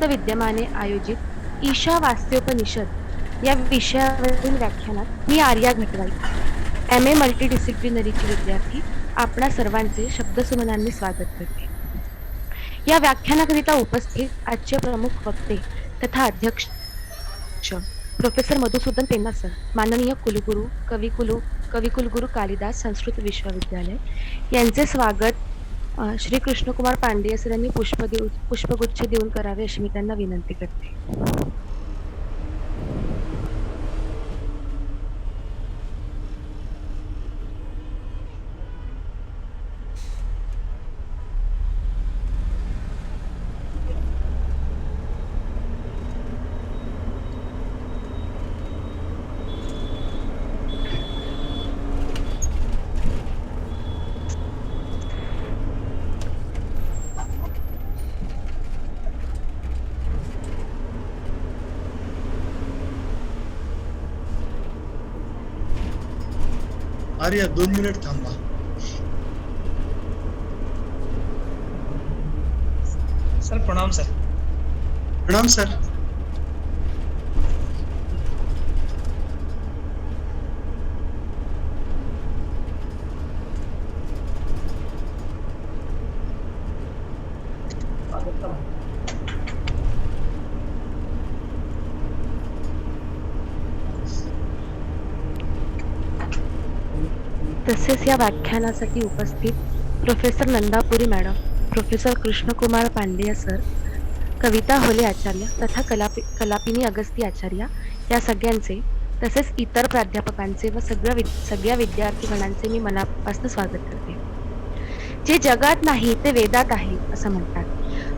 संस्कृत विद्यमाने आयोजित ईशा वास्त्योपनिषद या विषयावरील व्याख्यानात मी आर्या घटवाई, MA मल्टीडिसिप्लिनरीची विद्यार्थी, आपणा सर्वांचे शब्दसुमनांनी स्वागत करते. या व्याख्यानाकरिता उपस्थित आजचे प्रमुख वक्ते तथा अध्यक्ष प्रोफेसर मधुसूदन पेन्ना सर, माननीय कुलगुरू कविकुलगुरू कालिदास संस्कृत विश्वविद्यालय यांचे स्वागत श्री कृष्णकुमार पांडेय सर यांनी पुष्पगुच्छ देऊन करावे अशी मी त्यांना विनंती करते. आर्या 2 मिनिट थांबा. सर प्रणाम सर. प्रणाम सर. तसेच या व्याख्यानासाठी उपस्थित professor Nandapuri madam, professor Krishnakumar Pandey sir, Kavita Hole Acharya तथा कलापिनी अगस्ती आचार्य या सगळ्यांचे, तसेच इतर प्राध्यापकांचे व सगळ्या विद्यार्थीगणांचे मी मनापासून स्वागत करते. जे जगात नाही ते वेदात आहे असं म्हणतात.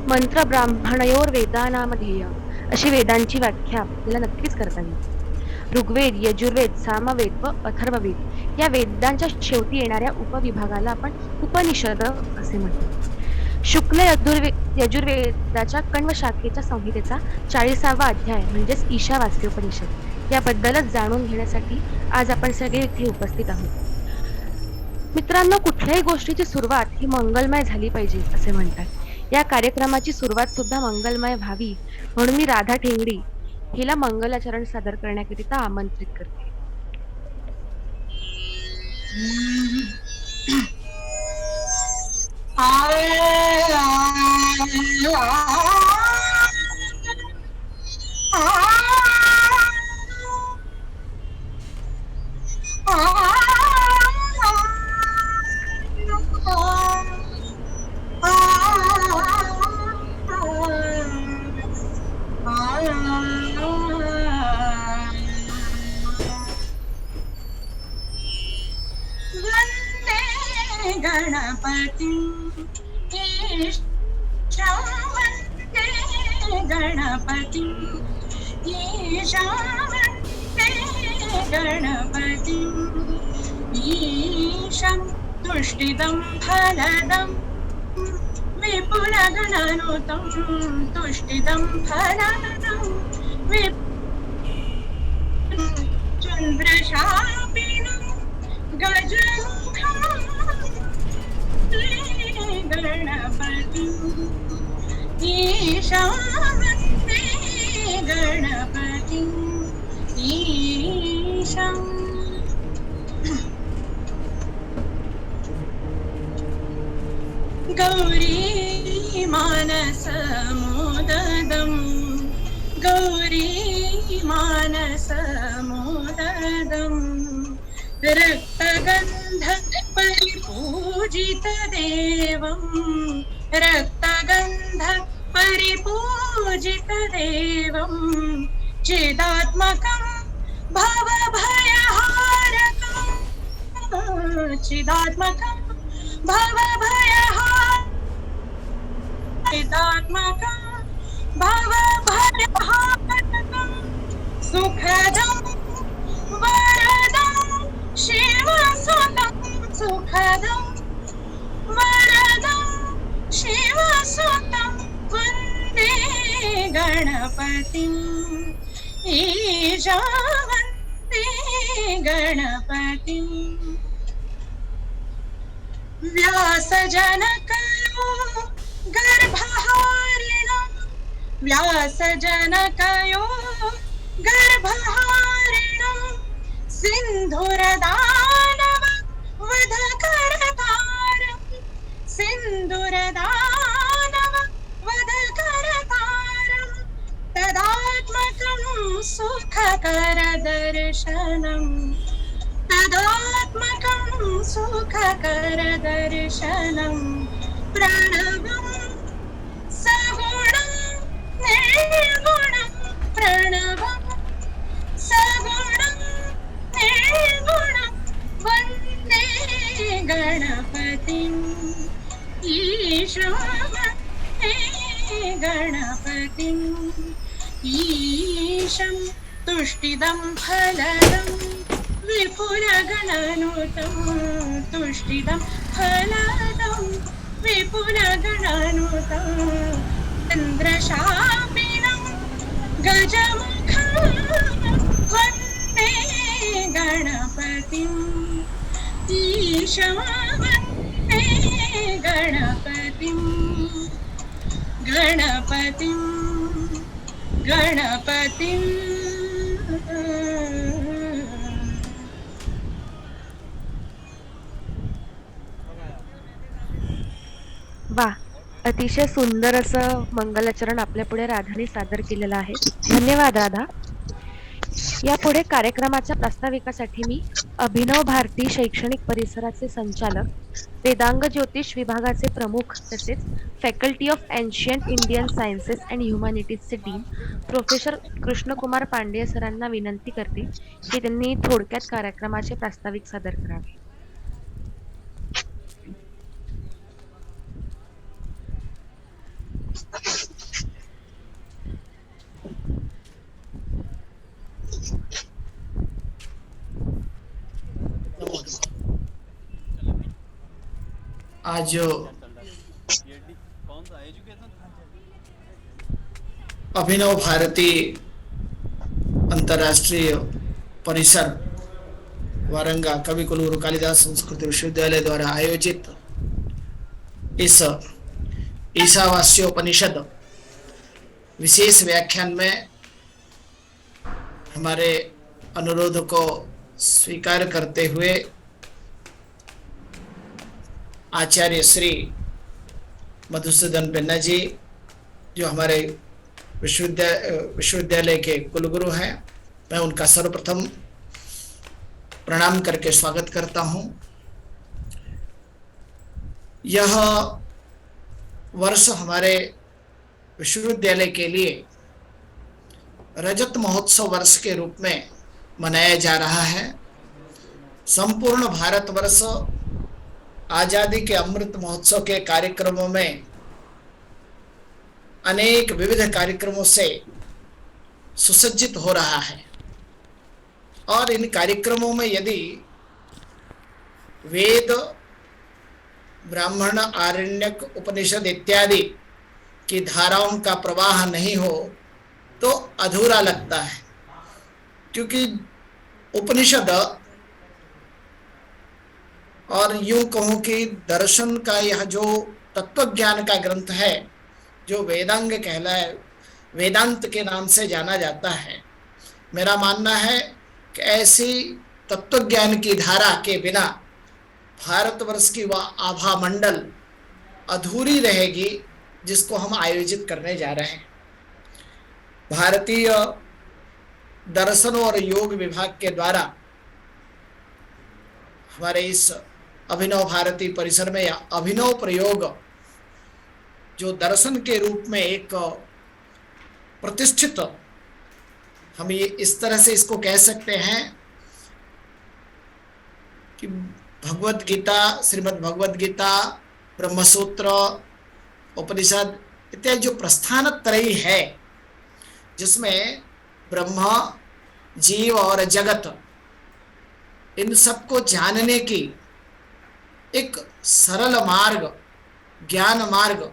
मंत्र ब्राह्मणयोर वेदानामधेय अशी वेदांची व्याख्या आपल्याला नक्कीच करता येईल. ऋग्वेद, यजुर्वेद, सामवेद व अथर्ववेद या वेदांच्या शेवटी येणाऱ्या उपविभागाला आपण उपनिषद असे म्हणतो. शुक्ल यजुर्वेदाच्या कण्व शाखेच्या संहितेचा 40वा अध्याय म्हणजेच ईशा वास्त्योपनिषद याबद्दलच जाणून घेण्यासाठी आज आपण सगळे इथे उपस्थित आहोत. मित्रांनो, कुठल्याही गोष्टीची सुरुवात ही मंगलमय झाली पाहिजे असे म्हणतात. या कार्यक्रमाची सुरुवात सुद्धा मंगलमय व्हावी म्हणून मी राधा ठेंगडी हिला मंगलाचरण सादर करण्याकरिता आमंत्रित करते. गणपति ईशं वन्दे गणपति ईशं वन्दे गणपति ईशं तुष्टिदं फलदं विपुलगणानुतं तुष्टिदं फलदं चन्द्रशापिनं गजमुखं गणपति ईशं वन्दे गणपति ईशं गौरी मानसमुददं गौरी मानसमुददं रक्तगन्ध परिपूजित देवं रक्तगन्ध परिपूजित देवं चिदात्मकं भवभयहारकं चिदात्मकं भवभयहारकं चिदात्मकं भवभयहारकं सुखदं वरदं शिवसुतं सुखदं वरदं शिवसुतं वन्दे गणपतिं ईशं वन्दे गणपतिं व्यासजनकयो गर्भहारिणं व्यासजनकयो गर्भहारिणं सिन्धुरदानव वधकरतारं सिन्धुरदानव वधकरतारं तदात्मकं सुखकरदर्शनम् तदात्मकं सुखकरदर्शनं प्रणवं सगुणं निर्गुणं प्रणवं सगुणं निर्गुणं वन्दे गणपतिम् ईशं वन्दे गणपतिम् ईशं तुष्टिदं फलदं विपुलगणानुतं तुष्टिदं फलदं विपुलगणानुतं चन्द्रशापिनं गजमुखं वन्दे गणपतिम् ईशं वन्दे गणपतिम् गणपतिम् वा, अतिशय सुंदर असं मंगलाचरण आपल्या पुढे राधाने सादर केलेलं आहे. धन्यवाद राधा. यापुढे कार्यक्रमाच्या प्रास्ताविकासाठी मी अभिनव भारती शैक्षणिक परिसराचे संचालक, वेदांग ज्योतिष विभागाचे प्रमुख तसेच faculty of ancient Indian sciences and ह्युमॅनिटीजचे डीन प्रोफेसर कृष्णकुमार पांडेय सरांना विनंती करते की त्यांनी थोडक्यात कार्यक्रमाचे प्रास्ताविक सादर करावे. आज अभिनव भारती अंतर्राष्ट्रीय परिसर वारंगा कविकुलगुरु कालिदास संस्कृत विश्वविद्यालय द्वारा आयोजित इस ईशावास्योपनिषद विशेष व्याख्यान में हमारे अनुरोध को स्वीकार करते हुए आचार्य श्री मधुसूदन पेन्ना जी, जो हमारे विश्वविद्यालय के कुलगुरु हैं, मैं उनका सर्वप्रथम प्रणाम करके स्वागत करता हूं। यह वर्ष हमारे विश्वविद्यालय के लिए रजत महोत्सव वर्ष के रूप में मनाया जा रहा है। संपूर्ण भारतवर्ष आजादी के अमृत महोत्सव के कार्यक्रमों में अनेक विविध कार्यक्रमों से सुसज्जित हो रहा है और इन कार्यक्रमों में यदि वेद, ब्राह्मण, आरण्यक, उपनिषद इत्यादि की धाराओं का प्रवाह नहीं हो तो अधूरा लगता है, क्योंकि उपनिषद और यूं कहूं कि दर्शन का यह जो तत्वज्ञान का ग्रंथ है, जो वेदांग कहलाए, वेदांत के नाम से जाना जाता है। मेरा मानना है कि ऐसी तत्वज्ञान की धारा के बिना भारतवर्ष की वह आभा मंडल अधूरी रहेगी जिसको हम आयोजित करने जा रहे हैं। भारतीय दर्शन और योग विभाग के द्वारा हमारे इस अभिनव भारती परिसर में या अभिनव प्रयोग, जो दर्शन के रूप में एक प्रतिष्ठित, हम ये इस तरह से इसको कह सकते हैं कि भगवत गीता, श्रीमद् भगवत गीता, ब्रह्मसूत्र, उपनिषद इत्यादि जो प्रस्थान त्रयी है, जिसमें ब्रह्म, जीव और जगत, इन सबको जानने की एक सरल मार्ग, ज्ञान मार्ग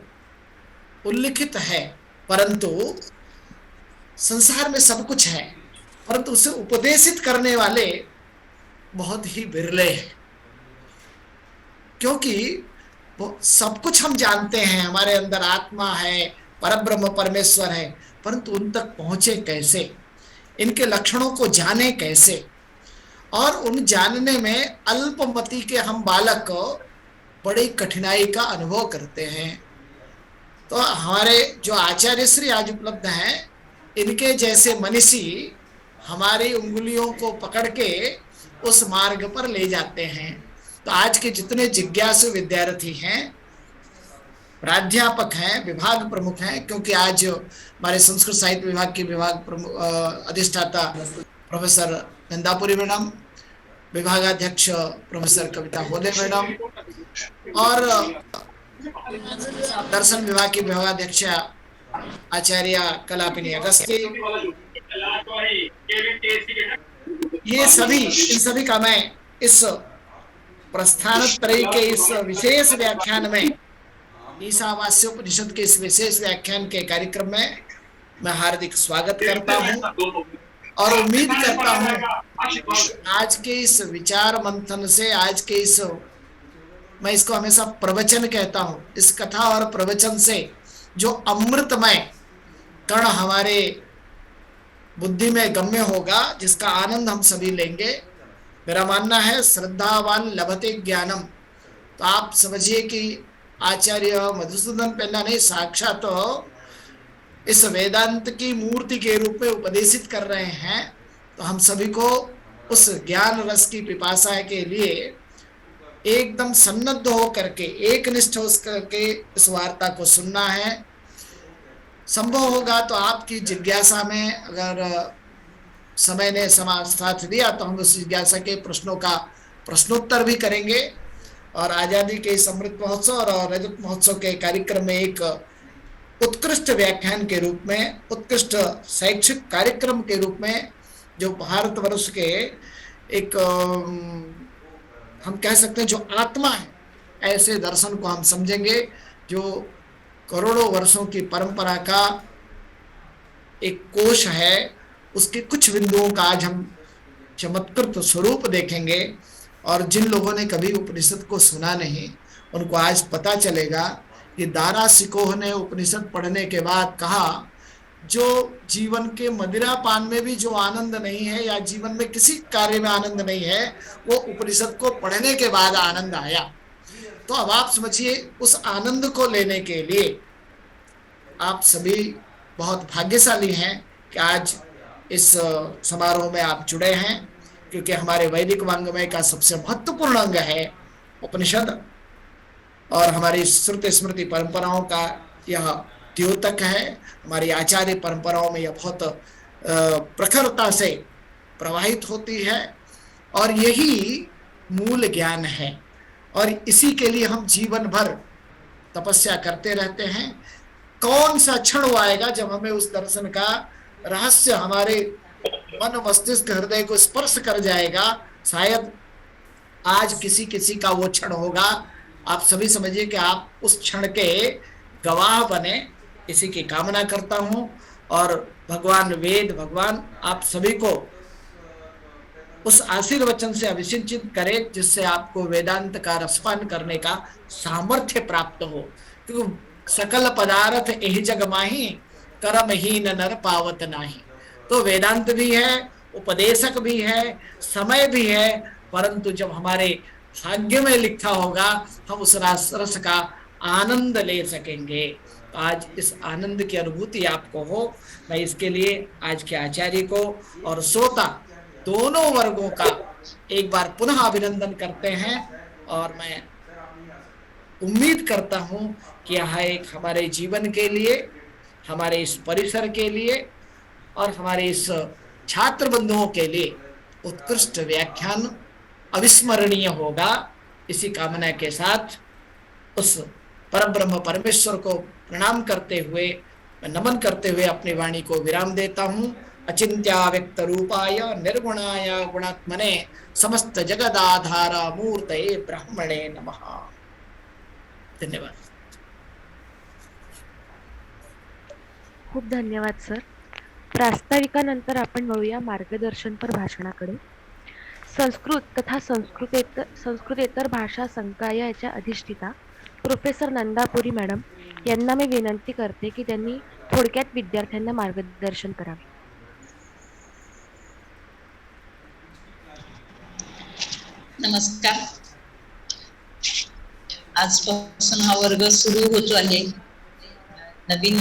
उल्लिखित है। परंतु संसार में सब कुछ है, परंतु उसे उपदेशित करने वाले बहुत ही बिरले हैं, क्योंकि वो सब कुछ हम जानते हैं, हमारे अंदर आत्मा है, परब्रह्म परमेश्वर है, परंतु उन तक पहुंचे कैसे, इनके लक्षणों को जाने कैसे। और उन जानने में अल्पमति के हम बालक बड़ी कठिनाई का अनुभव करते हैं। तो हमारे जो आचार्य श्री आज उपलब्ध हैं, इनके जैसे मनीषी हमारी उंगलियों को पकड़ के उस मार्ग पर ले जाते हैं। तो आज के जितने जिज्ञासु विद्यार्थी हैं, प्राध्यापक हैं, विभाग प्रमुख हैं, क्योंकि आज हमारे संस्कृत साहित्य विभाग के अधिष्ठाता प्रोफेसर नंदापुरी मैडम, विभागाध्यक्ष प्रोफेसर कविता होले मैडम और दर्शन विभाग की विभागाध्यक्ष आचार्य कलापिनी अगस्ती, ये सभी, इन सभी का मैं इस प्रस्थानत्रयी के इस विशेष व्याख्यान में, ईशावास्योपनिषद के इस विशेष व्याख्यान के कार्यक्रम में मैं हार्दिक स्वागत करता हूं और उम्मीद करता हूं आज के इस विचार मंथन से, आज के इस, मैं इसको हमेशा प्रवचन कहता हूं, इस कथा और प्रवचन से जो अमृतमय कण हमारे बुद्धि में गम्य होगा, जिसका आनंद हम सभी लेंगे। मेरा मानना है श्रद्धावान लभते ज्ञानम। तो आप समझिए कि आचार्य मधुसूदन पेन्ना ने साक्षात तो इस वेदांत की मूर्ति के रूप में उपदेशित कर रहे हैं। तो हम सभी को उस ज्ञान रस की पिपासा के लिए एकदम सन्नद्ध हो करके, एकनिष्ठ हो करके इस वार्ता को सुनना है। संभव होगा तो आपकी जिज्ञासा में अगर समय ने साथ दिया तो हम उस जिज्ञासा के प्रश्नों का प्रश्नोत्तर भी करेंगे और आजादी के इस अमृत महोत्सव और रजत महोत्सव के कार्यक्रम में एक उत्कृष्ट व्याख्यान के रूप में, उत्कृष्ट शैक्षिक कार्यक्रम के रूप में, जो भारतवर्ष के एक हम कह सकते हैं जो आत्मा है, ऐसे दर्शन को हम समझेंगे जो करोड़ों वर्षों की परंपरा का एक कोश है। उसके कुछ बिंदुओं का आज हम चमत्कृत स्वरूप देखेंगे और जिन लोगों ने कभी उपनिषद को सुना नहीं, उनको आज पता चलेगा कि दारा सिकोह ने उपनिषद पढ़ने के बाद कहा, जो जीवन के मदिरा पान में भी जो आनंद नहीं है या जीवन में किसी कार्य में आनंद नहीं है, वो उपनिषद को पढ़ने के बाद आनंद आया। तो अब आप समझिए, उस आनंद को लेने के लिए आप सभी बहुत भाग्यशाली हैं कि आज इस समारोह में आप जुड़े हैं, क्योंकि हमारे वैदिक वांग्मय का सबसे महत्वपूर्ण अंग है उपनिषद और हमारी श्रुति स्मृति परंपराओं का यह द्योतक है। हमारी आचार्य परंपराओं में यह बहुत प्रखरता से प्रवाहित होती है और यही मूल ज्ञान है और इसी के लिए हम जीवन भर तपस्या करते रहते हैं। कौन सा क्षण वो आएगा जब हमें उस दर्शन का रहस्य हमारे मन मस्तिष्क हृदय को स्पर्श कर जाएगा, शायद आज किसी किसी का वो क्षण होगा। आप सभी समझिए कि आप उस क्षण के गवाह बने, इसी की कामना करता हूं और भगवान वेद, भगवान आप सभी को उस आशीर्वचन से अभिषिंचित करे जिससे आपको वेदांत का रसपान करने का सामर्थ्य प्राप्त हो। क्योंकि सकल पदार्थ एहि जग माही, कर्महीन नर पावत नाही। तो वेदांत भी है, उपदेशक भी है, समय भी है, परंतु जब हमारे भाग्य में लिखा होगा हम उस रस का आनंद ले सकेंगे। तो आज इस आनंद की अनुभूति आपको हो, मैं इसके लिए आज के आचार्य को और श्रोता दोनों वर्गों का एक बार पुनः अभिनंदन करते हैं और मैं उम्मीद करता हूं कि यह एक हमारे जीवन के लिए, हमारे इस परिसर के लिए और हमारे इस छात्र बंधुओं के लिए उत्कृष्ट व्याख्यान अविस्मरणीय होगा। इसी कामना के साथ उस परब्रह्म परमेश्वर को प्रणाम करते हुए, नमन करते हुए अपनी वाणी को विराम देता हूँ। अचिंत्या व्यक्त रूपाय निर्गुणाय गुणात्मने समस्त जगदाधारा मूर्तये ब्रह्मणे नमः। धन्यवाद। खूप धन्यवाद सर। प्रास्ताविकानंतर आपण वळूया मार्गदर्शनपर भाषणाकडे। संस्कृत तथा संस्कृतेतर भाषा संकाय याच्या अधिष्ठिता प्रोफेसर नंदापुरी मॅडम यांना मी विनंती करते की त्यांनी थोडक्यात विद्यार्थ्यांना मार्गदर्शन करावे. नमस्कार. आजपासून हा वर्ग सुरू होतो आहे. नवीन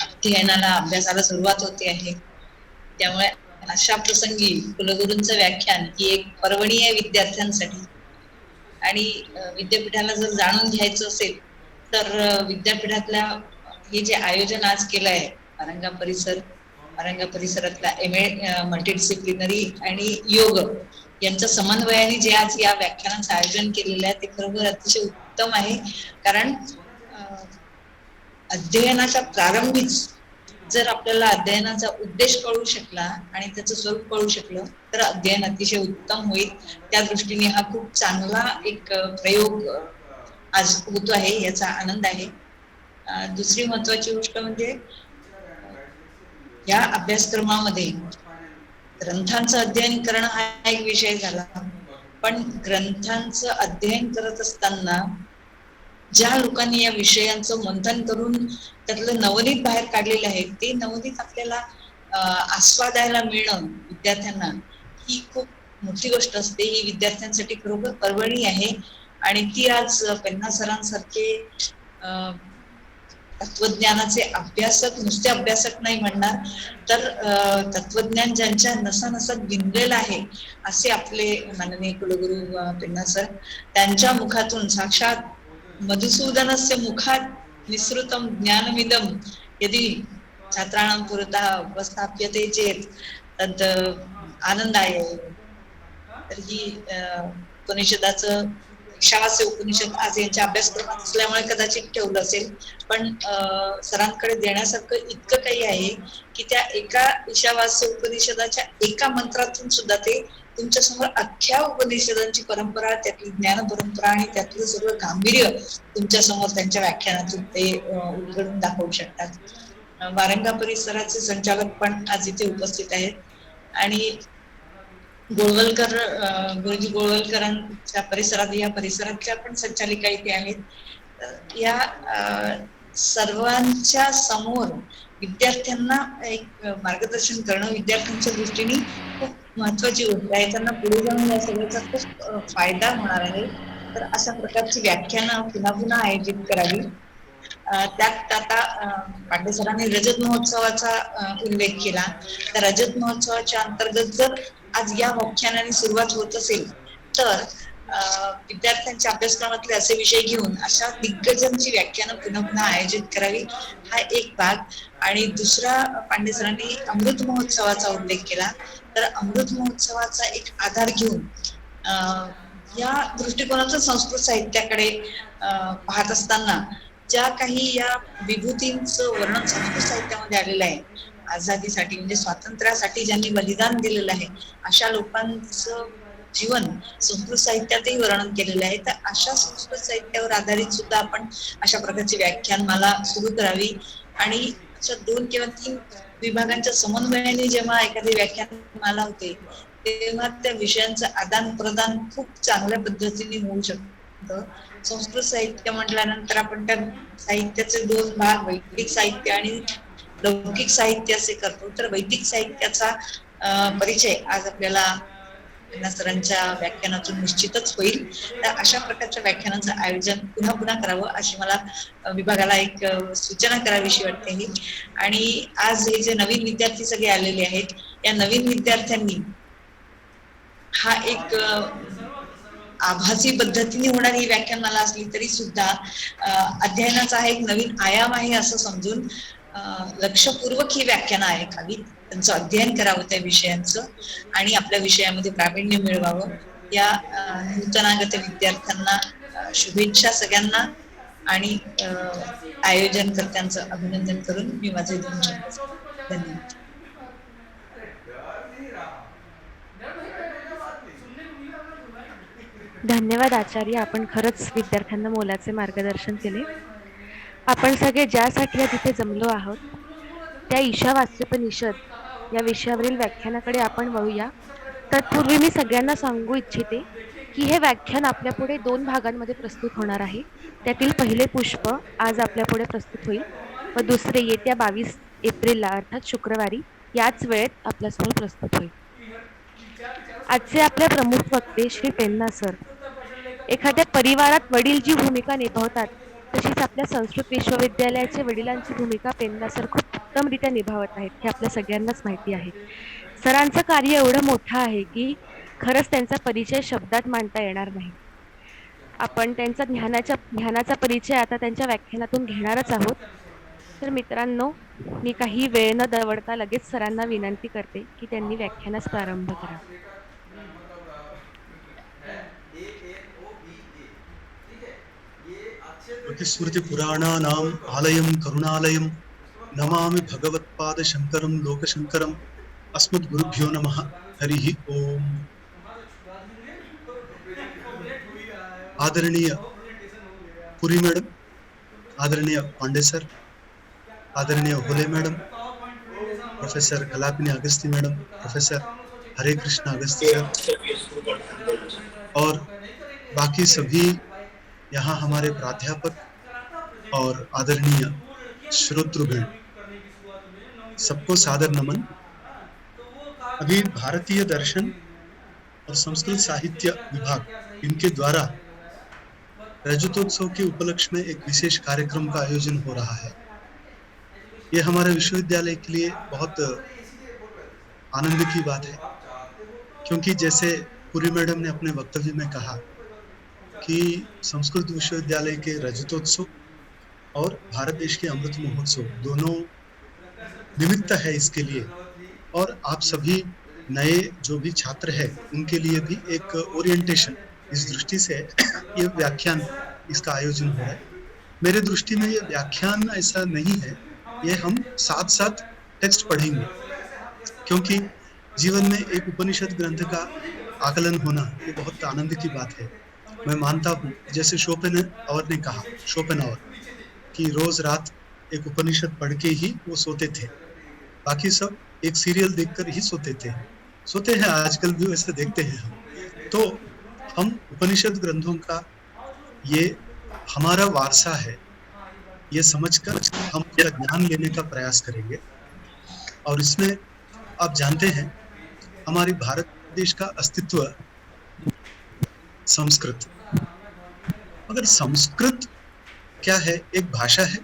अध्ययनाला अभ्यासाला सुरुवात होते आहे. त्यामुळे अशा प्रसंगी कुलगुरूंचं व्याख्यान ही एक पर्वणी आहे विद्यार्थ्यांसाठी. आणि विद्यापीठाला जर जाणून घ्यायचं असेल तर विद्यापीठातल्या हे जे आयोजन आज केलं आहे वारंगा परिसरातला MA मल्टीडिसिप्लिनरी आणि योग यांच्या समन्वयाने जे आज या व्याख्यानाचं आयोजन केलेलं आहे ते खरोखर अतिशय उत्तम आहे. कारण अध्ययनाच्या प्रारंभीच जर आपल्याला अध्ययनाचा उद्देश कळू शकला आणि त्याचं स्वरूप कळू शकलं तर अध्ययन अतिशय उत्तम होईल. त्या दृष्टीने हा खूप चांगला एक प्रयोग आज होतो आहे, याचा आनंद आहे. दुसरी महत्वाची गोष्ट म्हणजे या अभ्यासक्रमामध्ये ग्रंथांचं अध्ययन करणं हा एक विषय झाला, पण ग्रंथांचं अध्ययन करत असताना ज्या लोकांनी या विषयांचं मंथन करून त्यातलं नवनीत बाहेर काढलेलं आहे ते नवनीत आपल्याला आस्वादायला मिळणं विद्यार्थ्यांना ही खूप मोठी गोष्ट असते. ही विद्यार्थ्यांसाठी खरोखर पर्वणी आहे. आणि ती आज पेन्ना सरांसारखे तत्वज्ञानाचे अभ्यासक, नुसते अभ्यासक नाही म्हणणार तर तत्वज्ञान ज्यांच्या नसानसात भिनलेलं आहे असे आपले माननीय कुलगुरू पेन्ना सर, त्यांच्या मुखातून साक्षात मधुसूदनस्य मुखात निसृतम ज्ञानमिदम यदि छात्राणां पुरतः उपस्थाप्यते चेत तद आनंदाय. तर ही उपनिषदाचं ईशावास्य उपनिषद आज यांच्या अभ्यासक्रमात असल्यामुळे कदाचित ठेवलं असेल, पण सरांकडे देण्यासारखं इतकं काही आहे की त्या एका ईशावास्य उपनिषदाच्या एका मंत्रातून सुद्धा ते तुमच्या समोर अख्ख्या उपनिषदांची परंपरा, त्यातली ज्ञान परंपरा आणि त्यातलं सगळं गांभीर्य तुमच्या समोर त्यांच्या व्याख्यानातून ते उलगडून दाखवू शकतात. वारंगा परिसराचे संचालक पण आज इथे उपस्थित आहेत आणि गोळवलकर, गुरुजी गोळवलकरांच्या परिसरात या परिसराच्या पण संचालिका इथे आहेत. या सर्वांच्या समोर विद्यार्थ्यांना एक मार्गदर्शन करणं विद्यार्थ्यांच्या दृष्टीने खूप महत्वाची गोष्ट आहे. त्यांना पुढे जाऊन या सगळ्याचा खूप फायदा होणार आहे. तर अशा प्रकारची व्याख्यानं पुन्हा पुन्हा आयोजित करावी. त्यात आता पांडे सरांनी रजत महोत्सवाचा उल्लेख केला. तर रजत महोत्सवाच्या अंतर्गत जर आज या व्याख्यानाने सुरुवात होत असेल तर विद्यार्थ्यांच्या अभ्यासक्रमातले असे विषय घेऊन अशा दिग्गजांची व्याख्यानं पुन्हा पुन्हा आयोजित करावी, हा एक भाग. आणि दुसरा, पांडे सरांनी अमृत महोत्सवाचा उल्लेख केला. तर अमृत महोत्सवाचा एक आधार घेऊन या दृष्टिकोनातून संस्कृत साहित्याकडे पाहत असताना ज्या काही या विभूतींचं वर्णन संस्कृत साहित्यामध्ये आलेलं आहे, आझादीसाठी म्हणजे स्वातंत्र्यासाठी ज्यांनी बलिदान दिलेलं आहे अशा लोकांचं जीवन संस्कृत साहित्यातही वर्णन केलेलं आहे. तर अशा संस्कृत साहित्यावर आधारित सुद्धा आपण अशा प्रकारची व्याख्यानमाला सुरू करावी. आणि अशा 2 किंवा 3 विभागांच्या समन्वयाने जेव्हा एखादी व्याख्यानमाला होते तेव्हा त्या विषयांचं आदान प्रदान खूप चांगल्या पद्धतीने होऊ शकतं. संस्कृत साहित्य म्हटल्यानंतर आपण त्या साहित्याचे 2 भाग, वैदिक साहित्य आणि लौकिक साहित्य असे करतो. तर वैदिक साहित्याचा परिचय आज आपल्याला सरांच्या व्याख्यानातून निश्चितच होईल. तर अशा प्रकारच्या व्याख्यानांचं आयोजन पुन्हा पुन्हा करावं अशी मला विभागाला एक सूचना करावीशी वाटते. आणि आज हे जे नवीन विद्यार्थी सगळे आलेले आहेत या नवीन विद्यार्थ्यांनी हा एक आभासी पद्धतीने होणारी ही व्याख्यानमाला असली तरी सुद्धा अध्ययनाचा हा एक नवीन आयाम आहे असं समजून लक्षपूर्वक ही व्याख्यानं ऐकावी, त्यांचं अध्ययन करावं त्या विषयांचं आणि आपल्या विषयामध्ये प्रावीण्य मिळवावं. या नूतनागत विद्यार्थ्यांना शुभेच्छा सगळ्यांना आणि आयोजनकर्त्यांचं अभिनंदन करून मी माझे 2 शब्द. धन्यवाद. धन्यवाद आचार्य, आपण खरंच विद्यार्थ्यांना मोलाचे मार्गदर्शन केले. आपण सगळे ज्यासाठी या तिथे जमलो आहोत त्या ईशावास्योपनिषद या विषयावरील व्याख्यानाकडे आपण वळूया. तत्पूर्वी मी सगळ्यांना सांगू इच्छिते की हे व्याख्यान आपल्या पुढे 2 भागांमध्ये प्रस्तुत होणार आहे. त्यातील पहिले पुष्प आज आपल्या पुढे प्रस्तुत होईल व दुसरे येत्या 22 एप्रिलला अर्थात शुक्रवारी याच वेळेत आपल्यासमोर प्रस्तुत होईल. आजचे आपले प्रमुख वक्ते श्री पेन्ना सर. एखाद्या परिवारात वडील जी भूमिका निभावतात तशीच आपल्या संस्कृत विश्वविद्यालयाचे वडिलांची भूमिका पेन्ना सर खूप उत्तमरित्या निभावत आहेत हे आपल्या सगळ्यांनाच माहिती आहे. सरांचं कार्य एवढं मोठं आहे की खरंच त्यांचा परिचय शब्दात मांडता येणार नाही. आपण त्यांचा ज्ञानाचा परिचय आता त्यांच्या व्याख्यानातून घेणारच आहोत. तर मित्रांनो, मी काही वेळ न दवडता लगेच सरांना विनंती करते की त्यांनी व्याख्यानास प्रारंभ करा. श्रुतिस्मृतिपुराणानाम् आलयं करुणालयं नमामि भगवत्पादशङ्करं लोकशङ्करम् अस्मद्गुरुभ्यो नमः. हरिः ओम. आदरणीय पुरी मैडम, आदरणीय पांडे सर, आदरणीय Hole madam, professor Kalapini Agasti madam, professor Hare Krishna Agasti sir और बाकी सभी यहाँ हमारे प्राध्यापक और आदरणीय श्रोतृगण, सबको सादर नमन. अभी भारतीय दर्शन और संस्कृत साहित्य विभाग इनके द्वारा रजतोत्सव के उपलक्ष्य में एक विशेष कार्यक्रम का आयोजन हो रहा है. ये हमारे विश्वविद्यालय के लिए बहुत आनंद की बात है, क्योंकि जैसे पुरी मैडम ने अपने वक्तव्य में कहा कि संस्कृत विश्वविद्यालय के रजतोत्सव और भारत देश के अमृत महोत्सव दोनों निमित्त है इसके लिए, और आप सभी नए जो भी छात्र हैं उनके लिए भी एक ओरिएंटेशन, इस दृष्टि से ये व्याख्यान इसका आयोजन हो रहा है. मेरे दृष्टि में ये व्याख्यान ऐसा नहीं है, ये हम साथ साथ टेक्स्ट पढ़ेंगे, क्योंकि जीवन में एक उपनिषद ग्रंथ का आकलन होना ये बहुत आनंद की बात है. मैं मानता हूँ, जैसे शोपेनहावर ने कहा, शोपेनहावर कि रोज रात एक उपनिषद पढ़ के ही वो सोते थे, बाकी सब एक सीरियल देखकर ही सोते हैं आजकल भी वैसे देखते हैं हम. तो हम उपनिषद ग्रंथों का ये हमारा वारसा है, ये समझकर हम इसका ज्ञान लेने का प्रयास करेंगे. और इसमें आप जानते हैं हमारी भारत देश का अस्तित्व संस्कृत, मगर संस्कृत क्या है? एक भाषा है.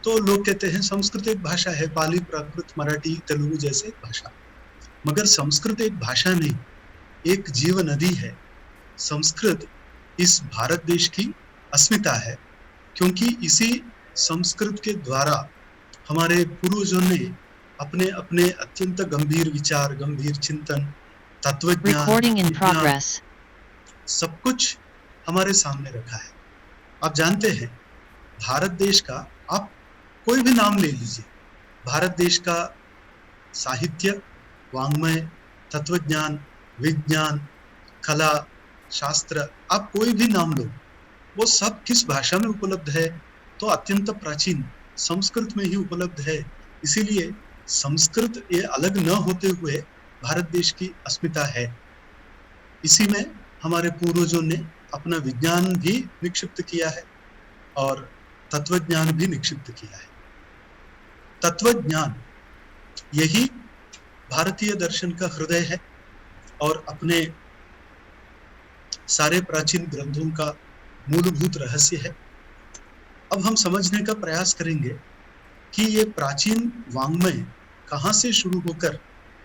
तो लोग कहते हैं संस्कृत एक भाषा है, पाली, प्राकृत, मराठी, तेलुगु जैसे भाषा, मगर संस्कृत एक भाषा नहीं, एक जीव नदी है. संस्कृत इस भारत देश की अस्मिता है, क्योंकि इसी संस्कृत के द्वारा हमारे पूर्वजों ने अपने अपने अत्यंत गंभीर विचार, गंभीर चिंतन, तत्वज्ञान, सब कुछ हमारे सामने रखा है. आप जानते हैं भारत देश का, आप कोई भी नाम ले लीजिए, भारत देश का साहित्य, वाङ्मय, तत्वज्ञान, विज्ञान, कला, शास्त्र, आप कोई भी नाम लो, वो सब किस भाषा में उपलब्ध है? तो अत्यंत प्राचीन संस्कृत में ही उपलब्ध है. इसीलिए संस्कृत ये अलग न होते हुए भारत देश की अस्मिता है. इसी में हमारे पूर्वजों ने अपना विज्ञान भी निक्षिप्त किया है और तत्वज्ञान भी निक्षिप्त किया है. तत्वज्ञान यही भारतीय दर्शन का हृदय है और अपने सारे प्राचीन ग्रंथों का मूलभूत रहस्य है. अब हम समझने का प्रयास करेंगे कि ये प्राचीन वाङ्मय कहाँ से शुरू होकर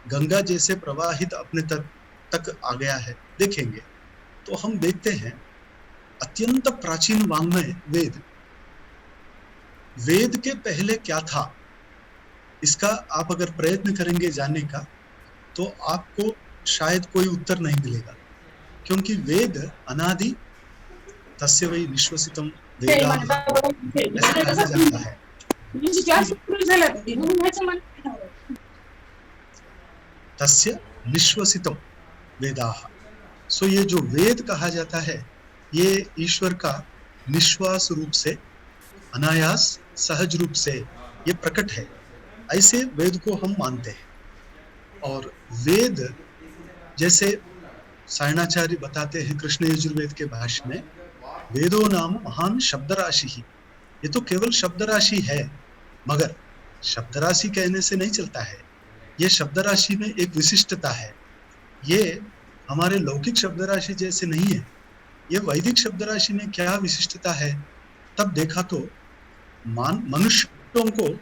गंगा जैसे प्रवाहित अपने तक आ गया है, देखेंगे. तो हम देखते हैं अत्यंत प्राचीन वाङ्मय वेद. वेद के पहले क्या था, इसका आप अगर प्रयत्न करेंगे जानने का, तो आपको शायद कोई उत्तर नहीं मिलेगा, क्योंकि वेद अनादि, तस्य वै निश्वसितम वेदाः ऐसा कहा जाता है. तस्य निश्वसितम वेदाः. सो ये जो वेद कहा जाता है, ये ईश्वर का निश्वास रूप से, अनायास, सहज रूप से ये प्रकट है. ऐसे वेद को हम मानते हैं. और वेद जैसे सायणाचार्य बताते हैं कृष्ण यजुर्वेद के भाष्य में, वेदो नाम महान शब्द राशि ही। ये तो केवल शब्द राशि है, मगर शब्द राशि कहने से नहीं चलता है। ये शब्द राशि में एक विशिष्टता है। ये हमारे लौकिक शब्द राशि जैसे नहीं है। ये वैदिक शब्द राशि में क्या विशिष्टता है, तब देखा तो मनुष्यों को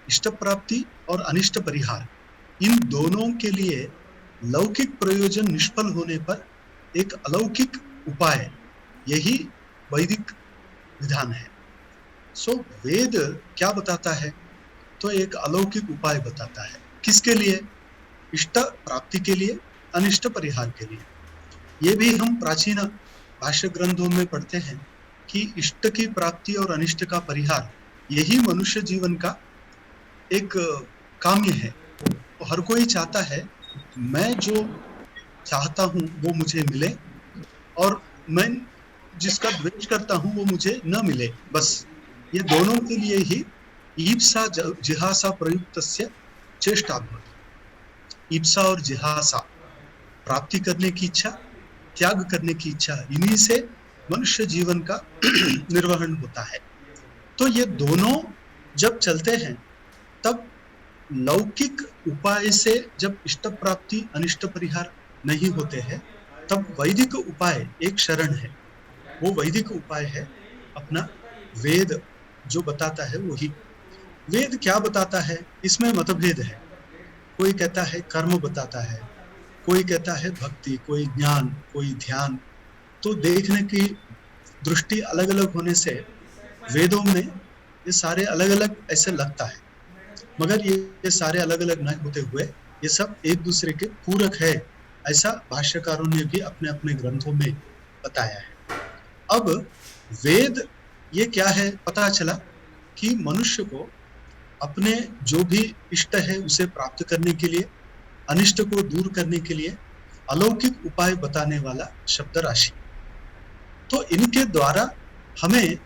इष्ट प्राप्ति और अनिष्ट परिहार, इन दोनों के लिए लौकिक प्रयोजन निष्फल होने पर एक अलौकिक उपाय, यही वैदिक विधान है। सो वेद क्या बताता है, तो एक अलौकिक उपाय बताता है। किसके लिए? इष्ट प्राप्ति के लिए, अनिष्ट परिहार के लिए। ये भी हम प्राचीन भाष्य ग्रंथों में पढ़ते हैं कि इष्ट की प्राप्ति और अनिष्ट का परिहार, यही मनुष्य जीवन का एक काम्य है। तो हर कोई चाहता है मैं जो चाहता हूँ वो मुझे मिले, और मैं जिसका द्वेष करता हूँ वो मुझे न मिले। बस ये दोनों के लिए ही ईप्सा जिहासा प्रयुक्तस्य चेष्टा भवति। ईप्सा और जिहासा, प्राप्ति करने की इच्छा, त्याग करने की इच्छा, इन्हीं से मनुष्य जीवन का निर्वहन होता है। तो ये दोनों जब चलते हैं, तब लौकिक उपाय से जब इष्ट प्राप्ति अनिष्ट परिहार नहीं होते हैं, तब वैदिक उपाय एक शरण है। वो वैदिक उपाय है अपना वेद जो बताता है वही। वेद क्या बताता है, इसमें मतभेद है। कोई कहता है कर्म बताता है, कोई कहता है भक्ति, कोई ज्ञान, कोई ध्यान। तो देखने की दृष्टि अलग अलग होने से वेदों में ये सारे अलग अलग ऐसे लगता है, मगर ये सारे अलग अलग न होते हुए ये सब एक दूसरे के पूरक है, ऐसा भाष्यकारों ने भी अपने अपने ग्रंथों में बताया है। अब वेद ये क्या है, पता चला कि मनुष्य को अपने जो भी इष्ट है उसे प्राप्त करने के लिए, अनिष्ट को दूर करने के लिए अलौकिक उपाय बताने वाला शब्द राशि। तो इनके द्वारा हमें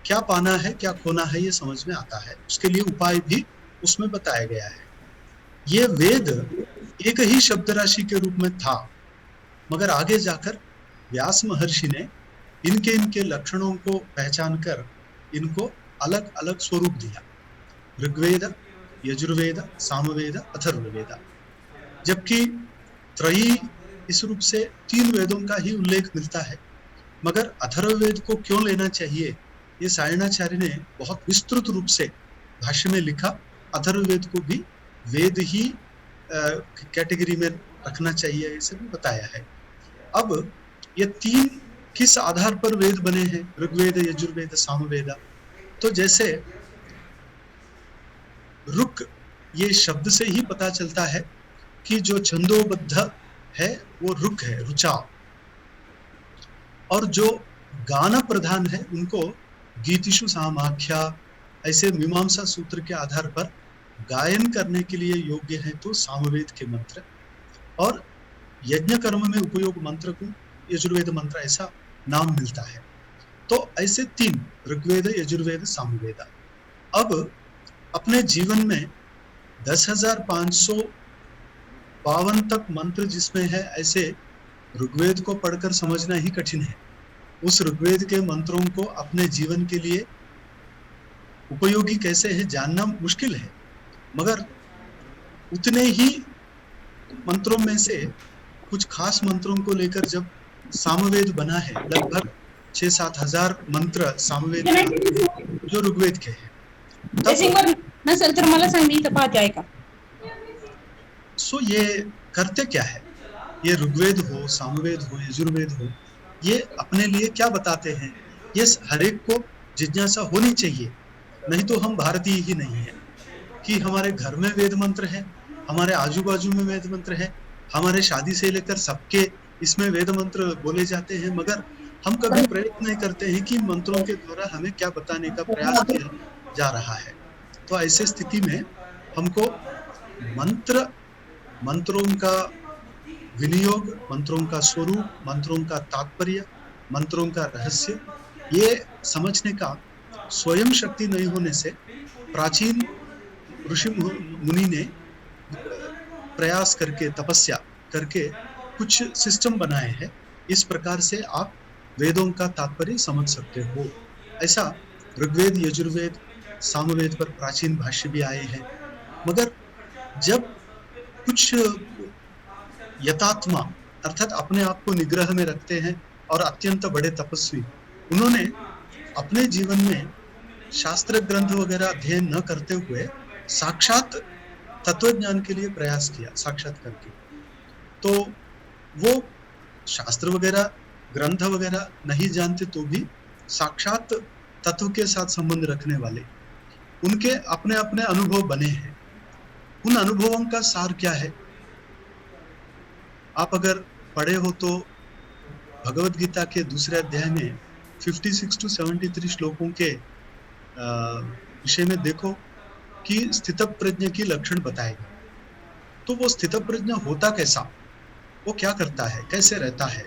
क्या पाना है, क्या खोना है, ये समझ में आता है। उसके लिए उपाय भी उसमें बताया गया है। ये वेद एक ही शब्द राशि के रूप में था, मगर आगे जाकर व्यास महर्षि ने इनके लक्षणों को पहचान कर इनको अलग अलग स्वरूप दिया। ऋग्वेद, यजुर्वेद, सामवेद, अथर्ववेद। जबकि त्रयी इस रूप से 3 वेदों का ही उल्लेख मिलता है, मगर अथर्ववेद को क्यों लेना चाहिए, ये सायणाचार्य ने बहुत विस्तृत रूप से भाष्य में लिखा। अथर्ववेद को भी वेद ही कैटेगरी में रखना चाहिए, इसे भी बताया है। अब ये 3 किस आधार पर वेद बने हैं, ऋग्वेद, यजुर्वेद, सामवेद? तो जैसे रुक, ये शब्द से ही पता चलता है कि जो छंदोबद्ध है वो रुक है, रुचा। और जो गान प्रधान है उनको गीतिषु सामाख्या, ऐसे मीमांसा सूत्र के आधार पर गायन करने के लिए योग्य है तो सामवेद के मंत्र, और यज्ञ कर्म में उपयोग मंत्र को यजुर्वेद मंत्र ऐसा नाम मिलता है। तो ऐसे 3 ऋग्वेद, यजुर्वेद, सामवेद। अब अपने जीवन में 10,552 तक मंत्र जिसमें है, ऐसे ऋग्वेद को पढ़कर समझना ही कठिन है। उस ऋग्वेद के मंत्रों को अपने जीवन के लिए उपयोगी कैसे है जानना मुश्किल है, मगर उतने ही मंत्रों में से कुछ खास मंत्रों को लेकर जब सामवेद बना है, लगभग 6-7 हजार मंत्र सामवेद जो ऋग्वेद के हैं, नसेल तर मला सांग, मी इथं पाहते, ऐका। सो ये करते क्या है, ये ऋग्वेद हो, सामवेद हो, यजुर्वेद हो, ये अपने लिए क्या बताते हैं, ये हर एक को जिज्ञासा होनी चाहिए। नहीं तो हम भारतीय ही नहीं है कि हमारे घर में वेद मंत्र है, हमारे आजू बाजू में वेद मंत्र है, हमारे शादी से लेकर सबके इसमें वेद मंत्र बोले जाते हैं, मगर हम कभी प्रयत्न नहीं करते हैं कि मंत्रों के द्वारा हमें क्या बताने का प्रयास किया जा रहा है। तो ऐसे स्थिति में हमको मंत्रों का विनियोग, मंत्रों का स्वरूप, मंत्रों का तात्पर्य, मंत्रों का रहस्य, ये समझने का स्वयं शक्ति नहीं होने से प्राचीन ऋषि मुनि ने प्रयास करके, तपस्या करके कुछ सिस्टम बनाए हैं, इस प्रकार से आप वेदों का तात्पर्य समझ सकते हो। ऐसा ऋग्वेद, यजुर्वेद, सामवेद पर प्राचीन भाष्य भी आए हैं। मगर जब कुछ यथात्मा अर्थात अपने आप को निग्रह में रखते हैं और अत्यंत बड़े तपस्वी, उन्होंने अपने जीवन में शास्त्र ग्रंथ वगैरह अध्ययन न करते हुए साक्षात तत्वज्ञान के लिए प्रयास किया, साक्षात्कार किया, तो वो शास्त्र वगैरह ग्रंथ वगैरह नहीं जानते तो भी साक्षात तत्व के साथ संबंध रखने वाले, उनके अपने अपने अनुभव बने हैं। उन अनुभवों का सार क्या है? आप अगर पढ़े हो तो भगवत गीता के दूसरे अध्याय में 56 to 73 श्लोकों के विषय में देखो कि स्थित प्रज्ञ की लक्षण बताएगा। तो वो स्थित प्रज्ञ होता कैसा, वो क्या करता है, कैसे रहता है,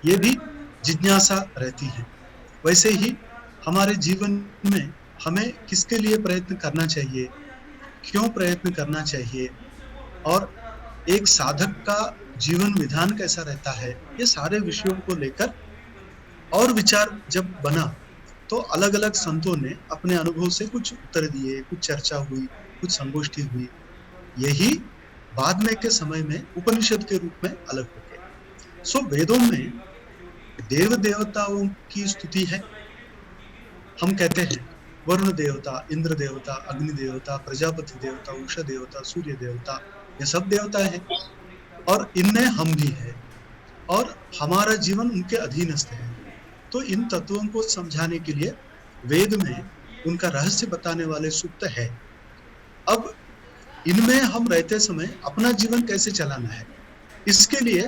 ये भी जिज्ञासा रहती है। वैसे ही हमारे जीवन में हमें किसके लिए प्रयत्न करना चाहिए, क्यों प्रयत्न करना चाहिए, और एक साधक का जीवन विधान कैसा रहता है, ये सारे विषयों को लेकर और विचार जब बना तो अलग अलग संतों ने अपने अनुभव से कुछ उत्तर दिए, कुछ चर्चा हुई, कुछ संगोष्ठी हुई। यही बाद में के समय में उपनिषद के रूप में अलग हो गए। सो वेदों में देव देवताओं की स्तुति है। हम कहते हैं वरुण देवता, इंद्र देवता, अग्नि देवता, प्रजापति देवता, उषा देवता, सूर्य देवता, ये सब देवता है और इनमें हम भी है और हमारा जीवन उनके अधीनस्थ है। तो इन तत्वों को समझाने के लिए वेद में उनका रहस्य बताने वाले सूक्त है। अब इनमें हम रहते समय अपना जीवन कैसे चलाना है, इसके लिए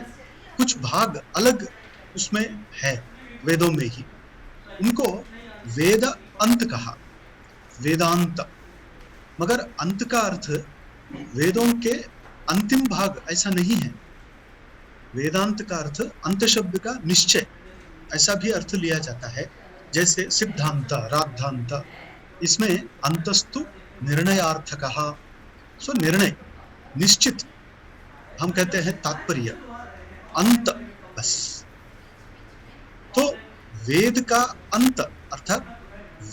कुछ भाग अलग उसमें है वेदों में ही। उनको वेद अंत कहा, वेदांत। मगर अंत का अर्थ वेदों के अंतिम भाग ऐसा नहीं है। वेदांत का अर्थ अंत शब्द का निश्चय, ऐसा भी अर्थ लिया जाता है। जैसे सिद्धांत, राद्धांत, इसमें अंतस्तु निर्णयार्थकः। सो निर्णय, निश्चित, हम कहते हैं तात्पर्य, अंत, बस। तो वेद का अंत अर्थात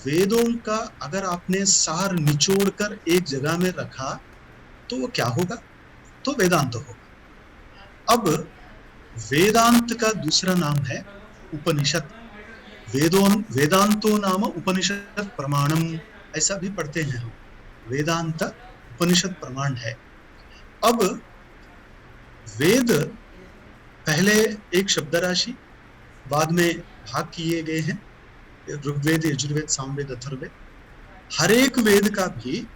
वेदों का अगर आपने सार निचोड़ कर एक जगह में रखा तो वो क्या होगा, तो वेदांत होगा। अब वेदांत का दूसरा नाम है उपनिषद। वेदांतो नाम उपनिषद प्रमाणम, ऐसा भी पढ़ते हैं हम। वेदांत उपनिषद प्रमाण है। अब वेद पहले एक शब्द राशि, बाद में भाग किए गए हैं, ऋग्वेद, यजुर्वेद, सामवेद, अथर्ववेद। हर एक वेद का भी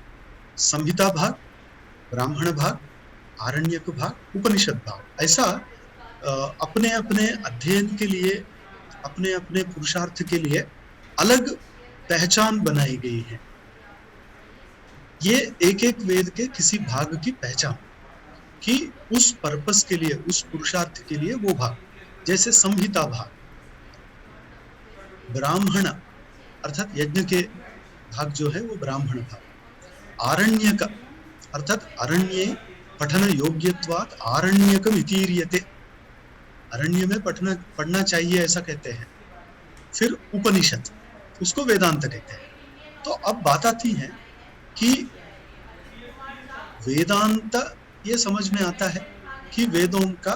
संहिता भाग, ब्राह्मण भाग, आरण्यक भाग, उपनिषद भाग, ऐसा अपने अपने अध्ययन के लिए, अपने अपने पुरुषार्थ के लिए अलग पहचान बनाई गई है। ये एक एक वेद के किसी भाग की पहचान कि उस पर्पस के लिए, उस पुरुषार्थ के लिए वो भाग। जैसे संहिता भाग, ब्राह्मण अर्थात यज्ञ के भाग जो है वो ब्राह्मण भाग। आरण्यक अर्थात अरण्ये पठन योग्यत्वात् आरण्यकम इतीर्यते, अरण्य में पढ़ना चाहिए ऐसा कहते हैं। फिर उपनिषद, उसको वेदांत कहते हैं। तो अब बात आती है कि वेदांत ये समझ में आता है कि वेदों का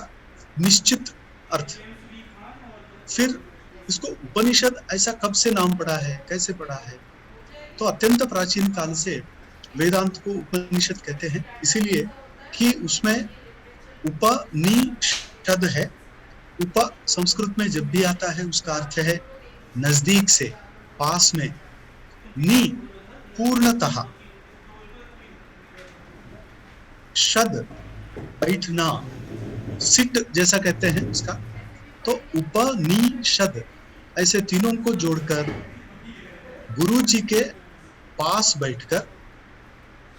निश्चित अर्थ। फिर इसको उपनिषद ऐसा कब से नाम पड़ा है, कैसे पड़ा है, तो अत्यंत प्राचीन काल से वेदांत को उपनिषद कहते हैं, इसीलिए कि उसमें उपनिषद है। उप संस्कृत में जब भी आता है उसका अर्थ है नजदीक से, पास में। नी पूर्णतः, शद बैठना, सिट जैसा कहते हैं उसका। तो उपनिषद ऐसे तीनों को जोड़कर गुरु जी के पास बैठकर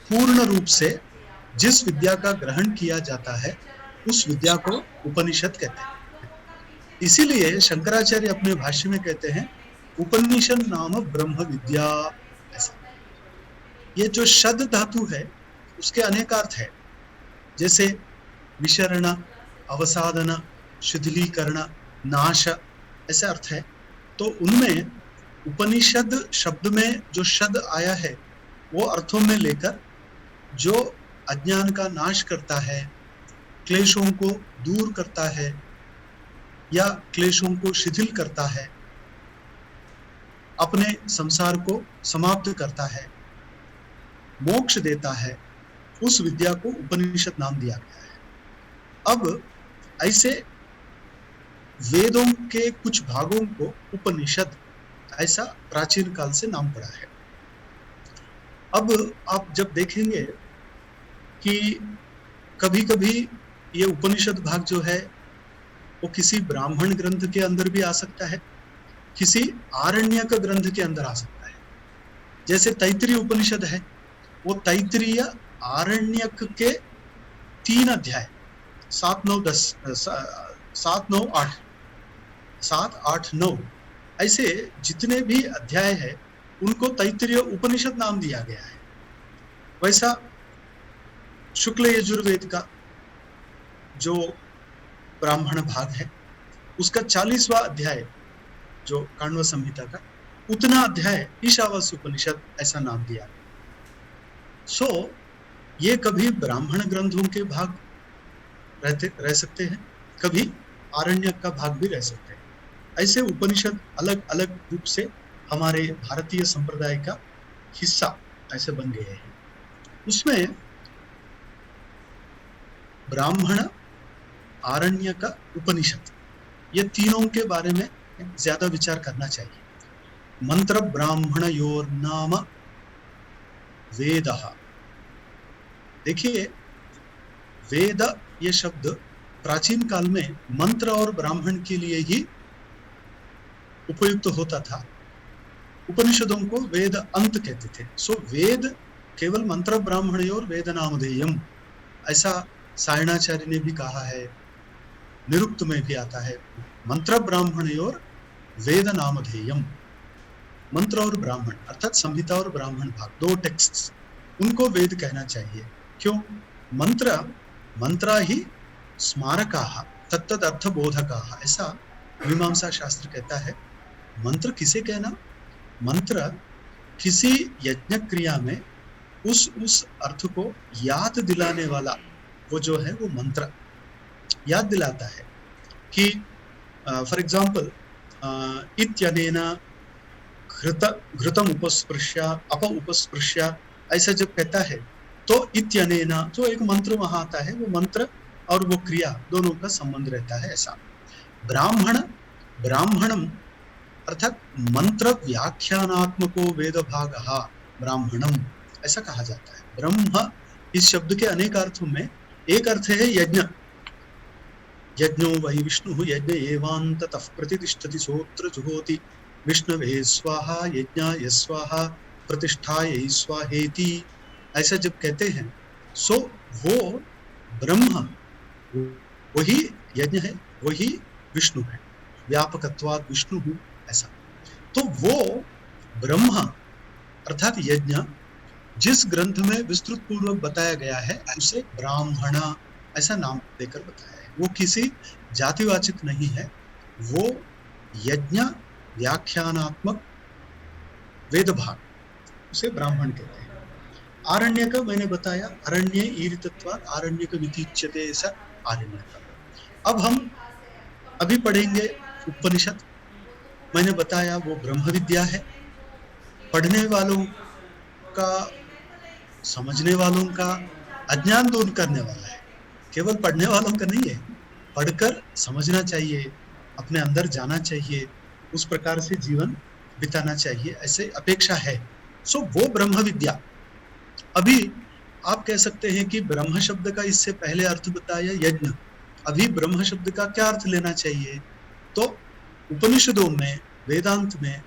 पूर्ण रूप से जिस विद्या का ग्रहण किया जाता है उस विद्या को उपनिषद कहते हैं। इसीलिए शंकराचार्य अपने भाष्य में कहते हैं उपनिषद नाम ब्रह्म विद्या। ऐसा ये जो शद धातु है उसके अनेक अर्थ है। जैसे विशरण, अवसादन, शिथिलीकरण, नाश ऐसे अर्थ है। तो उनमें उपनिषद शब्द में जो शब्द आया है वो अर्थों में लेकर जो अज्ञान का नाश करता है, क्लेशों को दूर करता है या क्लेशों को शिथिल करता है, अपने संसार को समाप्त करता है, मोक्ष देता है, उस विद्या को उपनिषद नाम दिया गया है। अब ऐसे वेदों के कुछ भागों को उपनिषद ऐसा प्राचीन काल से नाम पड़ा है। अब आप जब देखेंगे कि कभी कभी ये उपनिषद भाग जो है वो किसी ब्राह्मण ग्रंथ के अंदर भी आ सकता है, किसी आरण्यक ग्रंथ के अंदर आ सकता है। जैसे तैत्तिरीय उपनिषद है, वो तैत्तिरीय आरण्यक के 3 अध्याय 7, 9, 10 7, 9, 8 7, 8, 9 ऐसे जितने भी अध्याय है उनको तैत्तिरीय उपनिषद नाम दिया गया है। वैसा शुक्ल यजुर्वेद का जो ब्राह्मण भाग है उसका 40वां अध्याय जो काण्व संहिता का, उतना अध्याय ईशावास्य उपनिषद ऐसा नाम दिया। सो ये कभी ब्राह्मण ग्रंथों के भाग रह सकते हैं, कभी आरण्यक का भाग भी रह सकते हैं। ऐसे उपनिषद अलग अलग रूप से हमारे भारतीय संप्रदाय का हिस्सा ऐसे बन गए हैं। उसमें ब्राह्मण, आरण्यक, उपनिषद ये तीनों के बारे में ज्यादा विचार करना चाहिए। मंत्र ब्राह्मणयोर नाम वेदः। देखिए वेद ये शब्द प्राचीन काल में मंत्र और ब्राह्मण के लिए ही उपयुक्त होता था। उपनिषदों को वेद अंत कहते थे। सो वेद केवल मंत्र ब्राह्मणयोर वेद नामधेयम ऐसा सायणाचार्य ने भी कहा है, निरुक्त में भी आता है, मंत्र ब्राह्मणयोर वेद नामधेयम। मंत्र और ब्राह्मण अर्थात संहिता और ब्राह्मण भाग 2 टेक्स्ट्स, उनको वेद कहना चाहिए। क्यों? मंत्र ही स्मारकाः तत्तद अर्थबोधकाः ऐसा मीमांसा शास्त्र कहता है। मंत्र किसे कहना? मंत्र किसी यज्ञ क्रिया में उस अर्थ को याद दिलाने वाला वो जो है वो मंत्र याद दिलाता है कि फॉर एग्जाम्पल इत्यनेन घृतम उपस्पृश्य अप उपस्पृश्य ऐसा जब कहता है तो इत्यनेन जो एक मंत्र वहां आता है, वो मंत्र और वो क्रिया दोनों का संबंध रहता है। ऐसा ब्राह्मणम अर्थात मंत्र व्याख्यानात्मको वेद भागः ब्राह्मणम ऐसा कहा जाता है। ब्रह्म इस शब्द के अनेक अर्थों में एक अर्थ है यज्ञ। यज्ञो वै विष्णु यज्ञ एवान्ततः प्रतिष्ठति सोत्र जुहोति विष्णवे स्वाहा यज्ञाय स्वाहा प्रतिष्ठायै स्वाहेति ऐसा जब कहते हैं सो वो ब्रह्म वही यज्ञ है, वही विष्णु है, व्यापकत्वात् विष्णु ऐसा। तो वो ब्रह्म अर्थात यज्ञ जिस ग्रंथ में विस्तृत पूर्वक बताया गया है उसे ब्राह्मण ऐसा नाम देकर बताया है। वो किसी जातिवाचक नहीं है, वो यज्ञ व्याख्यानात्मक वेद भाग उसे ब्राह्मण कहते हैं। आरण्य का मैंने बताया, अरण्य ईरितत्वात् आरण्यक वितीच्यते ऐसा आरण्यक। अब हम अभी पढ़ेंगे उपनिषद। मैंने बताया वो ब्रह्म विद्या है, पढ़ने वालों का, समझने वालों का अज्ञान दूर करने वाला है। केवल पढ़ने वालों का नहीं है, पढ़कर समझना चाहिए, अपने अंदर जाना चाहिए, उस प्रकार से जीवन बिताना चाहिए, ऐसे अपेक्षा है। सो वो ब्रह्म विद्या। अभी आप कह सकते हैं कि ब्रह्म शब्द का इससे पहले अर्थ बताया यज्ञ, अभी ब्रह्म शब्द का क्या अर्थ लेना चाहिए? तो उपनिषदों में, वेदांत में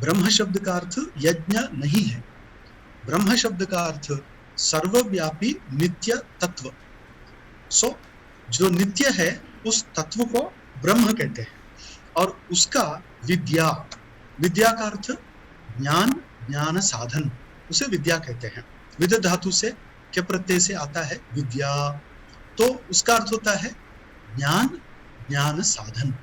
ब्रह्म शब्द का अर्थ यज्ञ नहीं है। ब्रह्म शब्द का अर्थ सर्वव्यापी नित्य तत्व। सो जो नित्य है उस तत्व को ब्रह्म कहते हैं और उसका विद्या, विद्या का अर्थ ज्ञान, ज्ञान साधन, उसे विद्या कहते हैं। विद धातु से क्या प्रत्यय से आता है विद्या, तो उसका अर्थ होता है ज्ञान, ज्ञान साधन।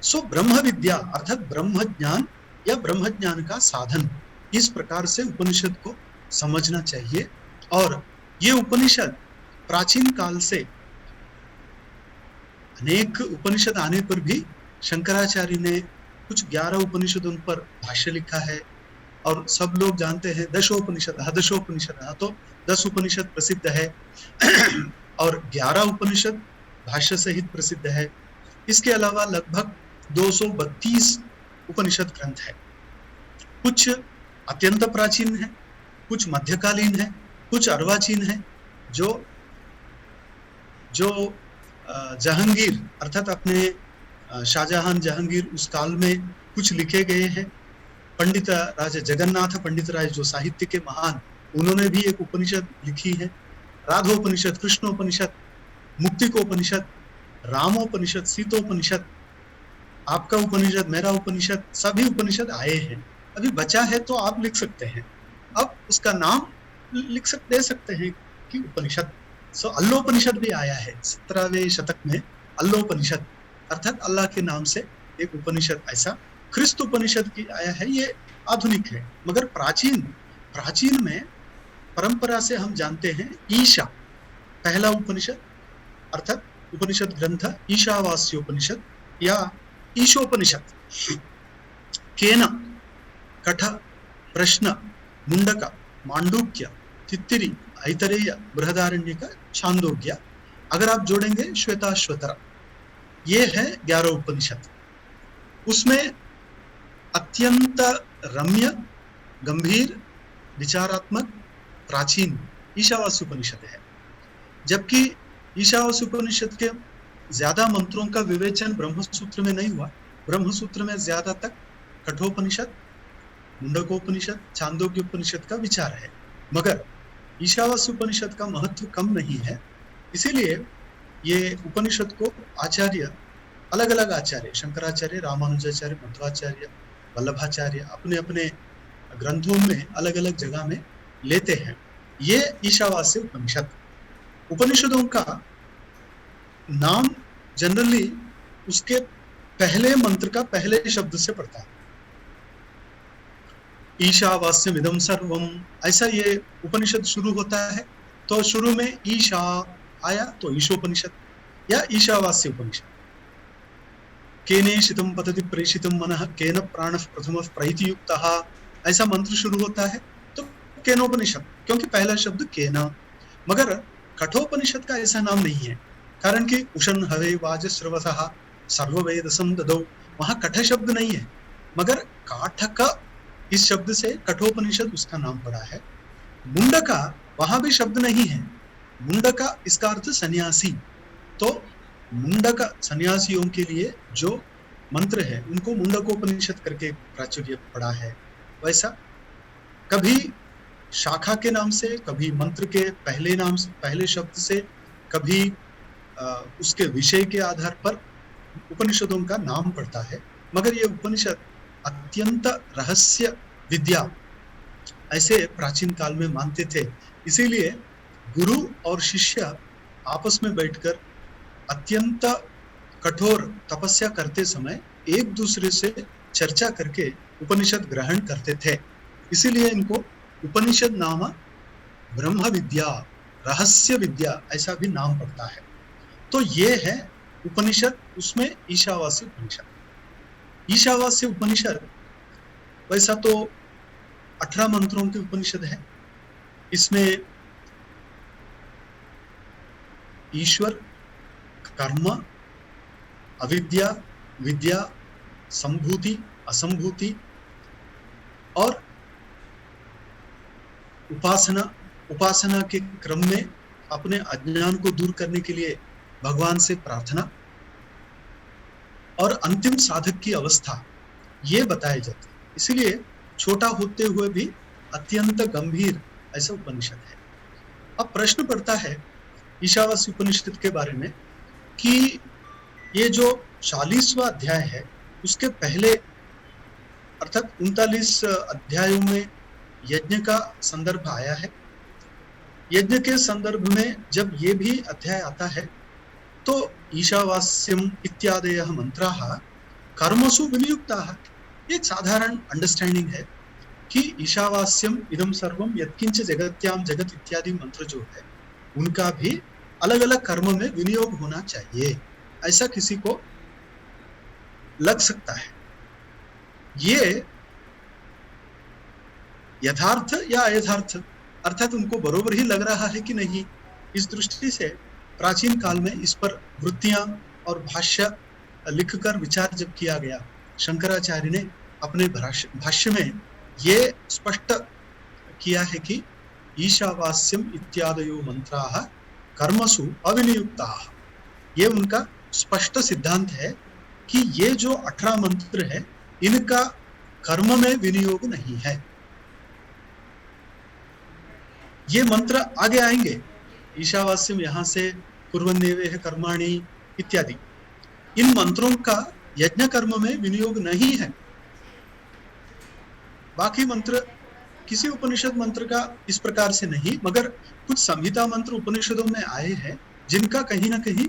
सो ब्रह्म विद्या अर्थात ब्रह्म ज्ञान या ब्रह्म ज्ञान का साधन, इस प्रकार से उपनिषद को समझना चाहिए। और ये उपनिषद प्राचीन काल से अनेक उपनिषद आने पर भी शंकराचार्य ने कुछ 11 उपनिषदों पर भाष्य लिखा है। और सब लोग जानते हैं दशोपनिषद, दशोपनिषद, तो 10 उपनिषद प्रसिद्ध है और 11 उपनिषद भाष्य सहित प्रसिद्ध है। इसके अलावा लगभग 232 उपनिषद ग्रंथ है। कुछ अत्यंत प्राचीन है, कुछ मध्यकालीन है, कुछ अर्वाचीन है, जो जहांगीर अर्थात अपने शाहजहां जहांगीर उस काल में कुछ लिखे गए हैं। पंडित राज जगन्नाथ पंडित राय जो साहित्य के महान, उन्होंने भी एक उपनिषद लिखी है। राधोपनिषद, कृष्णोपनिषद, मुक्तिकोपनिषद, रामोपनिषद, सीतोपनिषद, आपका उपनिषद, मेरा उपनिषद, सभी उपनिषद आए हैं। अभी बचा है तो आप लिख सकते हैं, अब उसका नाम दे सकते हैं कि उपनिषद। सो अल्लोपनिषद भी आया है 17वें शतक में। अल्लोपनिषद अर्थात अल्लाह के नाम से एक उपनिषद, ऐसा ख्रिस्त उपनिषद की आया है। ये आधुनिक है, मगर प्राचीन में परंपरा से हम जानते हैं ईशा पहला उपनिषद अर्थात उपनिषद ग्रंथ ईशावास्य उपनिषद या ईशोपनिषद। केन, कठ, प्रश्न, मुंडक, मांडूक्य, तित्तिरी, ऐतरेय, बृहदारण्यक, छांदोग्य, अगर आप जोड़ेंगे श्वेताश्वतर, ये है 11 उपनिषद। उसमें अत्यंत रम्य, गंभीर, विचारात्मक, प्राचीन ईशावास्य उपनिषद है। जबकि ईशावास्य उपनिषद के ज्यादा मंत्रों का विवेचन ब्रह्मसूत्र में नहीं हुआ। ब्रह्मसूत्र में ज्यादा तक कठोपनिषद, मुंडकोपनिषद, छांदोग्य उपनिषद का विचार है, मगर ईशावास्य उपनिषद का महत्व कम नहीं है। इसीलिए ये उपनिषद को आचार्य, अलग अलग आचार्य, शंकराचार्य, रामानुजाचार्य, मध्वाचार्य, वल्लभाचार्य अपने अपने ग्रंथों में अलग अलग जगह में लेते हैं। ये ईशावास्य उपनिषद। उपनिषदों का नाम जनरली उसके पहले मंत्र का पहले शब्द से पड़ता है। ईशावास्यम इदं सर्वम, ऐसा ये उपनिषद शुरू होता है। तो शुरू में ईशा आया तो ईशोपनिषद या ईशावास्य उपनिषद। केनेशितं पतति प्रेषितं मनः केन प्राणः प्रथमः प्रैतियुक्तः, ऐसा मंत्र शुरू होता है तो केनोपनिषद, क्योंकि पहला शब्द केना। मगर कठोपनिषद का ऐसा नाम नहीं है, कारण कि उषण हवे वाजस्रवसः सर्ववेदसं ददौ, वहां कठ शब्द नहीं है, मगर काठक इस शब्द से कठोपनिषद उसका नाम पड़ा है। मुंडका, वहां भी शब्द नहीं है। मुंडका इसका अर्थ सन्यासी। तो मुंडक सन्यासियों के लिए जो मंत्र है उनको मुंडकोपनिषद करके प्राचुर्य पड़ा है। वैसा कभी शाखा के नाम से, कभी मंत्र के पहले नाम से, पहले शब्द से, कभी उसके विषय के आधार पर उपनिषदों का नाम पड़ता है। मगर ये उपनिषद अत्यंत रहस्य विद्या ऐसे प्राचीन काल में मानते थे। इसीलिए गुरु और शिष्य आपस में बैठकर अत्यंत कठोर तपस्या करते समय एक दूसरे से चर्चा करके उपनिषद ग्रहण करते थे। इसीलिए इनको उपनिषद नाम ब्रह्म विद्या, रहस्य विद्या ऐसा भी नाम पड़ता है। तो ये है उपनिषद, उसमें ईशावास्य उपनिषद। ईशावास्य उपनिषद वैसा तो 18 मंत्रों के उपनिषद है। इसमें ईश्वर, कर्म, अविद्या, विद्या, संभूति, असंभूति और उपासना के क्रम में अपने अज्ञान को दूर करने के लिए भगवान से प्रार्थना और अंतिम साधक की अवस्था ये बताए जाते हैं। इसलिए छोटा होते हुए भी अत्यंत गंभीर ऐसा उपनिषद है। अब प्रश्न पड़ता है ईशावास्य उपनिषद के बारे में कि ये जो 40वां अध्याय है उसके पहले अर्थात 39 अध्यायों में यज्ञ का संदर्भ आया है। यज्ञ के संदर्भ में जब ये भी अध्याय आता है तो ईशावास्यम् इत्यादयः मंत्राः कर्मसु विनियुक्ताः। ये एक साधारण अंडरस्टैंडिंग है कि ईशावास्यम इदम सर्वम यत्किंच जगत्याम जगत इत्यादि मंत्र जो है उनका भी अलग अलग कर्म में विनियोग होना चाहिए, ऐसा किसी को लग सकता है। ये यथार्थ या अयथार्थ अर्थात उनको बरोबर ही लग रहा है कि नहीं, इस दृष्टि से प्राचीन काल में इस पर वृत्तियां और भाष्य लिखकर विचार जब किया गया, शंकराचार्य ने अपने भाष्य में ये स्पष्ट किया है कि ईशावास्यम इत्यादयो मंत्राः कर्मसु अविनियुक्ताः। ये उनका स्पष्ट सिद्धांत है कि ये जो 18 मंत्र है इनका कर्म में विनियोग नहीं है। ये मंत्र आगे आएंगे, ईशावास्यम यहाँ से कुर्वन्नेवेह कर्माणि इत्यादि, इन मंत्रों का यज्ञ कर्म में विनियोग नहीं है। बाकी मंत्र किसी उपनिषद मंत्र का इस प्रकार से नहीं, मगर कुछ संहिता मंत्र उपनिषदों में आए हैं जिनका कहीं ना कहीं,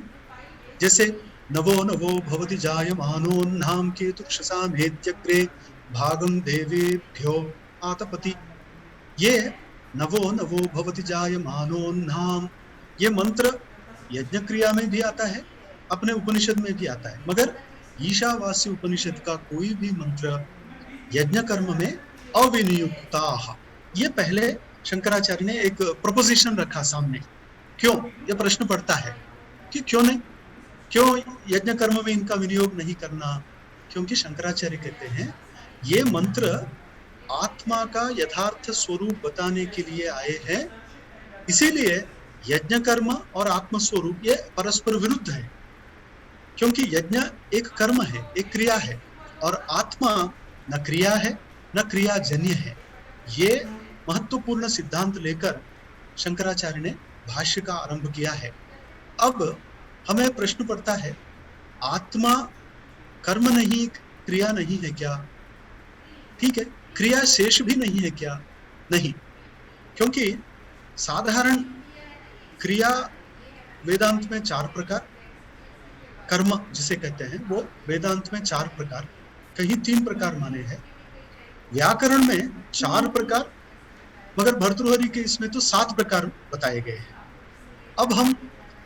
जैसे नवो नवो भवति जायमानोन्नाम केतुक्षसामेत्यग्रे भागम देवेभ्यो आतपति, ये नवो नवो भवति जायमानोन्नाम, ये मंत्र यज्ञ क्रिया में भी आता है, अपने उपनिषद में भी आता है, मगर ईशावास्य उपनिषद का कोई भी मंत्र यज्ञ कर्म में अविनियुक्ताः, ये पहले शंकराचार्य ने एक प्रपोजिशन रखा सामने। क्यों ये प्रश्न पड़ता है कि क्यों नहीं, क्यों यज्ञ कर्म में इनका विनियोग नहीं करना? क्योंकि शंकराचार्य कहते हैं ये मंत्र आत्मा का यथार्थ स्वरूप बताने के लिए आए हैं, इसीलिए यज्ञ कर्म और आत्म स्वरूप ये परस्पर विरुद्ध है। क्योंकि यज्ञ एक कर्म है, एक क्रिया है, और आत्मा न क्रिया है न क्रियाजन्य है। ये महत्वपूर्ण सिद्धांत लेकर शंकराचार्य ने भाष्य का आरंभ किया है। अब हमें प्रश्न पड़ता है, आत्मा कर्म नहीं, क्रिया नहीं है क्या? ठीक है, क्रिया शेष भी नहीं है क्या? नहीं, क्योंकि साधारण क्रिया वेदांत में 4 प्रकार, कर्म जिसे कहते हैं वो वेदांत में 4 प्रकार, कहीं 3 प्रकार माने हैं, व्याकरण में 4 प्रकार, मगर भर्तृहरि के इसमें तो 7 प्रकार बताए गए हैं। अब हम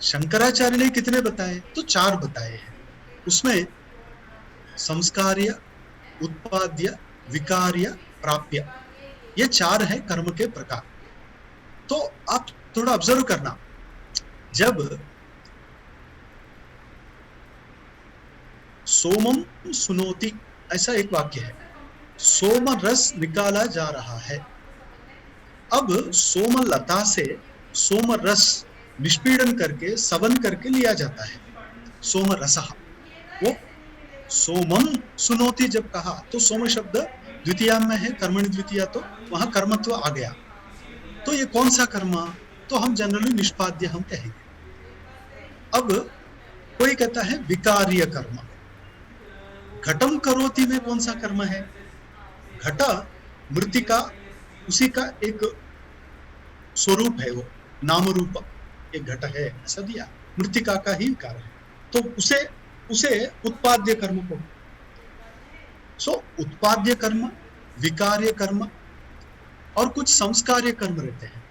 शंकराचार्य ने कितने बताए? तो 4 बताए हैं। उसमें संस्कार्य, उत्पाद्य, विकार्य, प्राप्य, ये 4 है कर्म के प्रकार। तो आप थोड़ा ऑब्जर्व करना, जब सोमम सुनोति ऐसा एक वाक्य है, सोम रस निकाला जा रहा है। अब सोम लता से सोम रस निष्पीड़न करके सवन करके लिया जाता है, सोम रसः। वो सोमम सुनोति जब कहा तो सोम शब्द द्वितीया में है, कर्मणि द्वितीया, तो वहां कर्मत्व आ गया। तो ये कौन सा कर्म? तो हम जनरली निष्पाद्य हम कहेंगे। अब कोई कहता है विकार्य कर्म। घटम करोति में कौन सा कर्म है? घट मृतिका, उसी का एक स्वरूप है, वो नाम रूप एक घट है, ऐसा दिया, मृतिका का ही विकार है, तो उसे उत्पाद्य कर्म को। सो उत्पाद्य कर्म, विकार्य कर्म और कुछ संस्कार्य कर्म रहते हैं।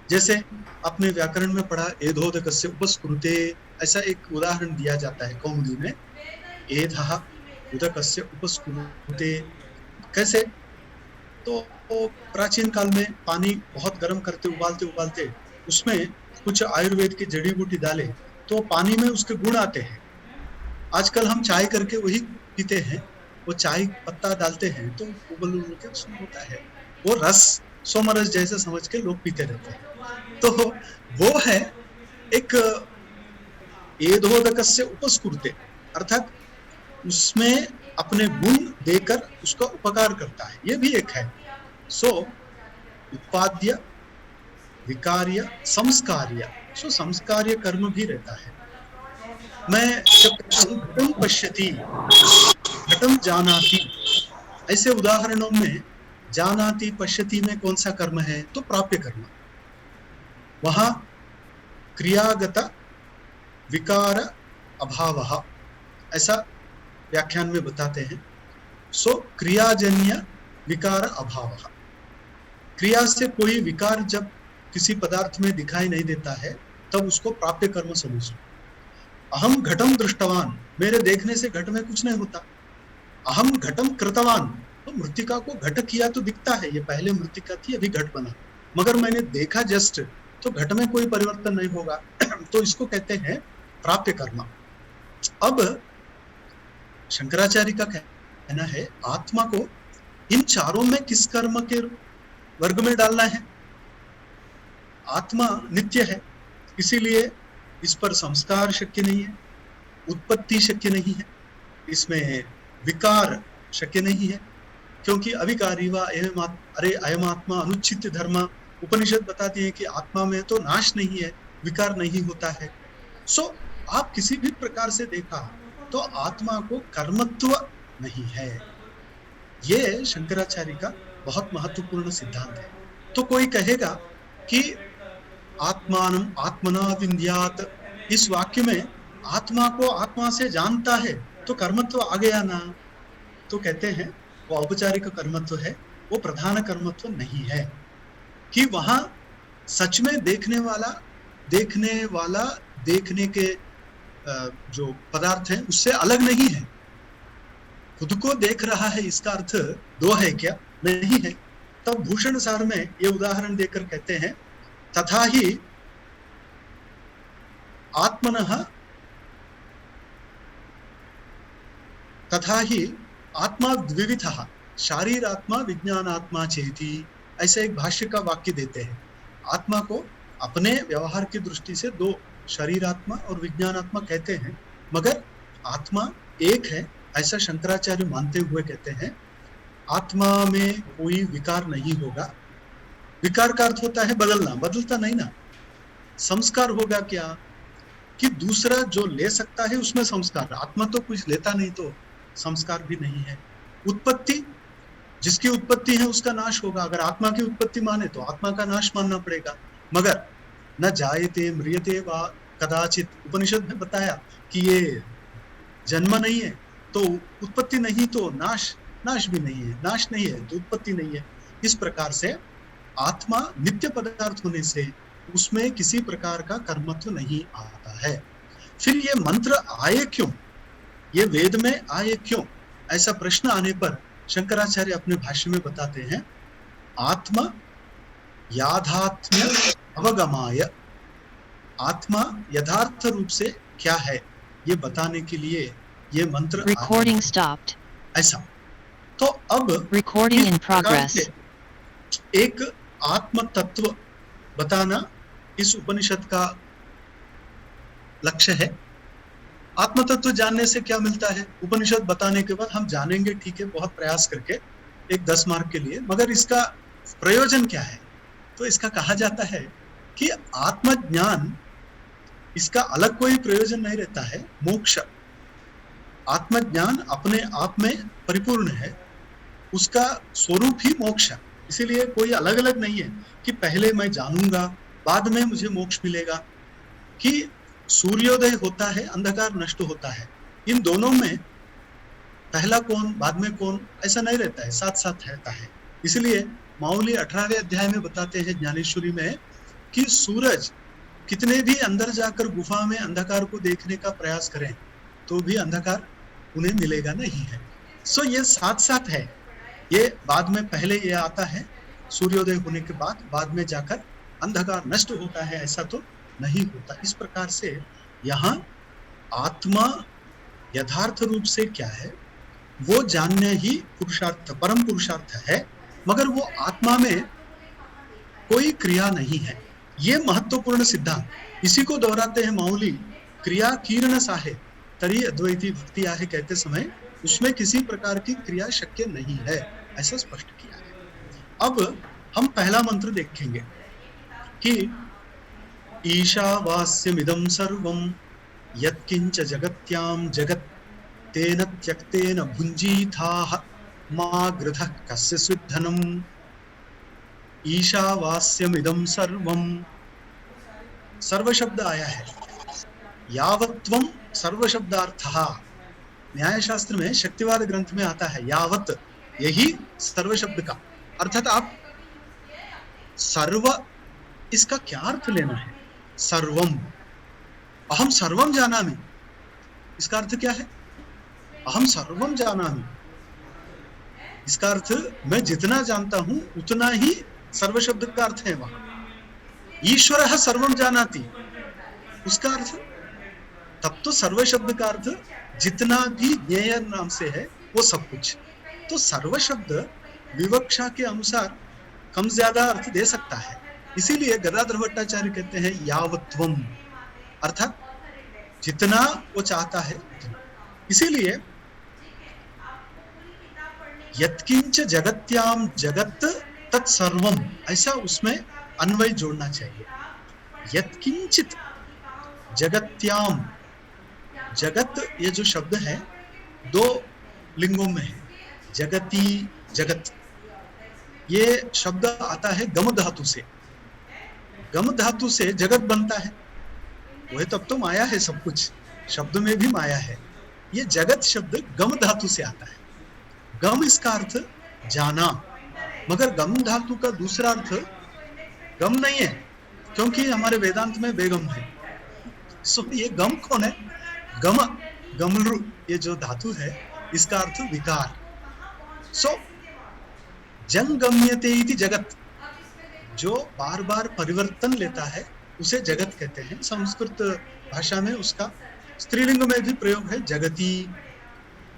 जैसे अपने व्याकरण में पढ़ा एधोदकस्य उपस्कृते, ऐसा एक उदाहरण दिया जाता है कौमुदी में, एधः उदकस्य उपस्कृते। कैसे? तो प्राचीन काल में पानी बहुत गर्म करते उबालते उसमें कुछ आयुर्वेद की जड़ी बूटी डाले तो पानी में उसके गुण आते हैं। आजकल हम चाय करके वही पीते हैं, वो चाय पत्ता डालते हैं तो उबल के उसमें होता है वो रस, सोमरस जैसे समझ के लोग पीते रहते हैं। तो वो है एक एधोदकस्य उपस्कृते, अर्थात उसमें अपने गुण देकर उसका उपकार करता है, ये भी एक है। सो उत्पाद्य, विकार्य, संस्कार्य, सो संस्कार्य कर्म भी रहता है। मैं घटम पश्यति, घटम जानाति, ऐसे उदाहरणों में जानाति पश्यति में कौन सा कर्म है? तो प्राप्य कर्म। वहां क्रियागत विकार अभावः, ऐसा व्याख्यान में बताते हैं। सो क्रियाजन्य विकार अभावः, क्रिया से कोई विकार जब किसी पदार्थ में दिखाई नहीं देता है तब उसको प्राप्य कर्म समझो। अहम घटम दृष्टवान, मेरे देखने से घट में कुछ नहीं होता। अहम घटम कृतवान, तो मृतिका को घट किया तो दिखता है, ये पहले मृतिका थी अभी घट बना, मगर मैंने देखा जस्ट, तो घट में कोई परिवर्तन नहीं होगा। तो इसको कहते हैं प्राप्य कर्म। अब शंकराचार्य का कहना है आत्मा को इन चारों में किस कर्म के वर्ग में डालना है। आत्मा नित्य है, इसीलिए इस पर संस्कार शक्य नहीं है, उत्पत्ति शक्य नहीं है, इसमें विकार शक्य नहीं है, क्योंकि अविकारी व अरे अयम आत्मा अनुच्छित धर्म, उपनिषद बताती है कि आत्मा में तो नाश नहीं है, विकार नहीं होता है। सो आप किसी भी प्रकार से देखा तो आत्मा को कर्मत्व नहीं है। ये शंकराचार्य का बहुत महत्वपूर्ण सिद्धांत है। तो कोई कहेगा कि आत्मानम आत्मना विन्द्यात, इस वाक्य में आत्मा को आत्मा से जानता है तो कर्मत्व आ गया ना। तो कहते हैं वो औपचारिक कर्मत्व है, वो प्रधान कर्मत्व नहीं है, कि वहां सच में देखने वाला देखने के जो पदार्थ है उससे अलग नहीं है। खुद को देख रहा है, इसका अर्थ दो है क्या? नहीं है। तब भूषण सार में ये उदाहरण देकर कहते हैं तथा ही आत्मा द्विविधः शारीरात्मा विज्ञानात्मा चेति, ऐसे एक भाष्य का वाक्य देते हैं। आत्मा को अपने व्यवहार की दृष्टि से दो, शरीरात्मा और विज्ञानात्मा कहते हैं, मगर आत्मा एक है ऐसा शंकराचार्य मानते हुए कहते हैं आत्मा में कोई विकार नहीं होगा। विकार का अर्थ होता है बदलना, बदलता नहीं ना। संस्कार होगा क्या कि दूसरा जो ले सकता है उसमें संस्कार, आत्मा तो कुछ लेता नहीं तो संस्कार भी नहीं है। उत्पत्ति, जिसकी उत्पत्ति है उसका नाश होगा। अगर आत्मा की उत्पत्ति माने तो आत्मा का नाश मानना पड़ेगा, मगर न जायते म्रियते वा कदाचित, उपनिषद ने बताया कि ये जन्म नहीं है तो उत्पत्ति नहीं तो नाश भी नहीं है, नाश नहीं है तो उत्पत्ति नहीं है। इस प्रकार से आत्मा नित्य पदार्थ होने से उसमें किसी प्रकार का कर्मत्व नहीं आता है। फिर ये मंत्र आए क्यों, ये वेद में आए क्यों, ऐसा प्रश्न आने पर शंकराचार्य अपने भाष्य में बताते हैं आत्मा याथात्म्य अवगमाय, आत्मा यथार्थ रूप से क्या है ये बताने के लिए ये मंत्र Recording stopped. ऐसा। तो अब Recording in progress. एक आत्म तत्व बताना इस उपनिषद का लक्ष्य है। आत्म तत्व जानने से क्या मिलता है, उपनिषद बताने के बाद हम जानेंगे, ठीक है, बहुत प्रयास करके, एक 10 मार्क के लिए, मगर इसका प्रयोजन क्या है? तो इसका कहा जाता है कि आत्मज्ञान, इसका अलग कोई प्रयोजन नहीं रहता है। मोक्ष, आत्मज्ञान अपने आप में परिपूर्ण है, उसका स्वरूप ही मोक्ष है। इसीलिए कोई अलग अलग नहीं है कि पहले मैं जानूंगा बाद में मुझे मोक्ष मिलेगा, कि सूर्योदय होता है अंधकार नष्ट होता है, इन दोनों में पहला कौन बाद में कौन ऐसा नहीं रहता है, साथ साथ रहता है। इसलिए माउली 18वें अध्याय में बताते हैं ज्ञानेश्वरी में कि सूरज कितने भी अंदर जाकर गुफा में अंधकार को देखने का प्रयास करें तो भी अंधकार उन्हें मिलेगा नहीं है। सो ये साथ साथ है, ये बाद में पहले ये आता है सूर्योदय होने के बाद में जाकर अंधकार नष्ट होता है, ऐसा तो नहीं होता। इस प्रकार से यहाँ आत्मा यथार्थ रूप से क्या है वो जानने ही पुरुषार्थ, परम पुरुषार्थ है, मगर वो आत्मा में कोई क्रिया नहीं है। ये महत्वपूर्ण सिद्धांत, इसी को दोहराते हैं माउली, क्रिया कीर्ण साहे तरी अद्वैती भक्ति आहे कहते समय उसमें किसी प्रकार की क्रिया शक्य नहीं है, ऐसा स्पष्ट किया है। अब हम पहला मंत्र देखेंगे कि ईशावास्यमिदं सर्वं यत्किंच जगत्यां जगत् तेन त्यक्तेन भुञ्जीथाः मा गृधः कस्य स्विद्धनम्। ईशावास्यमिदं सर्वं, सर्व शब्द आया है, यावत्वम सर्वशब्दार्थः, न्याय शास्त्र में शक्तिवाद ग्रंथ में आता है यावत, यही सर्व शब्द का अर्थात आप सर्व, इसका क्या अर्थ लेना है? सर्वम, अहम सर्वम जानामि, इसका अर्थ क्या है? अहम सर्वम जानामि, इसका अर्थ मैं जितना जानता हूं उतना ही सर्व शब्द का अर्थ है वहां। ईश्वरः सर्वम जानाति, उसका अर्थ तब तो सर्व शब्द का अर्थ जितना भी ज्ञेय नाम से है वो सब कुछ। तो सर्व शब्द विवक्षा के अनुसार कम ज्यादा अर्थ दे सकता है, इसीलिए गदाधर भट्टाचार्य कहते हैं यावत्वम, अर्थात जितना वो चाहता है उतना। इसीलिए यत्किंच जगत्याम जगत तत्सर्वम, ऐसा उसमें अन्वय जोड़ना चाहिए। यत्किंचित जगत्याम, जगत ये जो शब्द है दो लिंगों में है, जगती जगत, ये शब्द आता है गम धातु से। गम धातु से जगत बनता है, वह तब तो माया है, सब कुछ शब्द में भी माया है। ये जगत शब्द गम धातु से आता है। गम इसका अर्थ जाना, मगर गम धातु का दूसरा अर्थ गम नहीं है, क्योंकि हमारे वेदांत में बेगम है। सो ये गम कौन है? गम, गमलु, ये जो धातु है इसका अर्थ विकार। सो जंगम्यते इति जगत, जो बार बार परिवर्तन लेता है उसे जगत कहते हैं। संस्कृत भाषा में उसका स्त्रीलिंग में भी प्रयोग है जगती।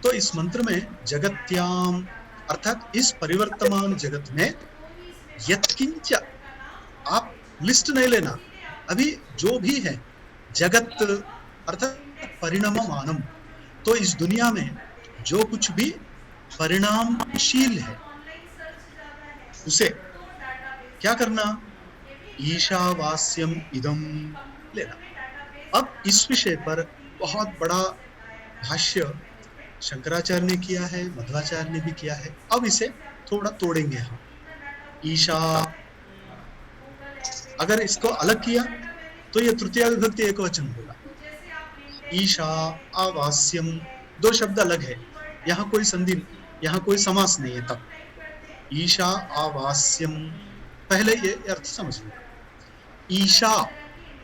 तो इस मंत्र में जगत्याम अर्थात इस परिवर्तमान जगत में यत्किंच, आप लिस्ट नहीं लेना, अभी जो भी है जगत अर्थात परिणाममानम, तो इस दुनिया में जो कुछ भी परिणामशील है उसे क्या करना? ईशावास्यम इदम लेना। अब इस विषय पर बहुत बड़ा भाष्य शंकराचार्य ने किया है, मध्वाचार्य ने भी किया है। अब इसे थोड़ा तोड़ेंगे हम। ईशा, अगर इसको अलग किया तो ये तृतीया विभक्ति एकवचन होगा। ईशा आवास्यम, दो शब्द अलग है, यहाँ कोई संधि, यहाँ कोई समास नहीं है। तब ईशा आवास्यम, पहले ये अर्थ समझ लो। ईशा,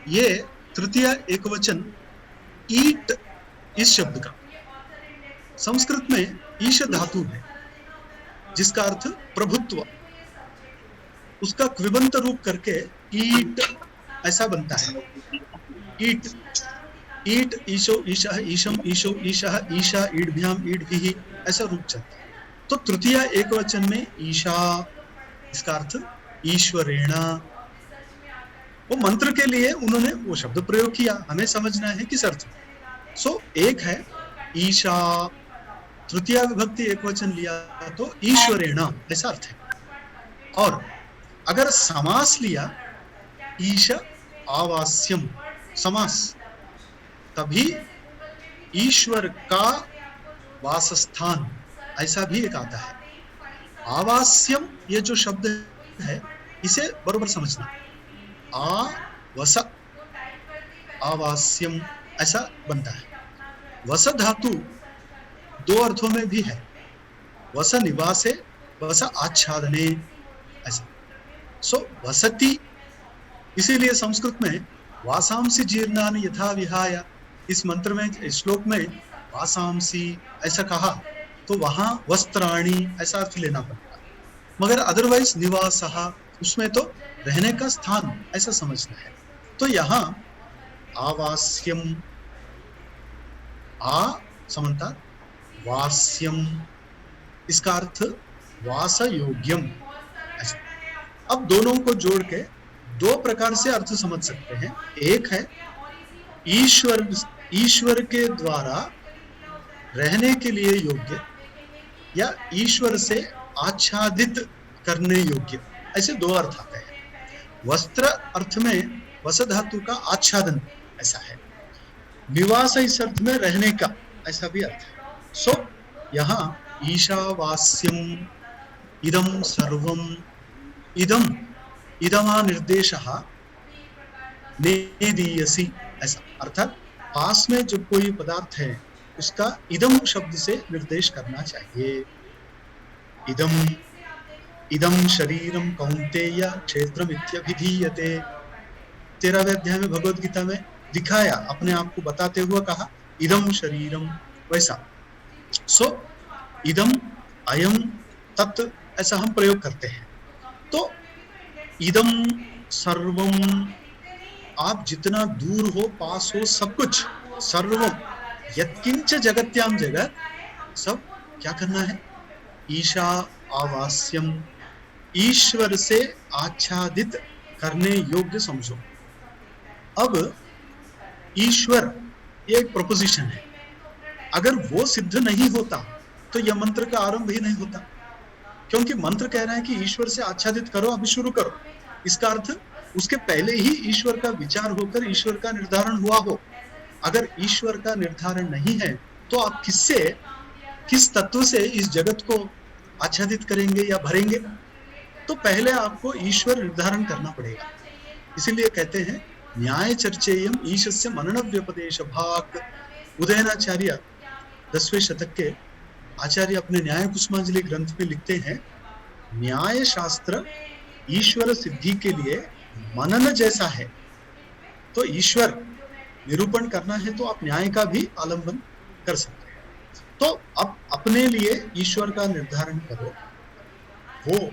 ये तृतीय एकवचन ईट, इस शब्द का संस्कृत में ईश धातु है जिसका अर्थ प्रभुत्व, उसका क्विबंत रूप करके ईट ऐसा बनता है। ईट, ईट, ईशो, ईशा, ईशम, ईशो, ईशा, ईशा, ईडभ्याम, ईडभिः, ऐसा रूप चलता है। तो तृतीय एकवचन में ईशा, इसका अर्थ ईश्वरेण। वो मंत्र के लिए उन्होंने वो शब्द प्रयोग किया, हमें समझना है किस अर्थ में। सो एक है ईशा, तृतीय विभक्ति एकवचन लिया तो ईश्वरेण ऐसा अर्थ है। और अगर समास लिया ईश आवास्यम समास, तभी ईश्वर का वासस्थान ऐसा भी एक आता है। आवास्यम ये जो शब्द है इसे बरोबर समझना। वस, आवास्यम ऐसा बनता है। वस धातु दो अर्थों में भी है, वस निवासे, वस आच्छादने, ऐसा। सो वसति, इसीलिए संस्कृत में वासांसी जीर्णानि यथा विहाय, इस मंत्र में, इस श्लोक में वासांसी ऐसा कहा तो वहां वस्त्राणि ऐसा अर्थ लेना पड़ता, मगर अदरवाइज निवासः, उसमें तो रहने का स्थान ऐसा समझना है। तो यहाँ आवास्यम, आ समझता, वास्यम, इसका अर्थ वास योग्यम ऐसा। अब दोनों को जोड़ के दो प्रकार से अर्थ समझ सकते हैं। एक है ईश्वर के द्वारा रहने के लिए योग्य, या ईश्वर से आच्छादित करने योग्य, ऐसे दो अर्थ आते हैं। वस्त्र अर्थ में वस धातु का आच्छादन ऐसा है, निवास इस अर्थ में रहने का ऐसा भी अर्थ है। सो यहाँ ईशावास्यम इदम सर्वम, इदम, इदमा निर्देशः नेदीयसी ऐसा, अर्थात पास में जब कोई पदार्थ है उसका इदम शब्द से निर्देश करना चाहिए। इदम इदम शरीरम कौन्तेय क्षेत्रम इत्यभिधीयते। 13वें अध्याय में भगवत गीता में दिखाया, अपने आप को बताते हुए कहा इदम शरीरम, वैसा। सो इदम अयम तत् ऐसा हम प्रयोग करते हैं। तो इदम सर्वम, आप जितना दूर हो पास हो सब कुछ, सर्वम यत्किंच जगत्याम जगत, सब क्या करना है? ईशा आवास्यम, ईश्वर से आच्छादित करने योग्य समझो। अब ईश्वर ये एक प्रोपोजिशन है, अगर वो सिद्ध नहीं होता तो यह मंत्र का आरंभ ही नहीं होता, क्योंकि मंत्र कह रहा है कि ईश्वर से आच्छादित करो, अभी शुरू करो। इसका अर्थ उसके पहले ही ईश्वर का विचार होकर ईश्वर का निर्धारण हुआ हो। अगर ईश्वर का निर्धारण नहीं है तो आप किस तत्व से इस जगत को आच्छादित करेंगे या भरेंगे? तो पहले आपको ईश्वर निर्धारण करना पड़ेगा। इसीलिए कहते हैं न्याय चर्चेयम ईशस्य मनन व्यपदेश भाग। उदयनाचार्य 10वें शतक के आचार्य अपने न्याय कुसुमांजलि ग्रंथ में लिखते हैं, न्याय शास्त्र ईश्वर सिद्धि के लिए मनन जैसा है। तो ईश्वर निरूपण करना है तो आप न्याय का भी आलंबन कर सकते हैं। तो अब अपने लिए ईश्वर का निर्धारण करो, वो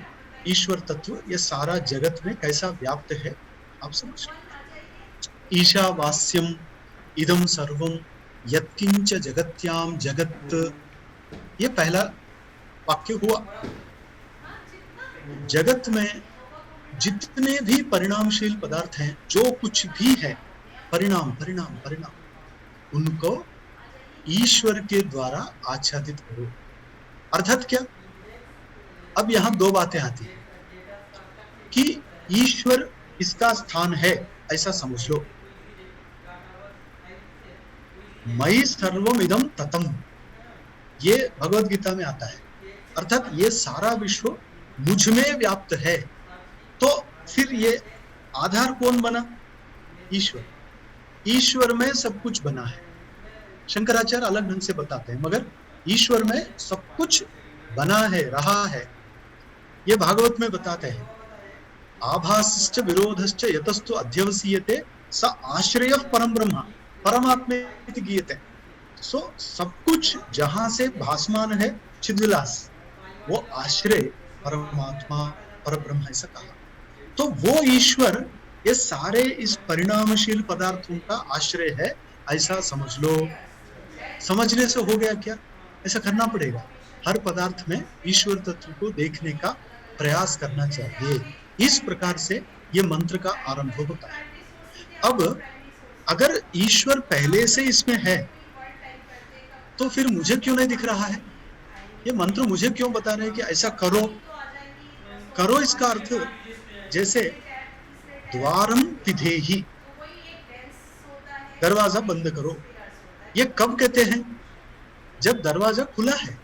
ईश्वर तत्व ये सारा जगत में कैसा व्याप्त है आप समझ लो। ईशावास्यम इदम सर्वम यत्किंच जगत्याम जगत, ये पहला वाक्य हुआ। जगत में जितने भी परिणामशील पदार्थ हैं, जो कुछ भी है, परिणाम परिणाम परिणाम, उनको ईश्वर के द्वारा आच्छादित करो। अर्थात क्या? अब यहां दो बातें आती हैं कि ईश्वर इसका स्थान है ऐसा समझ लो। मयि सर्वम इदम ततम, ये भगवत गीता में आता है, अर्थात ये सारा विश्व मुझ में व्याप्त है। तो फिर ये आधार कौन बना? ईश्वर। ईश्वर में सब कुछ बना है। शंकराचार्य अलग ढंग से बताते हैं, मगर ईश्वर में सब कुछ बना है, रहा है। ये भागवत में बताते हैं, आभासश्च विरोधश्च यतस्तु अध्यवसीयते स आश्रय परम ब्रह्म परमात्मेति गीयते। सो सब कुछ जहां से भासमान है चिद्विलास, वो आश्रय परमात्मा परब्रह्म ऐसा कहा। तो वो ईश्वर ये सारे इस परिणामशील पदार्थों का आश्रय है ऐसा समझ लो। समझने से हो गया क्या? ऐसा करना पड़ेगा, हर पदार्थ में ईश्वर तत्व को देखने का प्रयास करना चाहिए। इस प्रकार से ये मंत्र का आरंभ होता है। अब अगर ईश्वर पहले से इसमें है तो फिर मुझे क्यों नहीं दिख रहा है? ये मंत्र मुझे क्यों बता रहे हैं कि ऐसा करो करो? इसका अर्थ जैसे द्वारम पिधेहि, दरवाजा बंद करो, ये कब कहते हैं? जब दरवाजा खुला है।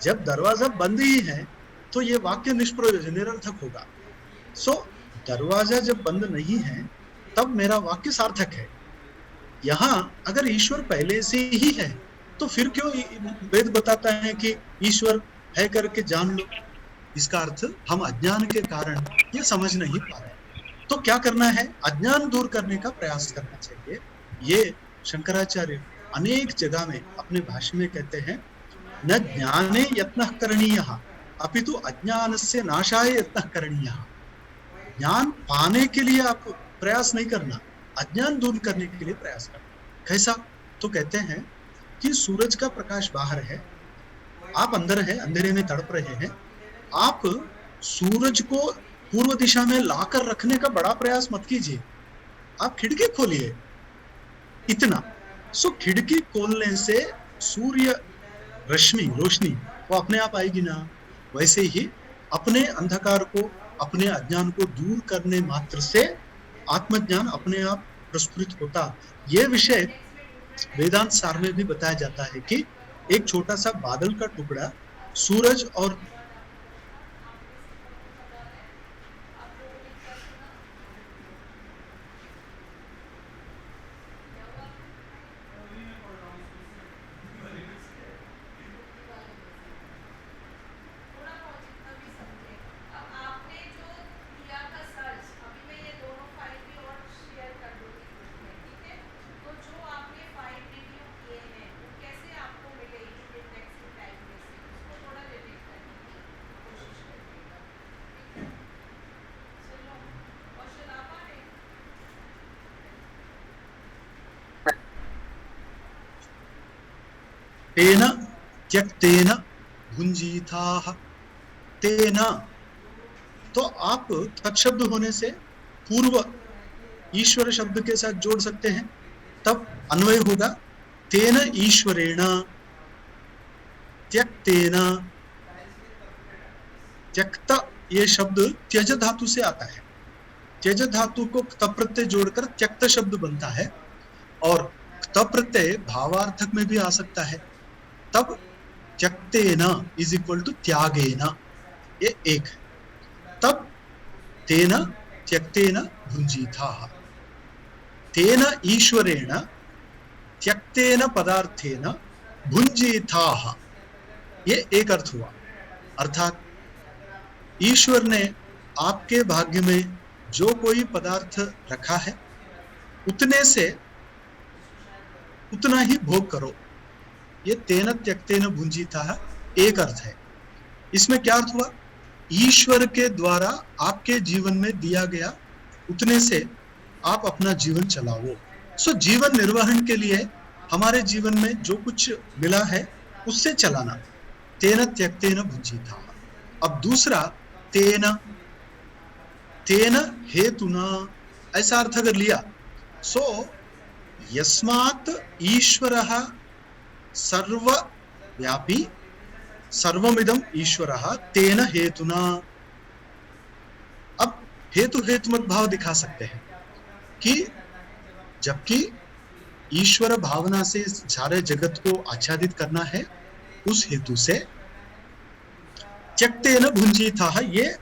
जब दरवाजा बंद ही है तो ये वाक्य निष्प्रयोजन, निरर्थक होगा। सो दरवाजा जब बंद नहीं है तब मेरा वाक्य सार्थक है। यहां अगर ईश्वर पहले से ही है तो फिर क्यों वेद बताता है कि ईश्वर है करके जान लो? इसका अर्थ हम अज्ञान के कारण ये समझ नहीं पा रहे। तो क्या करना है? अज्ञान दूर करने का प्रयास करना चाहिए। ये शंकराचार्य अनेक जगह में अपने भाष्य में कहते हैं, न ज्ञाने यत्नः करणीयः अपितु अज्ञानस्य नाशाय यत्नः करणीयः। ज्ञान पाने के लिए आप प्रयास नहीं करना, अज्ञान दूर करने के लिए प्रयास करना। कैसा? तो कहते हैं कि सूरज का प्रकाश बाहर है, आप अंदर है, अंधेरे में तड़प रहे हैं। आप सूरज को पूर्व दिशा में लाकर रखने का बड़ा प्रयास मत कीजिए, आप खिड़की खोलिए, इतना। सो खिड़की खोलने से सूर्य रश्मि, रोशनी वो अपने आप आएगी ना। वैसे ही अपने अंधकार को, अपने अज्ञान को दूर करने मात्र से आत्मज्ञान अपने आप प्रस्फुरित होता। यह विषय वेदांत सार में भी बताया जाता है कि एक छोटा सा बादल का टुकड़ा सूरज और तेन त्यक्तेन भुंजीथाः। तेन, तो आप तत्शब्द होने से पूर्व ईश्वर शब्द के साथ जोड़ सकते हैं, तब अन्वय होगा तेन ईश्वरेण त्यक्तेन। त्यक्त ये शब्द त्यज धातु से आता है। त्यज धातु को क्त प्रत्यय जोड़कर त्यक्त शब्द बनता है, और क्त प्रत्यय भावार्थक में भी आ सकता है। तब त्यक्तेन इज इक्वल टू त्यागेन, ये एक है। तब तेन त्यक्तेन भुंजीथाः, तेन ईश्वरेण त्यक्तेन पदार्थेन भुंजीथाः, ये एक अर्थ हुआ। अर्थात ईश्वर ने आपके भाग्य में जो कोई पदार्थ रखा है उतने से उतना ही भोग करो, ये तेन त्यक्तेन भुंजीथाः एक अर्थ है। इसमें क्या अर्थ हुआ? ईश्वर के द्वारा आपके जीवन में दिया गया उतने से आप अपना जीवन चलाओ। सो जीवन निर्वहन के लिए हमारे जीवन में जो कुछ मिला है उससे चलाना, तेन त्यक्तेन भुंजीथाः। अब दूसरा तेन, तेन हेतुना, ऐसा अर्थ अगर लिया, सो यस्मात् ईश्वरः सर्वव्यापी सर्वमिदं ईश्वरः तेन हेतुना। अब हेतु हेतुमत भाव दिखा सकते हैं कि जबकि ईश्वर भावना से सारे जगत को आच्छादित करना है, उस हेतु से त्यक्तेन भुंजीथाः ये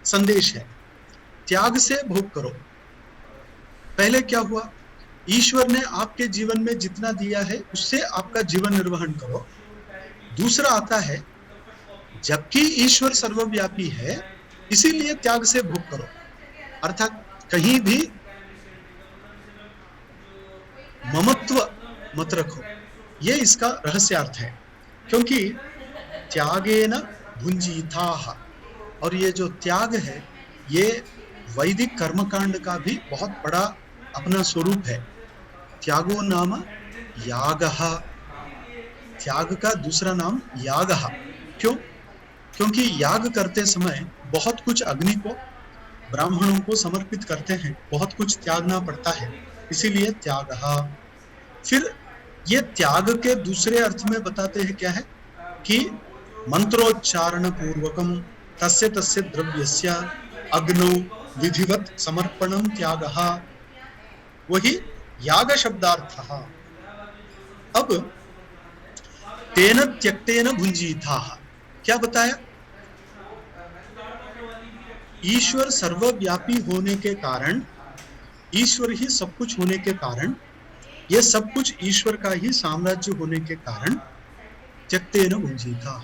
संदेश है, त्याग से भोग करो। पहले क्या हुआ? ईश्वर ने आपके जीवन में जितना दिया है उससे आपका जीवन निर्वहन करो। दूसरा आता है, जबकि ईश्वर सर्वव्यापी है इसीलिए त्याग से भोग करो, अर्थात कहीं भी ममत्व मत रखो, ये इसका रहस्यार्थ है। क्योंकि त्यागेन भुंजीथाः, और ये जो त्याग है ये वैदिक कर्मकांड का भी बहुत बड़ा अपना स्वरूप है। त्यागो नाम यागः, त्याग का दूसरा नाम यागः। क्यों? क्योंकि याग करते समय बहुत कुछ अग्नि को, ब्राह्मणों को समर्पित करते हैं, बहुत कुछ त्यागना पड़ता है, इसीलिए त्यागः। फिर ये त्याग के दूसरे अर्थ में बताते हैं क्या है कि मंत्रोच्चारण पूर्वकम तस्य तस्य द्रव्यस्य अग्नौ विधिवत समर्पणम त्यागः, वही याग शब्दार्थः। अब तेन त्यक्तेन भुंजीथाः क्या बताया? ईश्वर सर्वव्यापी होने के कारण, ईश्वर ही सब कुछ होने के कारण, ये सब कुछ ईश्वर का ही साम्राज्य होने के कारण त्यक्तेन भुंजीथाः,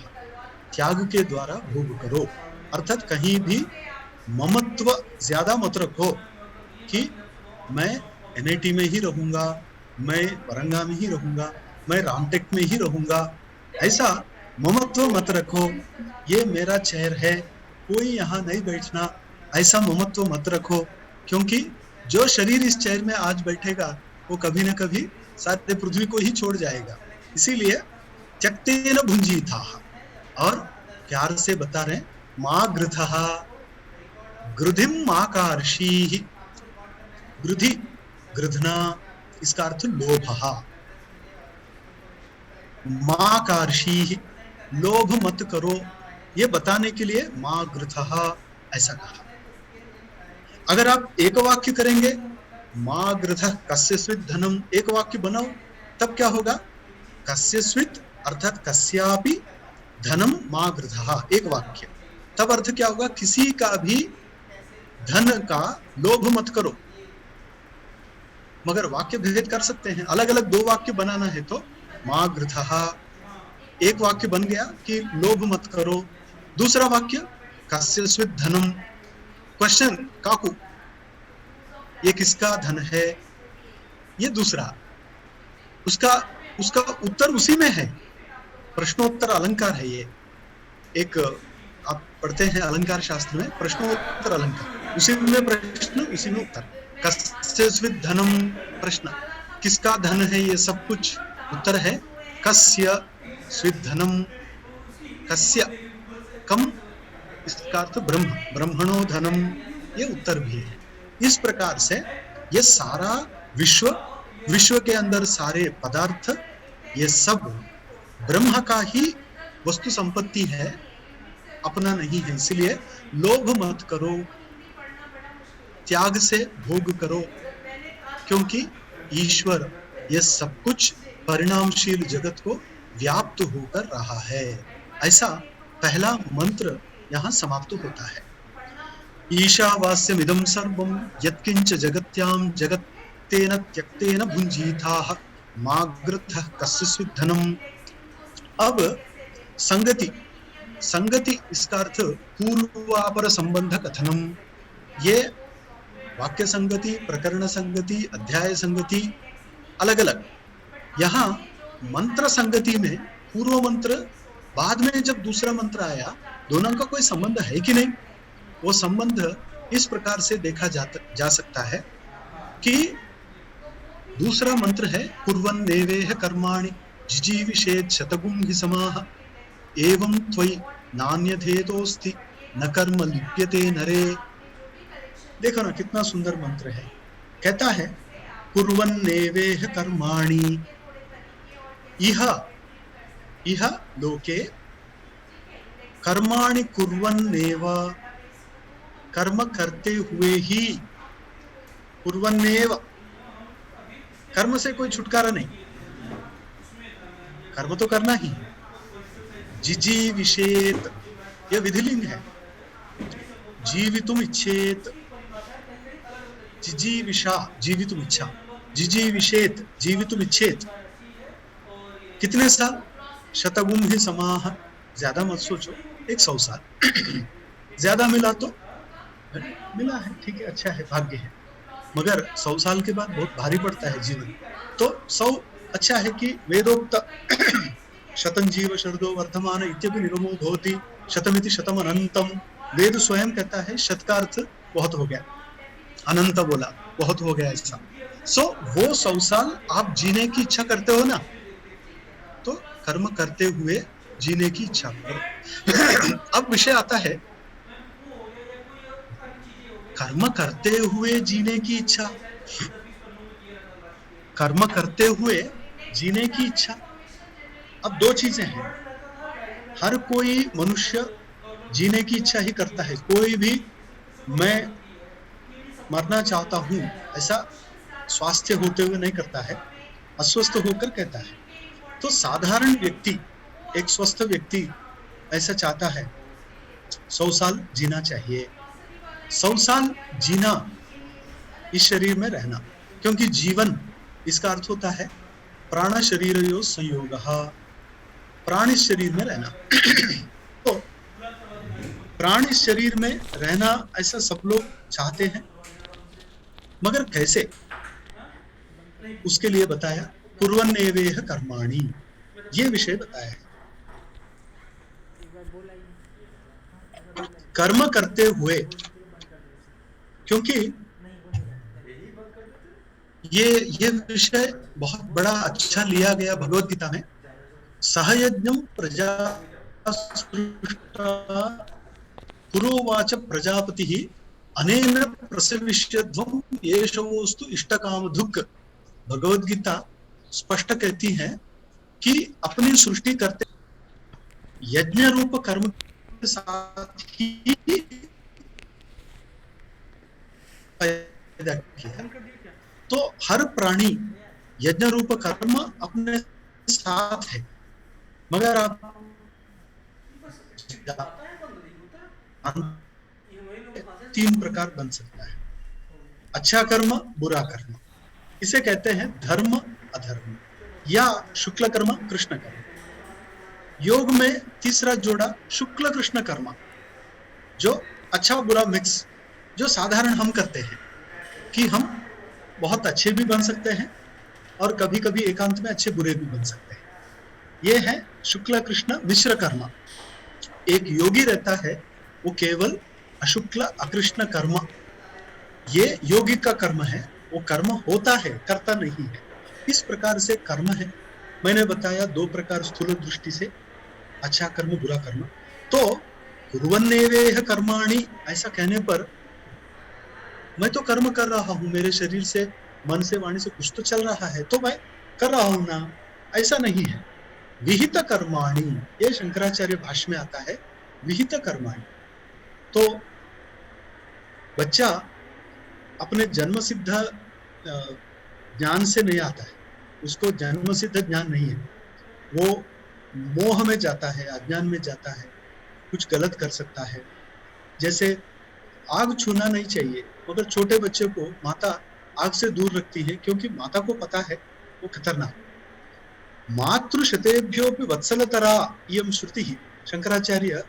त्याग के द्वारा भोग करो। अर्थात कहीं भी ममत्व ज्यादा मत रखो कि मैं एनआईटी में ही रहूंगा, मैं वरंगा में ही रहूंगा, मैं रामटेक में ही रहूंगा, ऐसा ममत्व मत रखो। ये मेरा चेयर है, कोई यहाँ नहीं बैठना, ऐसा ममत्व मत रखो। क्योंकि जो शरीर इस चेयर में आज बैठेगा वो कभी न कभी सारे पृथ्वी को ही छोड़ जाएगा। इसीलिए त्यक्तेन भुंजीथाः, और प्यार से बता रहे माँ गृथः, गृधिम माँ कार्षीः, गृधि गृधना इसका अर्थ लोभः, माँ कार्षीः लोभ मत करो, ये बताने के लिए माँ गृथः ऐसा कहा। अगर आप एक वाक्य करेंगे माँ गृथः कस्यस्वित् धनम, एक वाक्य बनाओ, तब क्या होगा? कस्यस्वित् अर्थात कस्यापि धनम माँ गृथः, एक वाक्य। तब अर्थ क्या होगा? किसी का भी धन का लोभ मत करो। मगर वाक्य भेद कर सकते हैं, अलग अलग दो वाक्य बनाना है तो माँ गृथः एक वाक्य बन गया कि लोभ मत करो। दूसरा वाक्य कस्यस्वित् धनम, क्वेश्चन काकू, ये किसका धन है? ये दूसरा, उसका उत्तर उसी में है, प्रश्नोत्तर अलंकार है। ये एक आप पढ़ते हैं अलंकार शास्त्र में, प्रश्नोत्तर अलंकार, उसी में प्रश्न उसी में उत्तर। कस्यस्वित् धनम प्रश्न, किसका धन है ये सब कुछ, उत्तर है कस्य स्विद्धनम कस्य कम, इसका अर्थ ब्रह्म, ब्रह्मणो धनम, ये उत्तर भी है। इस प्रकार से ये सारा विश्व, विश्व के अंदर सारे पदार्थ, ये सब ब्रह्म का ही वस्तु संपत्ति है, अपना नहीं है। इसलिए लोभ मत करो, त्याग से भोग करो, क्योंकि ईश्वर ये सब कुछ परिणामशील जगत को व्याप्त होकर रहा है। ऐसा पहला मंत्र यहाँ समाप्त होता है। ईशावास्यमिदं सर्वं यत्किंच जगत्यां जगत्तेन त्यक्तेन भुञ्जीथाः माग्रथः कस्य स्विद्धनम्। अब संगति, संगति इसका अर्थ पूर्वापर संबंध कथनम। ये वाक्य संगति, प्रकरण संगति, अध्याय संगति अलग अलग। यहाँ मंत्र संगति में पूर्व मंत्र बाद में जब दूसरा मंत्र आया, दोनों का कोई संबंध है कि नहीं, वो संबंध इस प्रकार से देखा जा सकता है कि दूसरा मंत्र है कुर्वन्नेवेह कर्माणि जिजीविषेत् शतगुं हि समाः एवं त्वयि नान्यथेतोस्ति न कर्म लिप्यते नरे। देखो ना कितना सुंदर मंत्र है। कहता है कुर्वन्नेवेह कर्माणि, इह लोके कर्माणि कुर्वन्नेव, कर्म करते हुए ही, कुर्वन्नेव, कर्म से कोई छुटकारा नहीं, कर्म तो करना ही। जिजीविषेत, यह विधिलिंग है। जीवितुम इच्छेत, जिजीविषा, जीवितुम इच्छा, जिजीविषेत, जीवितुम इच्छेत। कितने साल? शतगुम ही समाह, ज्यादा मत सोचो, 100 साल। ज्यादा मिला तो मिला है, ठीक है, अच्छा है, भाग्य है, मगर 100 साल के बाद बहुत भारी पड़ता है जीवन। तो 100 अच्छा है कि वेदोक्त शतं जीव शरदो वर्धमान इत्यपि निगमो भवति शतमिति शतम अनंतम। वेद स्वयं कहता है शत का अर्थ बहुत हो गया, अनंत बोला बहुत हो गया ऐसा। वो 100 साल आप जीने की इच्छा करते हो ना, तो कर्म करते हुए जीने की इच्छा करो। अब विषय आता है कर्म करते हुए जीने की इच्छा, कर्म करते हुए जीने की इच्छा। अब 2 चीजें हैं। हर कोई मनुष्य जीने की इच्छा ही करता है, कोई भी मैं मरना चाहता हूं ऐसा स्वास्थ्य होते हुए नहीं करता है, अस्वस्थ होकर कहता है। तो साधारण व्यक्ति, एक स्वस्थ व्यक्ति ऐसा चाहता है 100 साल जीना चाहिए, 100 साल जीना, इस शरीर में रहना, क्योंकि जीवन इसका अर्थ होता है प्राण शरीरयोः संयोगः, प्राण इस शरीर में रहना। तो प्राण इस शरीर में रहना ऐसा सब लोग चाहते हैं, मगर कैसे, उसके लिए बताया कुर्वन्नेवेह कर्माणि, ये विषय बताया है। कर्म करते हुए, क्योंकि ये विषय बहुत बड़ा अच्छा लिया गया भगवद गीता में। सहयज्ञं प्रजा पुरोवाच प्रजापतिः अनेन प्रसविष्यध्वं येषवोस्तु इष्टकामधुक्। भगवद गीता स्पष्ट कहती है कि अपनी सृष्टि करते यज्ञ रूप कर्म के साथ ही पैदा किया। तो हर प्राणी यज्ञ रूप कर्म अपने साथ है, मगर आप 3 प्रकार बन सकता है। अच्छा कर्म, बुरा कर्म, इसे कहते हैं धर्म अधर्म, या शुक्ल कर्म कृष्ण कर्म। योग में तीसरा जोड़ा शुक्ल कृष्ण कर्म, जो अच्छा बुरा मिक्स, जो साधारण हम करते हैं कि हम बहुत अच्छे भी बन सकते हैं और कभी कभी एकांत में अच्छे बुरे भी बन सकते हैं। ये है शुक्ल कृष्ण मिश्र कर्म। एक योगी रहता है, वो केवल अशुक्ल अकृष्ण कर्म, ये योगी का कर्म है, वो कर्म होता है, करता नहीं है। इस प्रकार से कर्म है। मैंने बताया दो प्रकार स्थूल दृष्टि से, अच्छा कर्म बुरा कर्म। तो कुर्वन्नेवेह कर्माणि ऐसा कहने पर मैं तो कर्म कर रहा हूं, मेरे शरीर से, मन से, वाणी से कुछ तो चल रहा है, तो मैं कर रहा हूं ना, ऐसा नहीं है। विहित कर्माणि, ये शंकराचार्य भाष्य में आता है, विहित कर्माणि। तो बच्चा अपने जन्म सिद्ध ज्ञान से नहीं आता है, उसको जन्म सिद्ध ज्ञान नहीं है, वो मोह में जाता है, अज्ञान में जाता है, कुछ गलत कर सकता है। जैसे आग छूना नहीं चाहिए, मगर छोटे बच्चे को माता आग से दूर रखती है, क्योंकि माता को पता है वो खतरनाक। मातृशतेभ्योपि वत्सलतरा इयं श्रुति, शंकराचार्य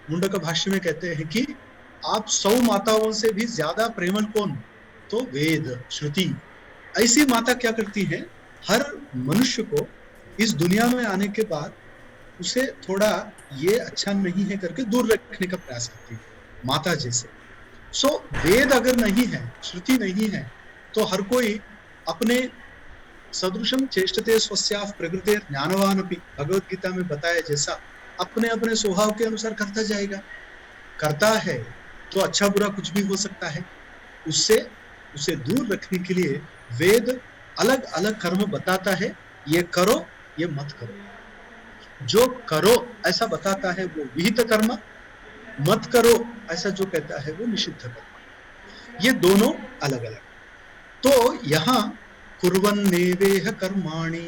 मुंडक भाष्य में कहते हैं कि आप 100 माताओं से भी ज्यादा प्रेमल कौन? तो वेद, श्रुति। ऐसी माता क्या करती है, हर मनुष्य को इस दुनिया में आने के बाद उसे थोड़ा ये अच्छा नहीं है करके दूर रखने का प्रयास करती है, माता जैसे। सो वेद अगर नहीं है, श्रुति नहीं है, तो हर कोई अपने सदृशम चेष्टते स्वस्याः प्रकृतेर ज्ञानवानपि, भगवत गीता में बताया जैसा अपने अपने स्वभाव के अनुसार करता जाएगा। करता है तो अच्छा बुरा कुछ भी हो सकता है, उससे उसे दूर रखने के लिए वेद अलग अलग कर्म बताता है, ये करो ये मत करो। जो करो ऐसा बताता है वो विहित कर्म, मत करो ऐसा जो कहता है वो निषिद्ध कर्म। ये दोनों अलग अलग। तो यहाँ कुर्वन्नेवेह कर्माणि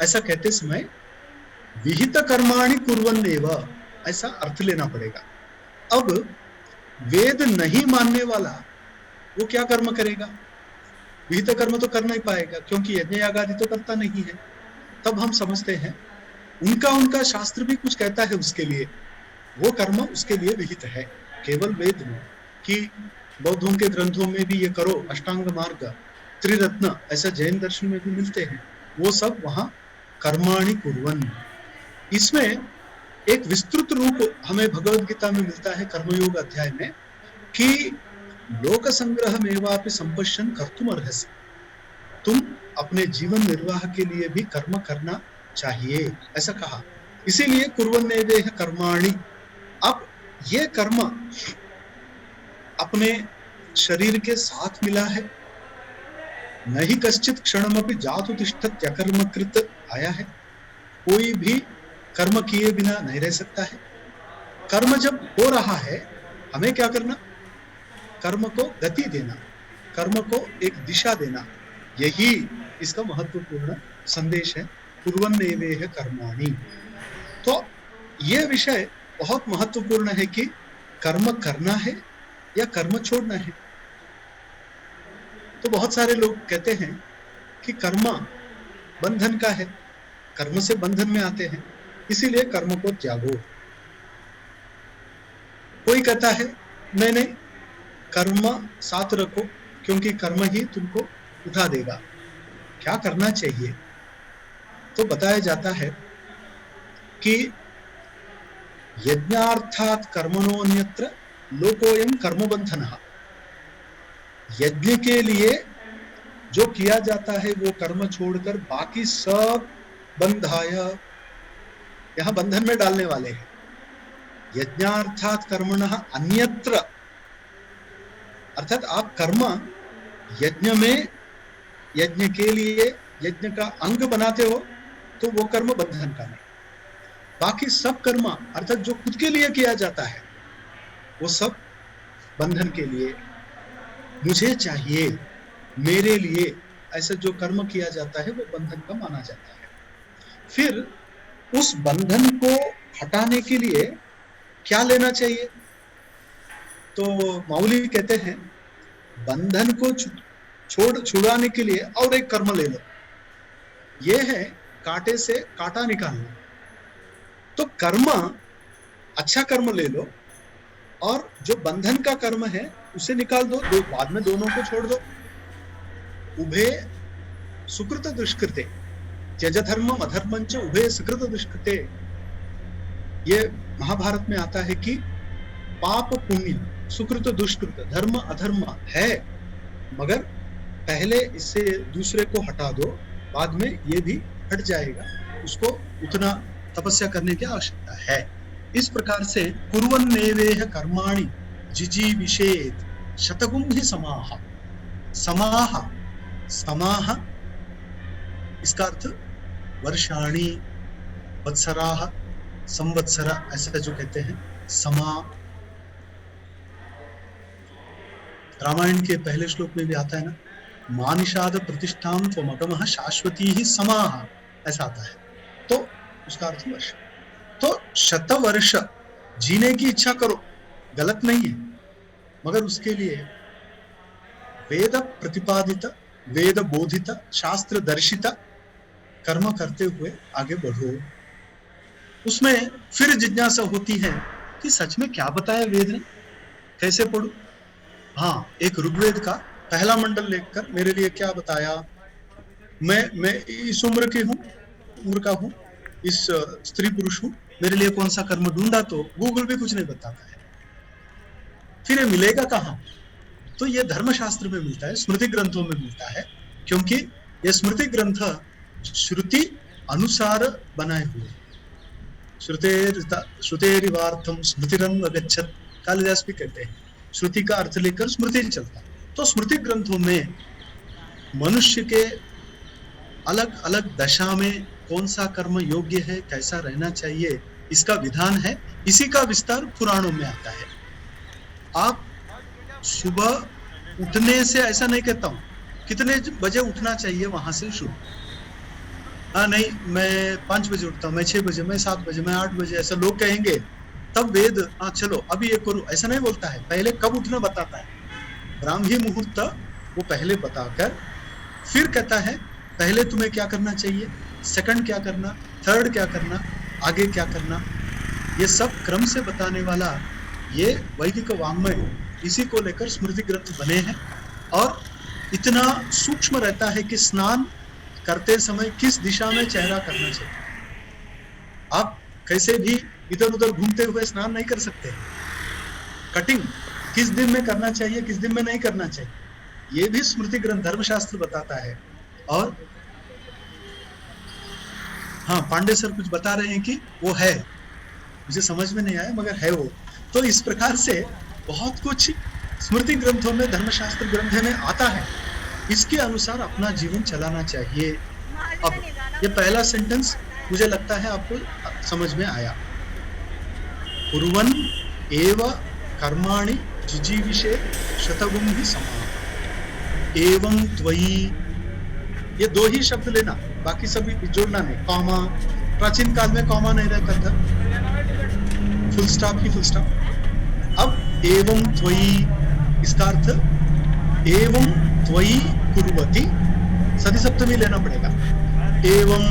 ऐसा कहते समय विहित कर्माणि कुर्वन्नेव ऐसा अर्थ लेना पड़ेगा। अब वेद नहीं मानने वाला वो क्या कर्म करेगा? विहित कर्म तो कर नहीं पाएगा, क्योंकि यज्ञ याग आदि तो करता नहीं है। तब हम समझते हैं उनका शास्त्र भी कुछ कहता है उसके लिए, वो कर्म उसके लिए विहित है। केवल वेद में कि बौद्धों के ग्रंथों में भी ये करो, अष्टांग मार्ग, त्रिरत्न ऐसा जैन दर्शन में भी मिलते हैं, वो सब वहां कर्माणि कुर्वन्। इसमें एक विस्तृत रूप हमें भगवद गीता में मिलता है कर्मयोग अध्याय में कि लोक संग्रह मेवापि संपश्यन कर्तुम अर्हसि, तुम अपने जीवन निर्वाह के लिए भी कर्म करना चाहिए ऐसा कहा। इसीलिए कुर्वन्नेवेह कर्माणि। अब ये कर्म अपने शरीर के साथ मिला है, नहीं कश्चित क्षणमपि जातु तिष्ठत् अकर्मकृत आया है, कोई भी कर्म किए बिना नहीं रह सकता है। कर्म जब हो रहा है हमें क्या करना? कर्म को गति देना, कर्म को एक दिशा देना, यही इसका महत्वपूर्ण संदेश है, कुर्वन्नेवेह कर्माणि। तो यह विषय बहुत महत्वपूर्ण है कि कर्म करना है या कर्म छोड़ना है। तो बहुत सारे लोग कहते हैं कि कर्म बंधन का है, कर्म से बंधन में आते हैं, इसीलिए कर्म को त्यागो। कोई कहता है नहीं नहीं, कर्म साथ रखो, क्योंकि कर्म ही तुमको उठा देगा। क्या करना चाहिए? तो बताया जाता है कि यज्ञार्थात् कर्मणोऽन्यत्र लोकोऽयं कर्मबन्धनः। यज्ञ के लिए जो किया जाता है वो कर्म छोड़कर बाकी सब बंधाय, यहां बंधन में डालने वाले हैं। यज्ञार्थात् कर्मणः अन्यत्र, अर्थात आप कर्म यज्ञ में, यज्ञ के लिए यज्ञ का अंग बनाते हो तो वो कर्म बंधन का नहीं। बाकी सब कर्म अर्थात जो खुद के लिए किया जाता है वो सब बंधन के लिए, मुझे चाहिए, मेरे लिए, ऐसा जो कर्म किया जाता है वो बंधन का माना जाता है। फिर उस बंधन को हटाने के लिए क्या लेना चाहिए? तो मौली कहते हैं बंधन को छुड़ाने के लिए और एक कर्म ले लो, ये है कांटे से कांटा निकालना। तो कर्म, अच्छा कर्म ले लो और जो बंधन का कर्म है उसे निकाल दो, बाद में दोनों को छोड़ दो। उभे सुकृत दुष्कृते त्यज धर्मम अधर्मंच उभे सुकृत दुष्कृते। ये महाभारत में आता है कि पाप पुण्य, सुकृत दुष्कृत, धर्म अधर्म है, मगर पहले इससे दूसरे को हटा दो, बाद में ये भी हट जाएगा, उसको उतना तपस्या करने की आवश्यकता है। इस प्रकार से कुर्वन्नेवेह कर्माणि जिजीविषेत् शतगुं हि समाह। समाह, समाह इसका अर्थ वर्षाणि, वत्सराः, संवत्सर ऐसा जो कहते हैं, समा। रामायण के पहले श्लोक में भी आता है ना, मानिषाद प्रतिष्ठां त्वमगमः शाश्वती ही समाह, ऐसा आता है। तो उसका अर्थ वर्ष। तो शतवर्ष जीने की इच्छा करो, गलत नहीं है, मगर उसके लिए वेद प्रतिपादित, वेद बोधित, शास्त्र दर्शित कर्म करते हुए आगे बढ़ो। उसमें फिर जिज्ञासा होती है कि सच में क्या बताया वेद ने, कैसे पढ़ूं। हाँ, एक ऋग्वेद का पहला मंडल लेकर मेरे लिए क्या बताया, मैं इस उम्र का हूँ, इस स्त्री पुरुष हूँ, मेरे लिए कौन सा कर्म ढूंढा, तो गूगल भी कुछ नहीं बताता है। फिर ये मिलेगा कहाँ? तो ये धर्मशास्त्र में मिलता है, स्मृति ग्रंथों में मिलता है, क्योंकि ये स्मृति ग्रंथ श्रुति अनुसार बनाए हुए। श्रुतेरिवार्थम स्मृतिरम अगच्छत्, कालिदास भी कहते हैं, श्रुति का अर्थ लेकर स्मृति चलता है। तो स्मृति ग्रंथों में मनुष्य के अलग अलग दशा में कौन सा कर्म योग्य है, कैसा रहना चाहिए, इसका विधान है। इसी का विस्तार पुराणों में आता है। आप सुबह उठने से, ऐसा नहीं कहता हूं कितने बजे उठना चाहिए वहां से शुरू, हाँ नहीं मैं 5 बजे उठता हूँ, मैं 6 बजे, मैं 7 बजे, मैं 8 बजे, ऐसा लोग कहेंगे, तब वेद हाँ चलो अभी ये करो, ऐसा नहीं बोलता है। पहले कब उठना बताता है, ब्राह्मी मुहूर्त वो पहले बताकर फिर कहता है पहले तुम्हें क्या करना चाहिए, सेकंड क्या करना, थर्ड क्या करना, आगे क्या करना, ये सब क्रम से बताने वाला ये वैदिक वाङ्मय, इसी को लेकर स्मृति ग्रंथ बने हैं। और इतना सूक्ष्म रहता है कि स्नान करते समय किस दिशा में चेहरा करना चाहिए। आप कैसे भी इधर उधर घूमते हुए स्नान नहीं कर सकते। कटिंग किस दिन में करना चाहिए, किस दिन में नहीं करना चाहिए, ये भी स्मृति ग्रंथ धर्मशास्त्र बताता है। और हाँ, पांडे सर कुछ बता रहे हैं कि वो है, मुझे समझ में नहीं आया मगर है वो। तो इस प्रकार से बहुत कुछ स्मृति ग्रंथों में, धर्मशास्त्र ग्रंथ में आता है, इसके अनुसार अपना जीवन चलाना चाहिए। अब ये पहला सेंटेंस मुझे लगता है आपको समझ में आया। कुर्वन् एव कर्माणि जिजीविषे शतगुं हि समाः एवं त्वयि, ये 2 ही शब्द लेना, बाकी सभी जोड़ना नहीं। कॉमा, प्राचीन काल में कॉमा नहीं रहता था, फुल स्टॉप ही फुल स्टॉप। अब एवं त्वयि, इसका अर्थ एवं त्वयि कुर्वति, सति सप्तमी लेना पड़ेगा। एवं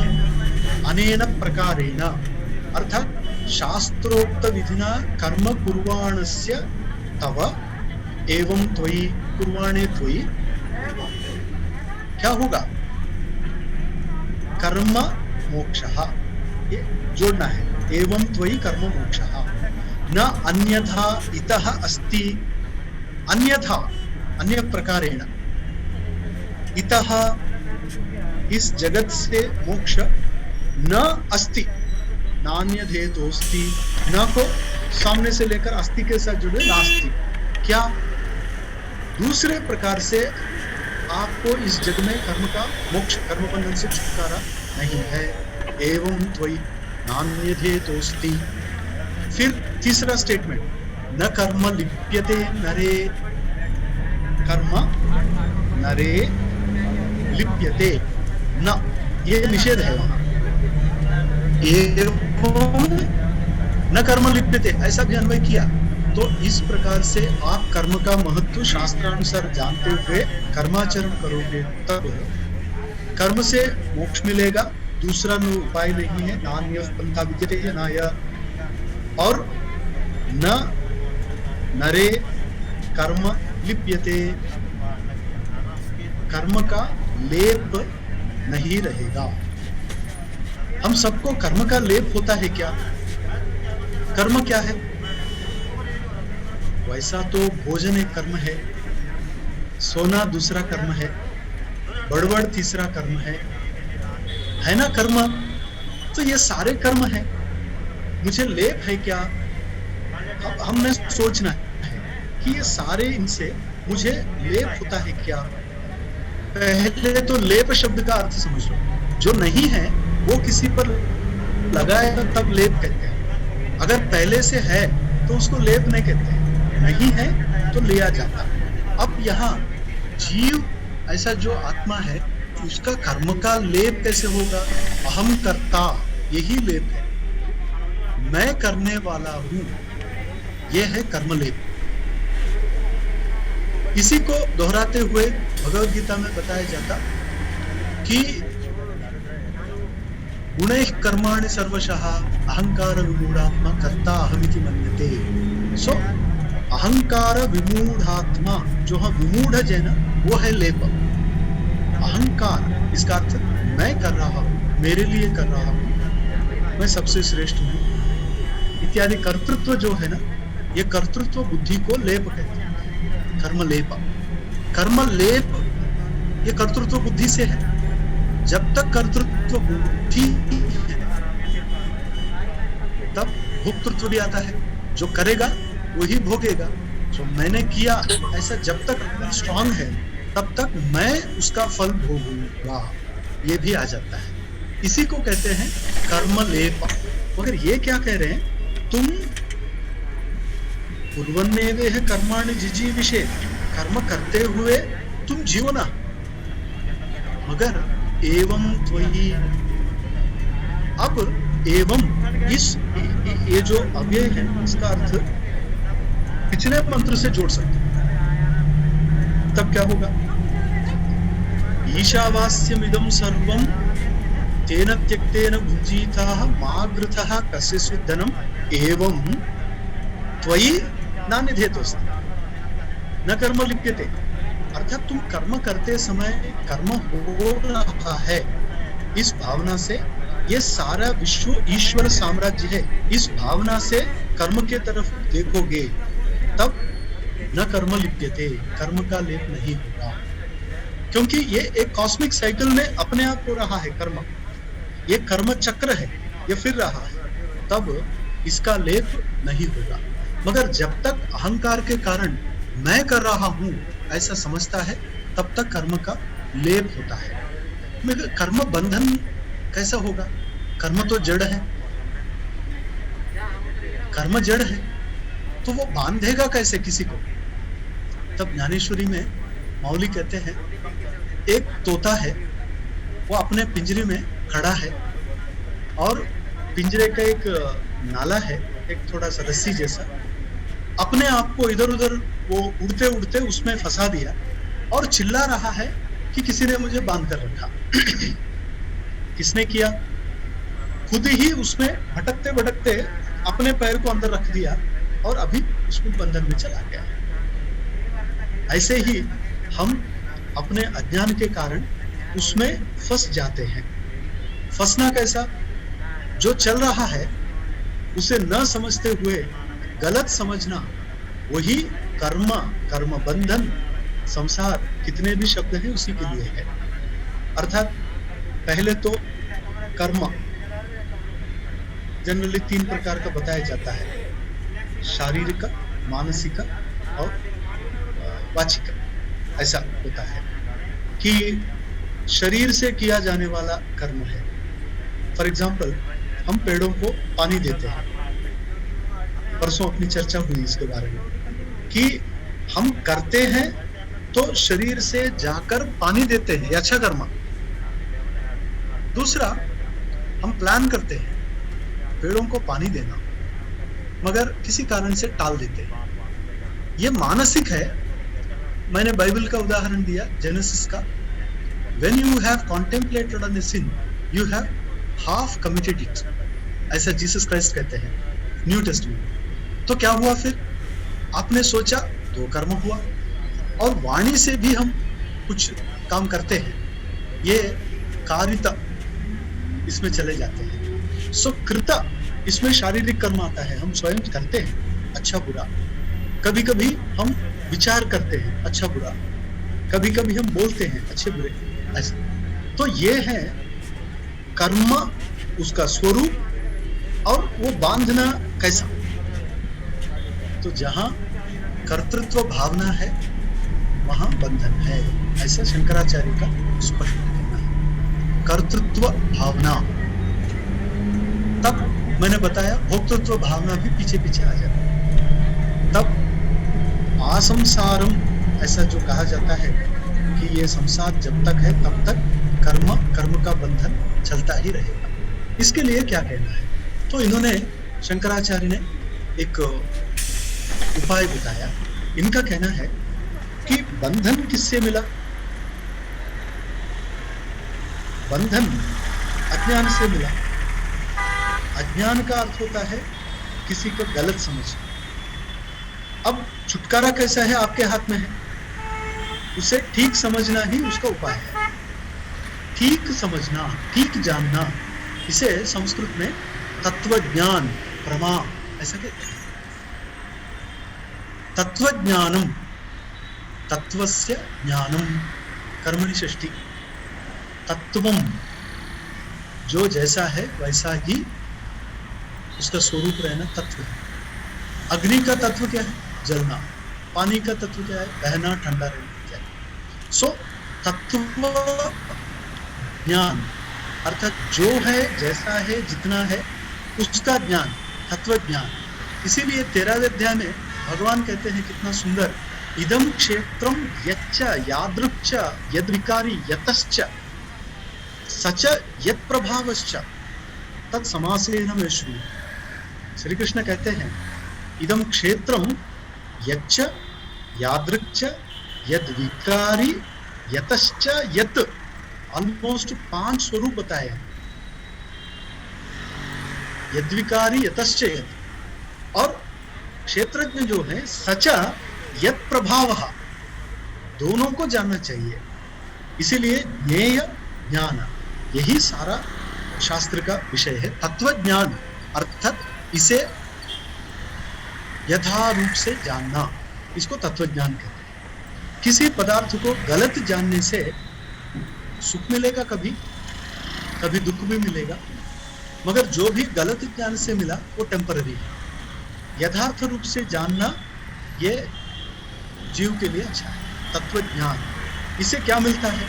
अनेन प्रकारेण, अर्थात शास्त्रोक्त विधिना कर्म कुर्वाणस्य तव एवं त्वयि कुर्वाणे त्वयि, क्या होगा, कर्म मोक्षः, ये जोड़ना है। एवं त्वयि कर्म मोक्षः न अन्यथा इतः अस्ति, अन्यथा अन्य प्रकारेण, इतः इस जगत से मोक्ष, न अस्ति नान्यधेतोस्ति, न को सामने से लेकर अस्ति के साथ जुड़े नास्ति, क्या दूसरे प्रकार से आपको इस जग में कर्म का मोक्ष, कर्म बंधन से छुटकारा नहीं है। एवं त्वयि नान्यधेतोस्ति। फिर तीसरा स्टेटमेंट, न कर्म लिप्यते नरे, कर्म नरे लिप्यते न, ये निषेध है वहां। एवं न कर्म लिप्यते, ऐसा भी अन्वय किया तो इस प्रकार से आप कर्म का महत्व शास्त्रानुसार जानते हुए कर्माचरण करोगे, तब कर्म से मोक्ष मिलेगा, दूसरा उपाय नहीं है। नान्यः पंथा विद्यते यनाय, और न नरे कर्म लिप्यते, कर्म का लेप नहीं रहेगा। हम सबको कर्म का लेप होता है क्या? कर्म क्या है? वैसा तो भोजन एक कर्म है, सोना दूसरा कर्म है, बड़बड़ तीसरा कर्म है, है ना कर्म, तो ये सारे कर्म है, मुझे लेप है क्या? अब हमने सोचना है कि ये सारे इनसे मुझे लेप होता है क्या? पहले तो लेप शब्द का अर्थ समझ लो, जो नहीं है वो किसी पर लगाए तब लेप कहते हैं, अगर पहले से है तो उसको लेप नहीं कहते, नहीं है तो लिया जाता। अब यहाँ जीव ऐसा जो आत्मा है उसका कर्म का लेप कैसे होगा? अहम कर्ता, यही लेप है, मैं करने वाला हूं, यह है कर्म लेप। इसी को दोहराते हुए भगवद गीता में बताया जाता कि गुणैः कर्माणि सर्वशः अहंकार विमूढ़ात्मा कर्ता अहमिति मन्यते। सो अहंकार विमूढ़ात्मा, जो है विमूढ़ है ना, वो है लेप। अहंकार, इसका अर्थ मैं कर रहा हूं, मेरे लिए कर रहा हूं, मैं सबसे श्रेष्ठ हूं इत्यादि। कर्तृत्व जो है ना, ये कर्तृत्व बुद्धि को लेप कहते हैं, कर्म लेप। कर्म लेप ये कर्तृत्व बुद्धि से है। जब तक कर्तृत्व बुद्धि है तब भोक्तृत्व भी आता है, जो करेगा वही भोगेगा। जो मैंने किया ऐसा जब तक स्ट्रांग है तब तक मैं उसका फल भोगूंगा, ये भी आ जाता है। इसी को कहते हैं कर्म लेप। मगर ये क्या कह रहे हैं, तुम कुर्वन्नेवेह कर्माणि जिजीविषे, कर्म करते हुए तुम जीवो ना, मगर एवं त्वयि। अब एवं ये जो अव्यय है इसका अर्थ पिछले मंत्र से जोड़ सकते हैं, तब क्या होगा? ईशावास्यमिदं सर्वं तेन त्यक्तेन भुञ्जीताः मागृतः कस्य धनम् एवं त्वयि न निधेतोस्ति न कर्म लिप्यते। अर्थात तुम कर्म करते समय कर्म हो रहा है, इस भावना से ये सारा विश्व ईश्वर साम्राज्य है, इस भावना से कर्म के तरफ देखोगे तब न कर्म लिप्यते, कर्म का लेप नहीं होगा, क्योंकि ये एक कॉस्मिक साइकिल में अपने आप हो रहा है। कर्म ये कर्म चक्र है, ये फिर रहा है, तब इसका लेप नहीं होगा। मगर जब तक अहंकार के कारण मैं कर रहा हूं ऐसा समझता है, तब तक कर्म का लेप होता है। मगर कर्म बंधन कैसा होगा? कर्म तो जड़ है, कर्म जड़ है, तो वो बांधेगा कैसे किसी को? तब ज्ञानेश्वरी में मौली कहते हैं, एक तोता है, वो अपने पिंजरे में खड़ा है और पिंजरे का एक नाला है, एक थोड़ा सा रस्सी जैसा, अपने आप को इधर उधर वो उड़ते उड़ते उसमें फंसा दिया और चिल्ला रहा है कि किसी ने मुझे बांध कर रखा। किसने किया? खुद ही उसमें भटकते भटकते अपने पैर को अंदर रख दिया और अभी उसमें बंधन में चला गया। ऐसे ही हम अपने अज्ञान के कारण उसमें फंस जाते हैं। फंसना कैसा? जो चल रहा है उसे न समझते हुए गलत समझना, वही कर्म, कर्म बंधन, संसार, कितने भी शब्द हैं उसी के लिए है। अर्थात पहले तो कर्म जनरली 3 प्रकार का बताया जाता है, शारीरिक, मानसिक और वाचिक। ऐसा होता है कि शरीर से किया जाने वाला कर्म है। फॉर एग्जाम्पल, हम पेड़ों को पानी देते हैं, परसों अपनी चर्चा हुई इसके बारे में कि हम करते हैं तो शरीर से जाकर पानी देते हैं, अच्छा कर्म। दूसरा, हम प्लान करते हैं पेड़ों को पानी देना, मगर किसी कारण से टाल देते हैं, ये मानसिक है। मैंने बाइबल का उदाहरण दिया, जेनेसिस का। When you have contemplated on a sin, you have half committed it, ऐसा जीसस क्राइस्ट कहते हैं न्यू टेस्टमेंट। तो क्या हुआ फिर? आपने सोचा तो कर्म हुआ, और वाणी से भी हम कुछ काम करते हैं, ये कारिता इसमें चले जाते हैं। सो कृता, इसमें शारीरिक कर्म आता है, हम स्वयं करते हैं अच्छा बुरा। कभी कभी हम विचार करते हैं अच्छा बुरा, कभी कभी हम बोलते हैं अच्छे बुरे, ऐसा। तो ये है कर्म उसका स्वरूप और वो बांधना कैसा। तो जहां कर्तृत्व भावना है वहां बंधन है, ऐसा शंकराचार्य का स्पष्ट कहना है। कर्तृत्व भावना, तब मैंने बताया भोक्तृत्व भावना भी पीछे पीछे आ जाती है। तब आसंसारम ऐसा जो कहा जाता है कि ये संसार जब तक है तब तक कर्म का बंधन चलता ही रहेगा। इसके लिए क्या कहना है, तो इन्होंने शंकराचार्य ने एक उपाय बताया। इनका कहना है कि बंधन किससे मिला। बंधन अज्ञान से मिला। अज्ञान का अर्थ होता है किसी को गलत समझना। अब छुटकारा कैसा है, आपके हाथ में है, उसे ठीक समझना ही उसका उपाय है। ठीक समझना, ठीक जानना, इसे संस्कृत में तत्व ज्ञान प्रमा ऐसा कहते हैं। तत्व ज्ञानम, तत्वस्य ज्ञानम, कर्मणि षष्ठी। तत्वम, जो जैसा है वैसा ही उसका स्वरूप रहना तत्व है। अग्नि का तत्व क्या है, जलना। पानी का तत्व क्या है, बहना, ठंडा रहना इत्यादि। सो तत्व ज्ञान अर्थात जो है, जैसा है, जितना है उसका ज्ञान, तत्व ज्ञान। इसीलिए 13वें अध्याय में भगवान कहते हैं कितना सुंदर, इदम क्षेत्रम यच्च यादृक्च यद्विकारी यतश्च सच यत् प्रभावश्च तत् समासेन मे श्रूयते। श्री कृष्ण कहते हैं इदम क्षेत्रम यच्च यादृक्च यद्विकारी यतश्च यत्, ऑलमोस्ट 5 स्वरूप बताए हैं। यद्विकारी यतश्च यत्, और क्षेत्रज्ञ जो है सच यत् प्रभावः, दोनों को जानना चाहिए। इसीलिए ज्ञेय ज्ञान, यही सारा शास्त्र का विषय है। तत्व ज्ञान अर्थात इसे यथारूप से जानना, इसको तत्व ज्ञान कहते हैं। किसी पदार्थ को गलत जानने से सुख मिलेगा, कभी कभी दुख भी मिलेगा, मगर जो भी गलत ज्ञान से मिला वो टेम्पररी है। यथार्थ रूप से जानना ये जीव के लिए अच्छा है। तत्व ज्ञान, इसे क्या मिलता है,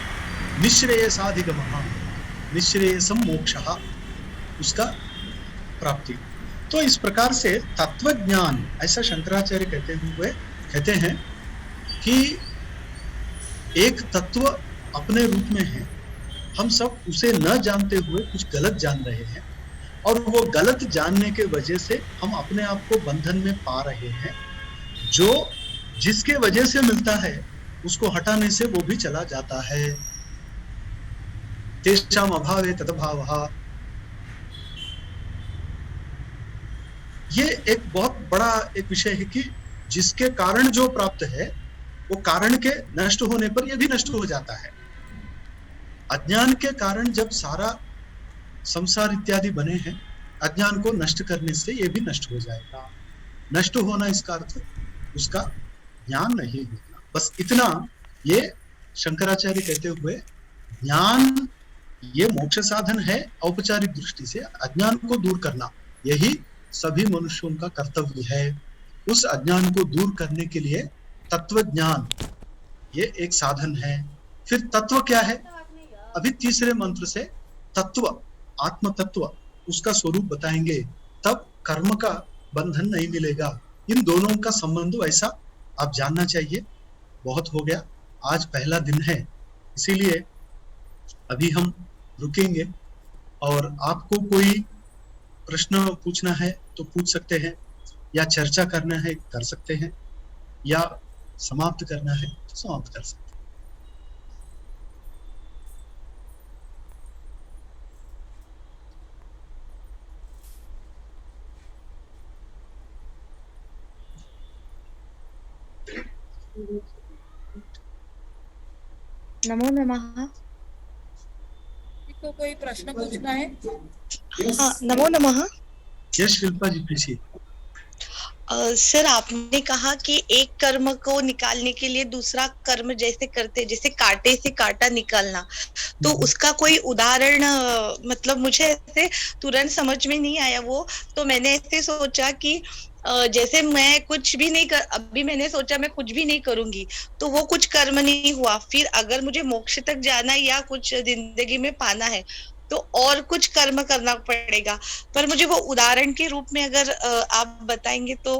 निःश्रेयसाधिगमः, निःश्रेयसम मोक्षः, उसका प्राप्ति। तो इस प्रकार से तत्व ज्ञान, ऐसा शंकराचार्य कहते हैं कि एक तत्व अपने रूप में है, हम सब उसे न जानते हुए कुछ गलत जान रहे हैं, और वो गलत जानने के वजह से हम अपने आप को बंधन में पा रहे हैं। जो जिसके वजह से मिलता है उसको हटाने से वो भी चला जाता है। तेषाम अभावे तदभावः, ये एक बहुत बड़ा एक विषय है कि जिसके कारण जो प्राप्त है वो कारण के नष्ट होने पर यह भी नष्ट हो जाता है। अज्ञान के कारण जब सारा संसार इत्यादि बने हैं, अज्ञान को नष्ट करने से ये भी नष्ट हो जाएगा। नष्ट होना इसका अर्थ उसका ज्ञान नहीं होना, बस इतना। ये शंकराचार्य कहते हुए ज्ञान ये मोक्ष साधन है। औपचारिक दृष्टि से अज्ञान को दूर करना यही सभी मनुष्यों का कर्तव्य है। उस अज्ञान को दूर करने के लिए तत्व ज्ञान ये एक साधन है। फिर तत्व क्या है, अभी तीसरे मंत्र से तत्व, आत्म तत्व, उसका स्वरूप बताएंगे, तब कर्म का बंधन नहीं मिलेगा। इन दोनों का संबंध ऐसा आप जानना चाहिए। बहुत हो गया, आज पहला दिन है, इसीलिए अभी हम रुकेंगे, और आपको कोई प्रश्न पूछना है तो पूछ सकते हैं, या चर्चा करना है कर सकते हैं, या समाप्त करना है तो समाप्त कर सकते हैं। नमो नमः। तो कोई प्रश्न पूछना है? हाँ, नमो नमः। यस शिल्पा जी, पूछिए। सर आपने कहा कि एक कर्म को निकालने के लिए दूसरा कर्म जैसे करते, जैसे कांटे से कांटा निकालना, तो उसका कोई उदाहरण मतलब मुझे ऐसे तुरंत समझ में नहीं आया वो। तो मैंने ऐसे सोचा कि जैसे मैं कुछ भी नहीं कर, अभी मैंने सोचा मैं कुछ भी नहीं करूंगी तो वो कुछ कर्म नहीं हुआ। फिर अगर मुझे मोक्ष तक जाना या कुछ जिंदगी में पाना है तो और कुछ कर्म करना पड़ेगा। पर मुझे वो उदाहरण के रूप में अगर आप बताएंगे तो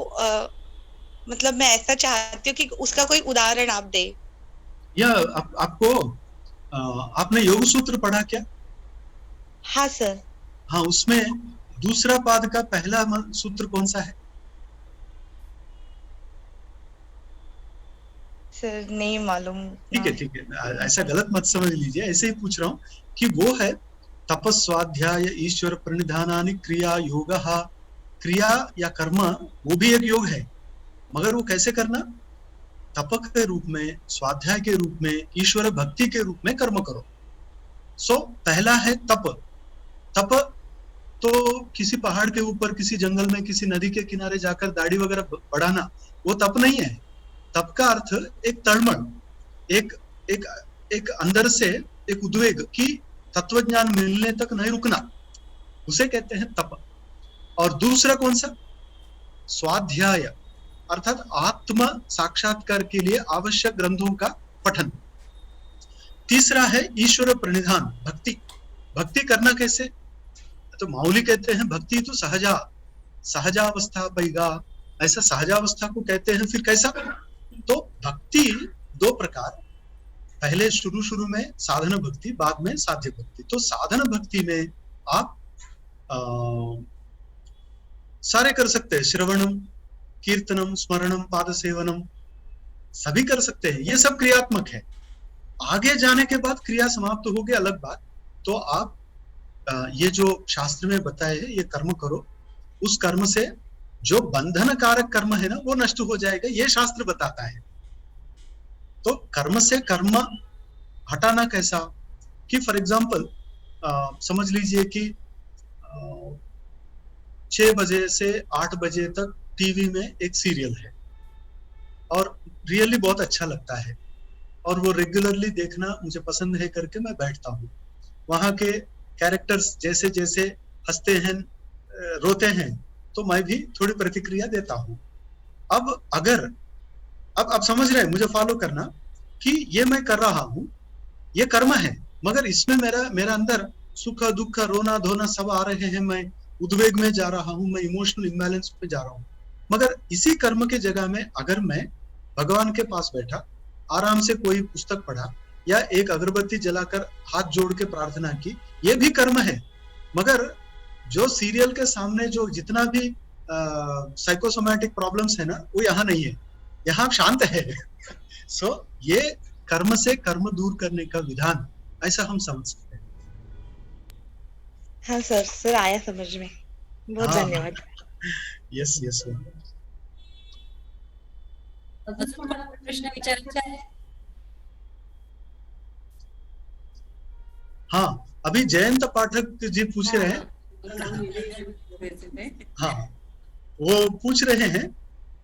मतलब मैं ऐसा चाहती हूँ कि उसका कोई उदाहरण आप दे। या आपको आपने योग सूत्र पढ़ा क्या? हाँ सर। हाँ, उसमें दूसरा पाद का पहला सूत्र कौन सा है? सर नहीं मालूम। ठीक है ठीक है, ऐसा गलत मत समझ लीजिए, ऐसे ही पूछ रहा हूँ कि वो है तपस्वाध्याय ईश्वर प्रणिधानानि क्रिया योग। क्रिया या कर्म वो भी एक योग है, मगर वो कैसे करना? तपक के रूप में, स्वाध्याय के रूप में, ईश्वर भक्ति के रूप में कर्म करो। सो पहला है तप। तप तो किसी पहाड़ के ऊपर, किसी जंगल में, किसी नदी के किनारे जाकर दाढ़ी वगैरह बढ़ाना, वो तप नहीं है। तप का अर्थ एक तड़मन, एक एक एक अंदर से एक उद्वेग कि तत्वज्ञान मिलने तक नहीं रुकना, उसे कहते हैं तप। और दूसरा कौन सा? स्वाध्याय, अर्थात आत्म साक्षात्कार के लिए आवश्यक ग्रंथों का पठन। तीसरा है ईश्वर प्रणिधान, भक्ति। भक्ति करना कैसे? तो माउली कहते हैं भक्ति तो सहजावस्था पैगा, ऐसा सहजावस्था को कहते हैं। फिर कैसा? तो भक्ति दो प्रकार, पहले शुरू में साधन भक्ति, बाद में साध्य भक्ति। तो साधन भक्ति में आप सारे कर सकते हैं, श्रवणम, कीर्तनम, स्मरणम, पाद सेवनम, सभी कर सकते हैं, ये सब क्रियात्मक है। आगे जाने के बाद क्रिया समाप्त हो गई, अलग बात। तो आप ये जो शास्त्र में बताए है, ये कर्म करो, उस कर्म से जो बंधन कारक कर्म है ना, वो नष्ट हो जाएगा, ये शास्त्र बताता है। तो कर्म से कर्म हटाना कैसा? कि फॉर एग्जाम्पल समझ लीजिए कि 6 बजे से 8 बजे तक टीवी में एक सीरियल है और रियली बहुत अच्छा लगता है, और वो रेगुलरली देखना मुझे पसंद है करके मैं बैठता हूँ। वहां के कैरेक्टर्स जैसे जैसे हंसते हैं, रोते हैं, तो मैं भी थोड़ी प्रतिक्रिया देता हूँ। अब आप समझ रहे हैं, मुझे फॉलो करना कि ये मैं कर रहा हूँ, ये कर्म है, मगर इसमें मेरा अंदर सुख दुख रोना धोना सब आ रहे हैं, मैं उद्वेग में जा रहा हूँ, मैं इमोशनल इम्बैलेंस में जा रहा हूँ। मगर इसी कर्म के जगह में अगर मैं भगवान के पास बैठा, आराम से कोई पुस्तक पढ़ा या एक अगरबत्ती जलाकर हाथ जोड़ के प्रार्थना की, ये भी कर्म है। मगर जो सीरियल के सामने जो जितना भी साइकोसोमैटिक प्रॉब्लम्स है ना, वो यहाँ नहीं है, यहाँ शांत है। सो ये कर्म से कर्म दूर करने का विधान, ऐसा हम समझ सकते हैं। हाँ सर आया समझ में, बहुत धन्यवाद। Yes yes. प्रश्न विचारायचा आहे? हाँ, अभी जयंत पाठक जी पूछ रहे हैं। हाँ, वो पूछ रहे हैं,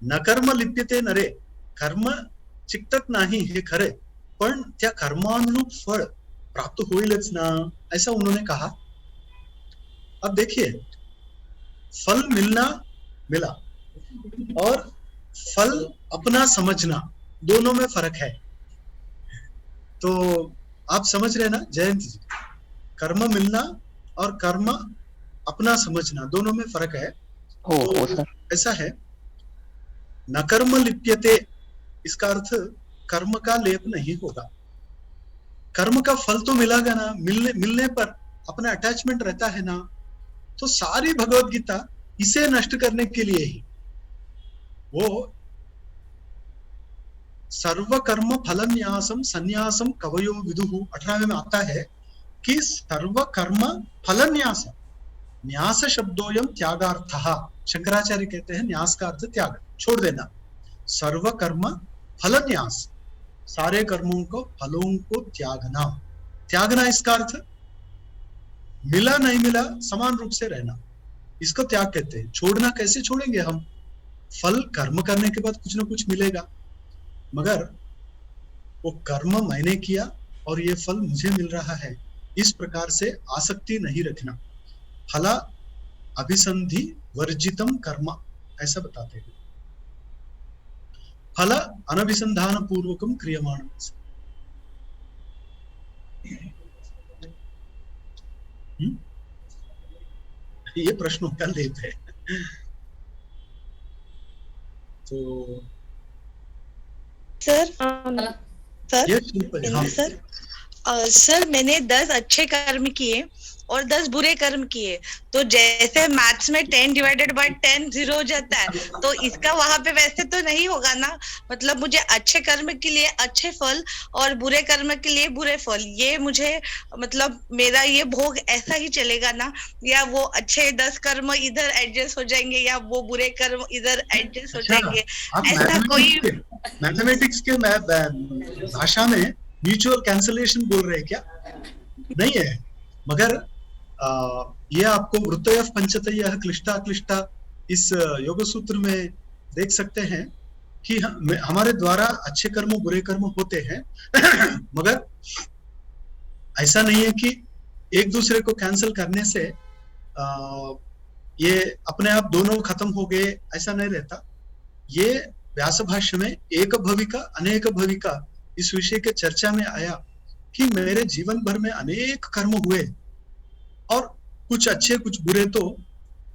न कर्म लिप्यते नरे, कर्म चिकटत नाही हे खरे, पण त्या कर्मानुरूप फळ प्राप्त होईलच ना, ऐसा उन्होंने कहा। अब देखिए, फल मिला और फल अपना समझना, दोनों में फर्क है। तो आप समझ रहे ना जयंत जी, कर्म मिलना और कर्म अपना समझना, दोनों में फर्क है। तो सर। ऐसा है, न कर्म लिप्यते, इसका अर्थ कर्म का लेप नहीं होगा। कर्म का फल तो मिलेगा ना, मिलने पर अपना अटैचमेंट रहता है ना। तो सारी भगवत गीता इसे नष्ट करने के लिए ही, वो सर्व कर्म फल न्यासम संन्यासम कवयो विदुः 18वें में आता है कि सर्व कर्म फल न्यास, न्यास शब्दोयम त्यागार्थः। शंकराचार्य कहते हैं न्यास का अर्थ त्याग, छोड़ देना। सर्व कर्म फल न्यास, सारे कर्मों को, फलों को त्यागना इसका अर्थ मिला नहीं मिला समान रूप से रहना, इसको त्याग कहते हैं। छोड़ना कैसे छोड़ेंगे हम? फल कर्म करने के बाद कुछ ना कुछ मिलेगा, मगर वो कर्म मैंने किया और ये फल मुझे मिल रहा है, इस प्रकार से आसक्ति नहीं रखना। फला अभिसंधि वर्जितम कर्म, ऐसा बताते हैं। फल अनभिसंधान पूर्वकम क्रियमाणम। ये प्रश्नों का लेप है। तो सर सर ये सिंपल है। हाँ, सर सर मैंने 10 अच्छे कर्म किए और 10 बुरे कर्म किए, तो जैसे मैथ्स में 10 डिवाइडेड बाय 10 0 हो जाता है, तो इसका वहां पे वैसे तो नहीं होगा ना? मतलब मुझे अच्छे कर्म के लिए अच्छे फल और बुरे कर्म के लिए बुरे फल, ये मुझे मतलब मेरा ये भोग ऐसा ही चलेगा ना? या वो अच्छे 10 कर्म इधर एडजस्ट हो जाएंगे या वो बुरे कर्म इधर एडजस्ट हो जाएंगे? आप ऐसा कोई मैथमेटिक्स के भाषा में म्यूचुअल कैंसलेशन बोल रहे हैं क्या? नहीं है, मगर ये आपको वृत्तयः पंचतयः क्लिष्टा क्लिष्टा इस योग सूत्र में देख सकते हैं कि हमारे द्वारा अच्छे कर्म बुरे कर्म होते हैं मगर ऐसा नहीं है कि एक दूसरे को कैंसिल करने से ये अपने आप दोनों खत्म हो गए, ऐसा नहीं रहता। ये व्यास भाष्य में एक भविका अनेक भविका इस विषय के चर्चा में आया कि मेरे जीवन भर में अनेक कर्म हुए और कुछ अच्छे कुछ बुरे, तो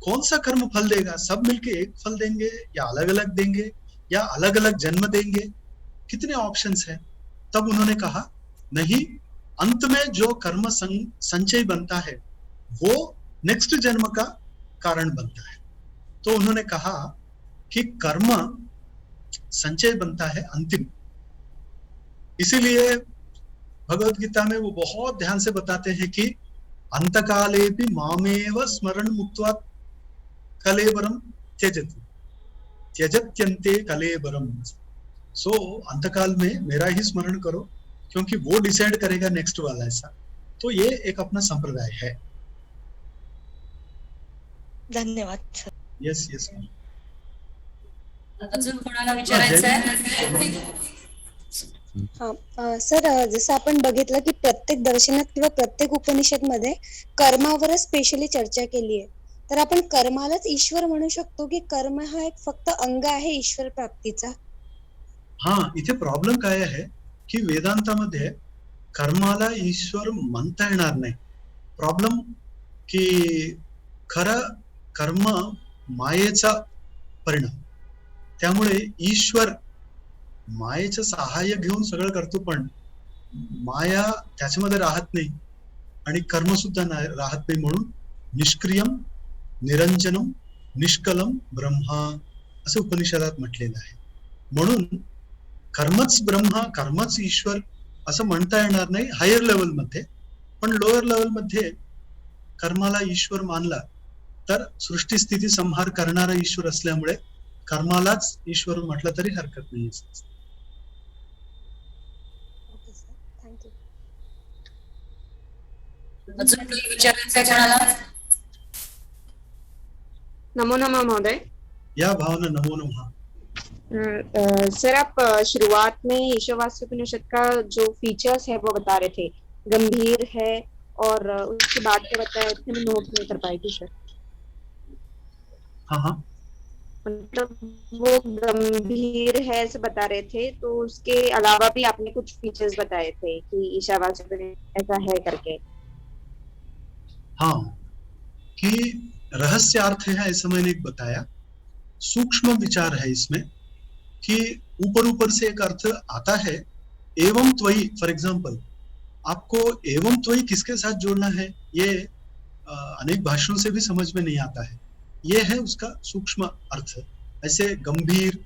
कौन सा कर्म फल देगा? सब मिलके एक फल देंगे या अलग अलग देंगे या अलग अलग जन्म देंगे? कितने ऑप्शंस हैं? तब उन्होंने कहा नहीं, अंत में जो कर्म संचय बनता है वो नेक्स्ट जन्म का कारण बनता है। तो उन्होंने कहा कि कर्म संचय बनता है अंतिम, इसीलिए भगवत गीता में वो बहुत ध्यान से बताते हैं कि अंतकाले भी मामेव स्मरण मुक्त्वा कलेवरम त्यजति त्यजत्यन्ते कलेवरम। सो अंतकाल में मेरा ही स्मरण करो, क्योंकि वो डिसाइड करेगा नेक्स्ट वाला। ऐसा तो ये एक अपना संप्रदाय है। धन्यवाद सर। Yes yes. अजून कोणाला विचारायचं आहे? सर, जसं आपण बघितलं की प्रत्येक दर्शनात किंवा प्रत्येक उपनिषद मध्ये कर्मावरच स्पेशली चर्चा केली आहे, तर आपण कर्मालाच ईश्वर म्हणू शकतो की कर्म हा एक फक्त अंग आहे ईश्वर प्राप्तीचा? हाँ, इथे प्रॉब्लेम काय आहे की वेदांतामध्ये कर्माला ईश्वर म्हणता येणार नाही। प्रॉब्लेम की खरं कर्म मायेचा परिणाम, त्यामुळे ईश्वर मायेचं सहाय्य घेऊन सगळं करतो, पण माया त्याच्यामध्ये राहत नाही आणि कर्म सुद्धा राहत नाही। म्हणून निष्क्रियम निरंजनम निष्कलम ब्रह्मा असं उपनिषदात म्हटलेलं आहे। म्हणून कर्मच ब्रह्मा कर्मच ईश्वर असं म्हणता येणार नाही हायर लेवल मध्ये, पण लोअर लेवल मध्ये कर्माला ईश्वर मानला तर सृष्टी स्थिती संहार करणारा ईश्वर असल्यामुळे कर्मालाच ईश्वर म्हटलं तरी हरकत नाही। अजून काही विचारायचं आहे कोणाला? नमो नमः महोदय। या भावना नमो नमः। सर, आप शुरुआत में ईशावास्य उपनिषद का जो फीचर्स है वो बता रहे थे, गंभीर है, और उसके बाद क्या बताया थे, मैं नोट नहीं कर पाई थी सर। हाँ हाँ, मतलब वो गंभीर है ऐसे बता रहे थे, तो उसके अलावा भी आपने कुछ फीचर्स बताए थे कि ईशावास्य उपनिषद ऐसा है करके। हाँ, कि रहस्यार्थ है ऐसा मैंने एक बताया। सूक्ष्म विचार है इसमें कि ऊपर ऊपर से एक अर्थ आता है, एवं त्वयि, फॉर एग्जाम्पल आपको एवं त्वयि किसके साथ जोड़ना है ये अनेक भाषाओं से भी समझ में नहीं आता है। ये है उसका सूक्ष्म अर्थ। ऐसे गंभीर,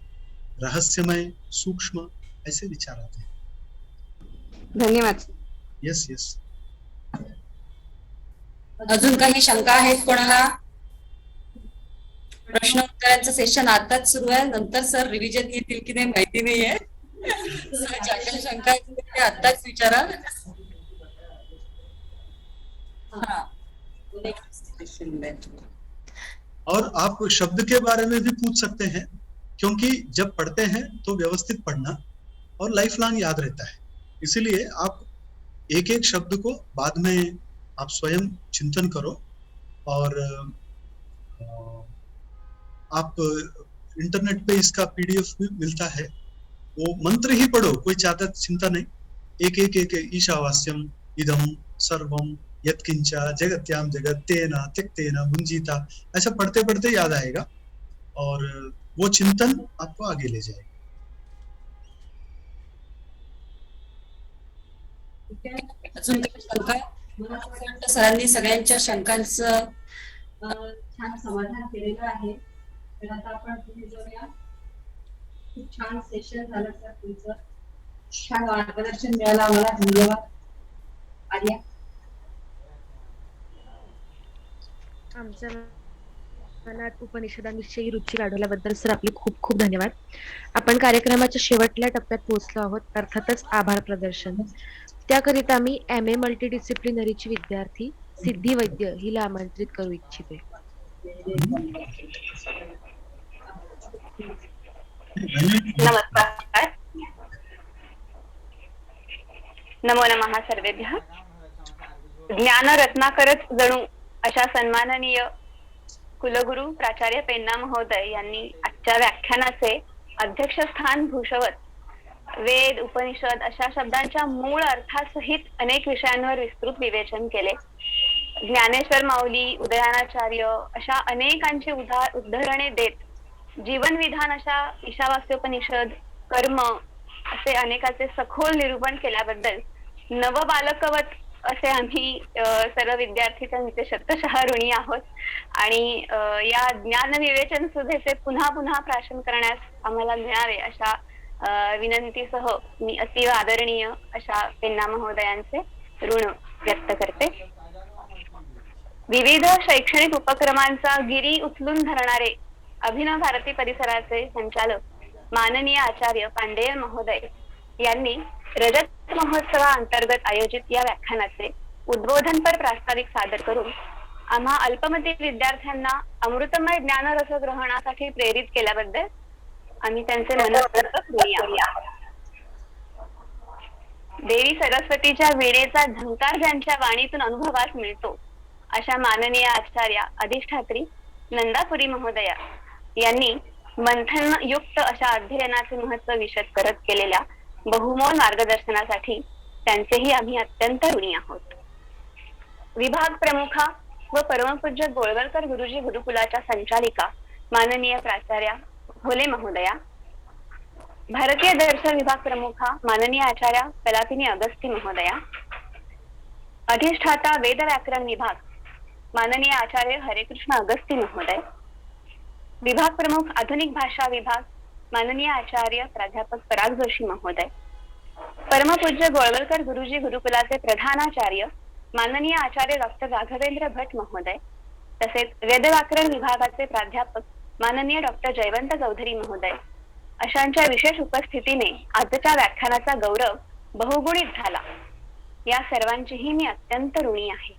रहस्यमय, सूक्ष्म ऐसे विचार आते हैं। धन्यवाद। Yes yes. अजून काही शंका आहेत कोणाला? प्रश्न उत्तरांचं सेशन आताच सुरू आहे, नंतर सर रिव्हिजन घेतील की नाही माहिती नाहीये। ज्या काही शंका आहेत ते आताच विचारा। हाँ, और आप शब्द के बारे में भी पूछ सकते हैं क्योंकि जब पढ़ते हैं तो व्यवस्थित पढ़ना और लाइफ लॉन्ग याद रहता है। इसीलिए आप एक एक शब्द को बाद में आप स्वयं चिंतन करो और आप इंटरनेट पे इसका पीडीएफ भी मिलता है, वो मंत्र ही पढ़ो, कोई ज्यादा चिंता नहीं। एक ईशावास्यम इदम सर्वम यत्किंचा जगत्याम जगत तेना त्यक्तेन भुंजीता, ऐसा पढ़ते पढ़ते याद आएगा और वो चिंतन आपको आगे ले जाएगा। अजून काही शंका आहे? मला असं वाटतं सरांनी सगळ्यांच्या शंकांचं छान समाधान केलेलं आहे. तर आता आपण पुढे जाऊया. खूप छान सेशन झालं सर तुमचं, छान मार्गदर्शन मिळालं आम्हाला. धन्यवाद. आर्या. आमच्या मनात उपनिषदांविषयी रुची वाढवल्याबद्दल सर आपले खूप खूप धन्यवाद. आपण कार्यक्रमाच्या शेवटल्या टप्प्यात पोहोचलो आहोत. अर्थातच आभार प्रदर्शन. त्याकरिता मी MA मल्टीडिसिप्लिनरीची विद्यार्थी सिद्धी वैद्य हिला आमंत्रित करू इच्छिते. नमस्कार. नमो नमः सर्वेभ्यः. ज्ञान रत्नाकरच जणू अशा सन्माननीय कुलगुरू प्राचार्य पेन्ना महोदय यांनी आजच्या व्याख्यानाचे अध्यक्षस्थान भूषवत वेद उपनिषद अशा शब्दांच्या मूळ अर्थासहित अनेक विषयांवर विस्तृत विवेचन केले. ज्ञानेश्वर माऊली, उदयनाचार्य अशा अनेकांची उद्धरणे देत जीवन विधान अशा ईशावास्योपनिषद, कर्म असे अनेकाचे सखोल निरूपण केल्याबद्दल नवबालकवत असे आम्ही सर्व विद्यार्थी त्यांचे शतशः ऋणी आहोत. आणि या ज्ञान विवेचन सुधेचे पुन्हा पुन्हा प्राशन करण्यास आम्हाला मिळावे अशा विनंतीसह मी अतिव आदरणीय अशा पेन्ना महोदयांचे ऋण व्यक्त करते. विविध शैक्षणिक उपक्रमांचा गिरी उचलून धरणारे अभिनव भारती परिसराचे संचालक माननीय आचार्य पांडेय महोदय यांनी रजत महोत्सवाअंतर्गत आयोजित या व्याख्यानाचे उद्बोधनपर प्रास्ताविक सादर करून आम्हा अल्पमती विद्यार्थ्यांना अमृतमय ज्ञानरस ग्रहणासाठी प्रेरित केल्याबद्दल आम्ही त्यांचे मनःपूर्वक ऋणी आहोत. देवी सरस्वतीच्या वीणेचा झंकार ज्यांच्या वाणीतून अनुभवास मिळतो अशा माननीय आचार्य अधिष्ठात्री नंदापुरी महोदया यांनी मंथन युक्त अशा अध्ययनाचे महत्व विशद करत केलेल्या बहुमोल मार्गदर्शनासाठी त्यांचेही आम्ही अत्यंत ऋणी आहोत. विभाग प्रमुखा व परमपूज्य गोळवलकर गुरुजी गुरुकुलाच्या संचालिका माननीय प्राचार्या भोले महोदया, भारतीय दर्शन विभाग प्रमुखा माननीय आचार्य कलापिनी अगस्ती महोदया, अधिष्ठाता वेद व्याकरण विभाग माननीय आचार्य हरेकृष्ण अगस्ती महोदय, विभाग प्रमुख आधुनिक भाषा विभाग माननीय आचार्य प्राध्यापक पराग जोशी महोदय, परमपूज्य गोळवलकर गुरुजी गुरुकुलाचे प्रधानाचार्य माननीय आचार्य डॉक्टर राघवेंद्र भट महोदय, तसेच वेद व्याकरण विभागाचे प्राध्यापक माननीय डॉक्टर जयवंत चौधरी महोदय अशांच्या विशेष उपस्थितीने आजच्या व्याख्यानाचा गौरव बहुगुणित झाला. या सर्वांचीही मी अत्यंत ऋणी आहे.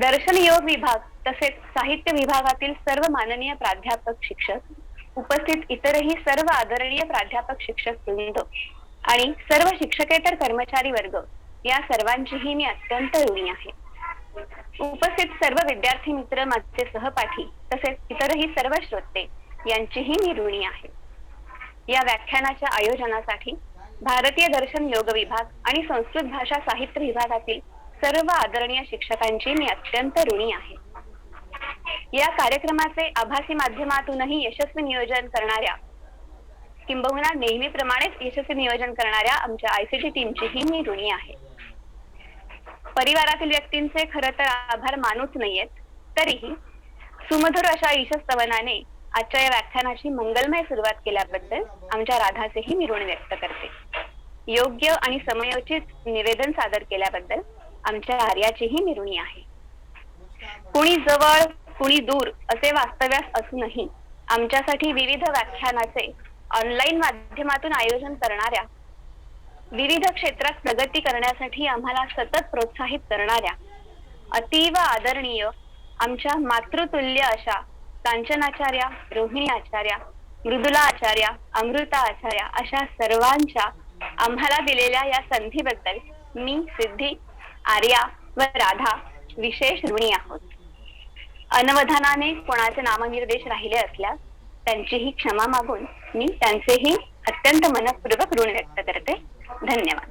दर्शन योग विभाग तसेच साहित्य विभागातील सर्व माननीय प्राध्यापक शिक्षक, उपस्थित इतरही सर्व आदरणीय प्राध्यापक शिक्षक वृंद आणि सर्व शिक्षकेतर कर्मचारी वर्ग या सर्वांचीही मी अत्यंत ऋणी आहे. उपस्थित सर्व विद्यार्थी मित्र, माझे सहपाठी तसेच इतरही सर्व श्रोते यांचीही मी ऋणी आहे. या व्याख्यानाच्या आयोजनासाठी भारतीय दर्शन योग विभाग आणि संस्कृत भाषा साहित्य विभागातील सर्व आदरणीय शिक्षकांची मी अत्यंत ऋणी आहे. या कार्यक्रमाचे आभासी माध्यमातूनही यशस्वी नियोजन करणाऱ्या किंबहुना नेहमीप्रमाणेच यशस्वी नियोजन करणाऱ्या आमच्या ICT टीमचीही मी ऋणी आहे. परिवारातील व्यक्तींचे खरं तर आभार मानूच नाहीयेत, तरीही सुमधुर अशा ईशस्तवनाने आजच्या या व्याख्यानाची मंगलमय सुरुवात केल्याबद्दल आमच्या राधाचेही मी ऋण व्यक्त करते. योग्य आणि समयोचित निवेदन सादर केल्याबद्दल आमच्या आर्याचीही मी ऋणी आहे. कुणी जवळ कुणी दूर असे वास्तव्यास असूनही आमच्यासाठी विविध व्याख्यानाचे ऑनलाईन माध्यमातून आयोजन करणाऱ्या, विविध क्षेत्रात प्रगती करण्यासाठी आम्हाला सतत प्रोत्साहित करणाऱ्या अतीव आदरणीय आमच्या मातृतुल्य अशा कांचनाचार्या, रोहिणी आचार्या, मृदुला आचार्य, अमृता आचार्य अशा सर्वांच्या आम्हाला दिलेल्या या संधीबद्दल मी, सिद्धी, आर्या व राधा विशेष ऋणी आहोत. अनवधानाने कोणाचे नामनिर्देश राहिले असल्यास त्यांचीही क्षमा मागून मी त्यांचेही अत्यंत मनपूर्वक ऋण व्यक्त करते. धन्यवाद.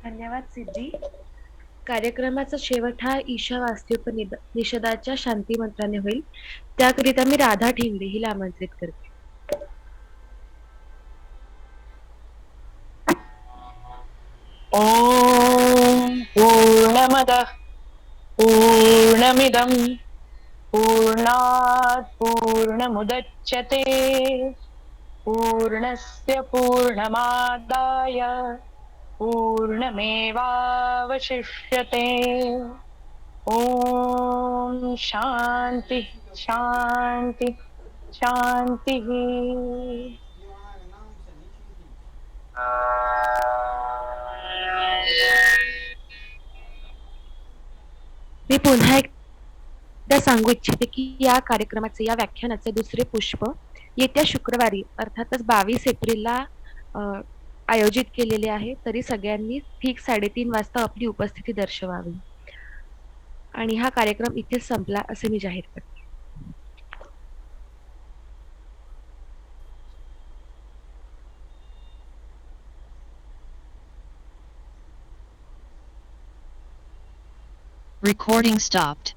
धन्यवाद सिद्धी. कार्यक्रमाचा शेवट हा ईशावास्योपनिषदाच्या शांती मंत्राने होईल. त्याकरिता मी राधा ठेंगडे हिला आमंत्रित करते. ॐ पूर्णमदः पूर्णमिदं पूर्णात् पूर्णमुदच्यते पूर्णस्य पूर्णमादाय पूर्णमेवावशिष्यते. ॐ शान्ति शान्ति शान्तिः. मी पुन्हा एकदा सांगू इच्छिते की या कार्यक्रमाचे, या व्याख्यानाचे दुसरे पुष्प येत्या शुक्रवारी अर्थातच 22 एप्रिलला आयोजित केलेले आहे. तरी सगळ्यांनी ठीक 3:30 वाजता आपली उपस्थिती दर्शवावी. आणि हा कार्यक्रम इथेच संपला असे मी जाहीर करते. Recording stopped.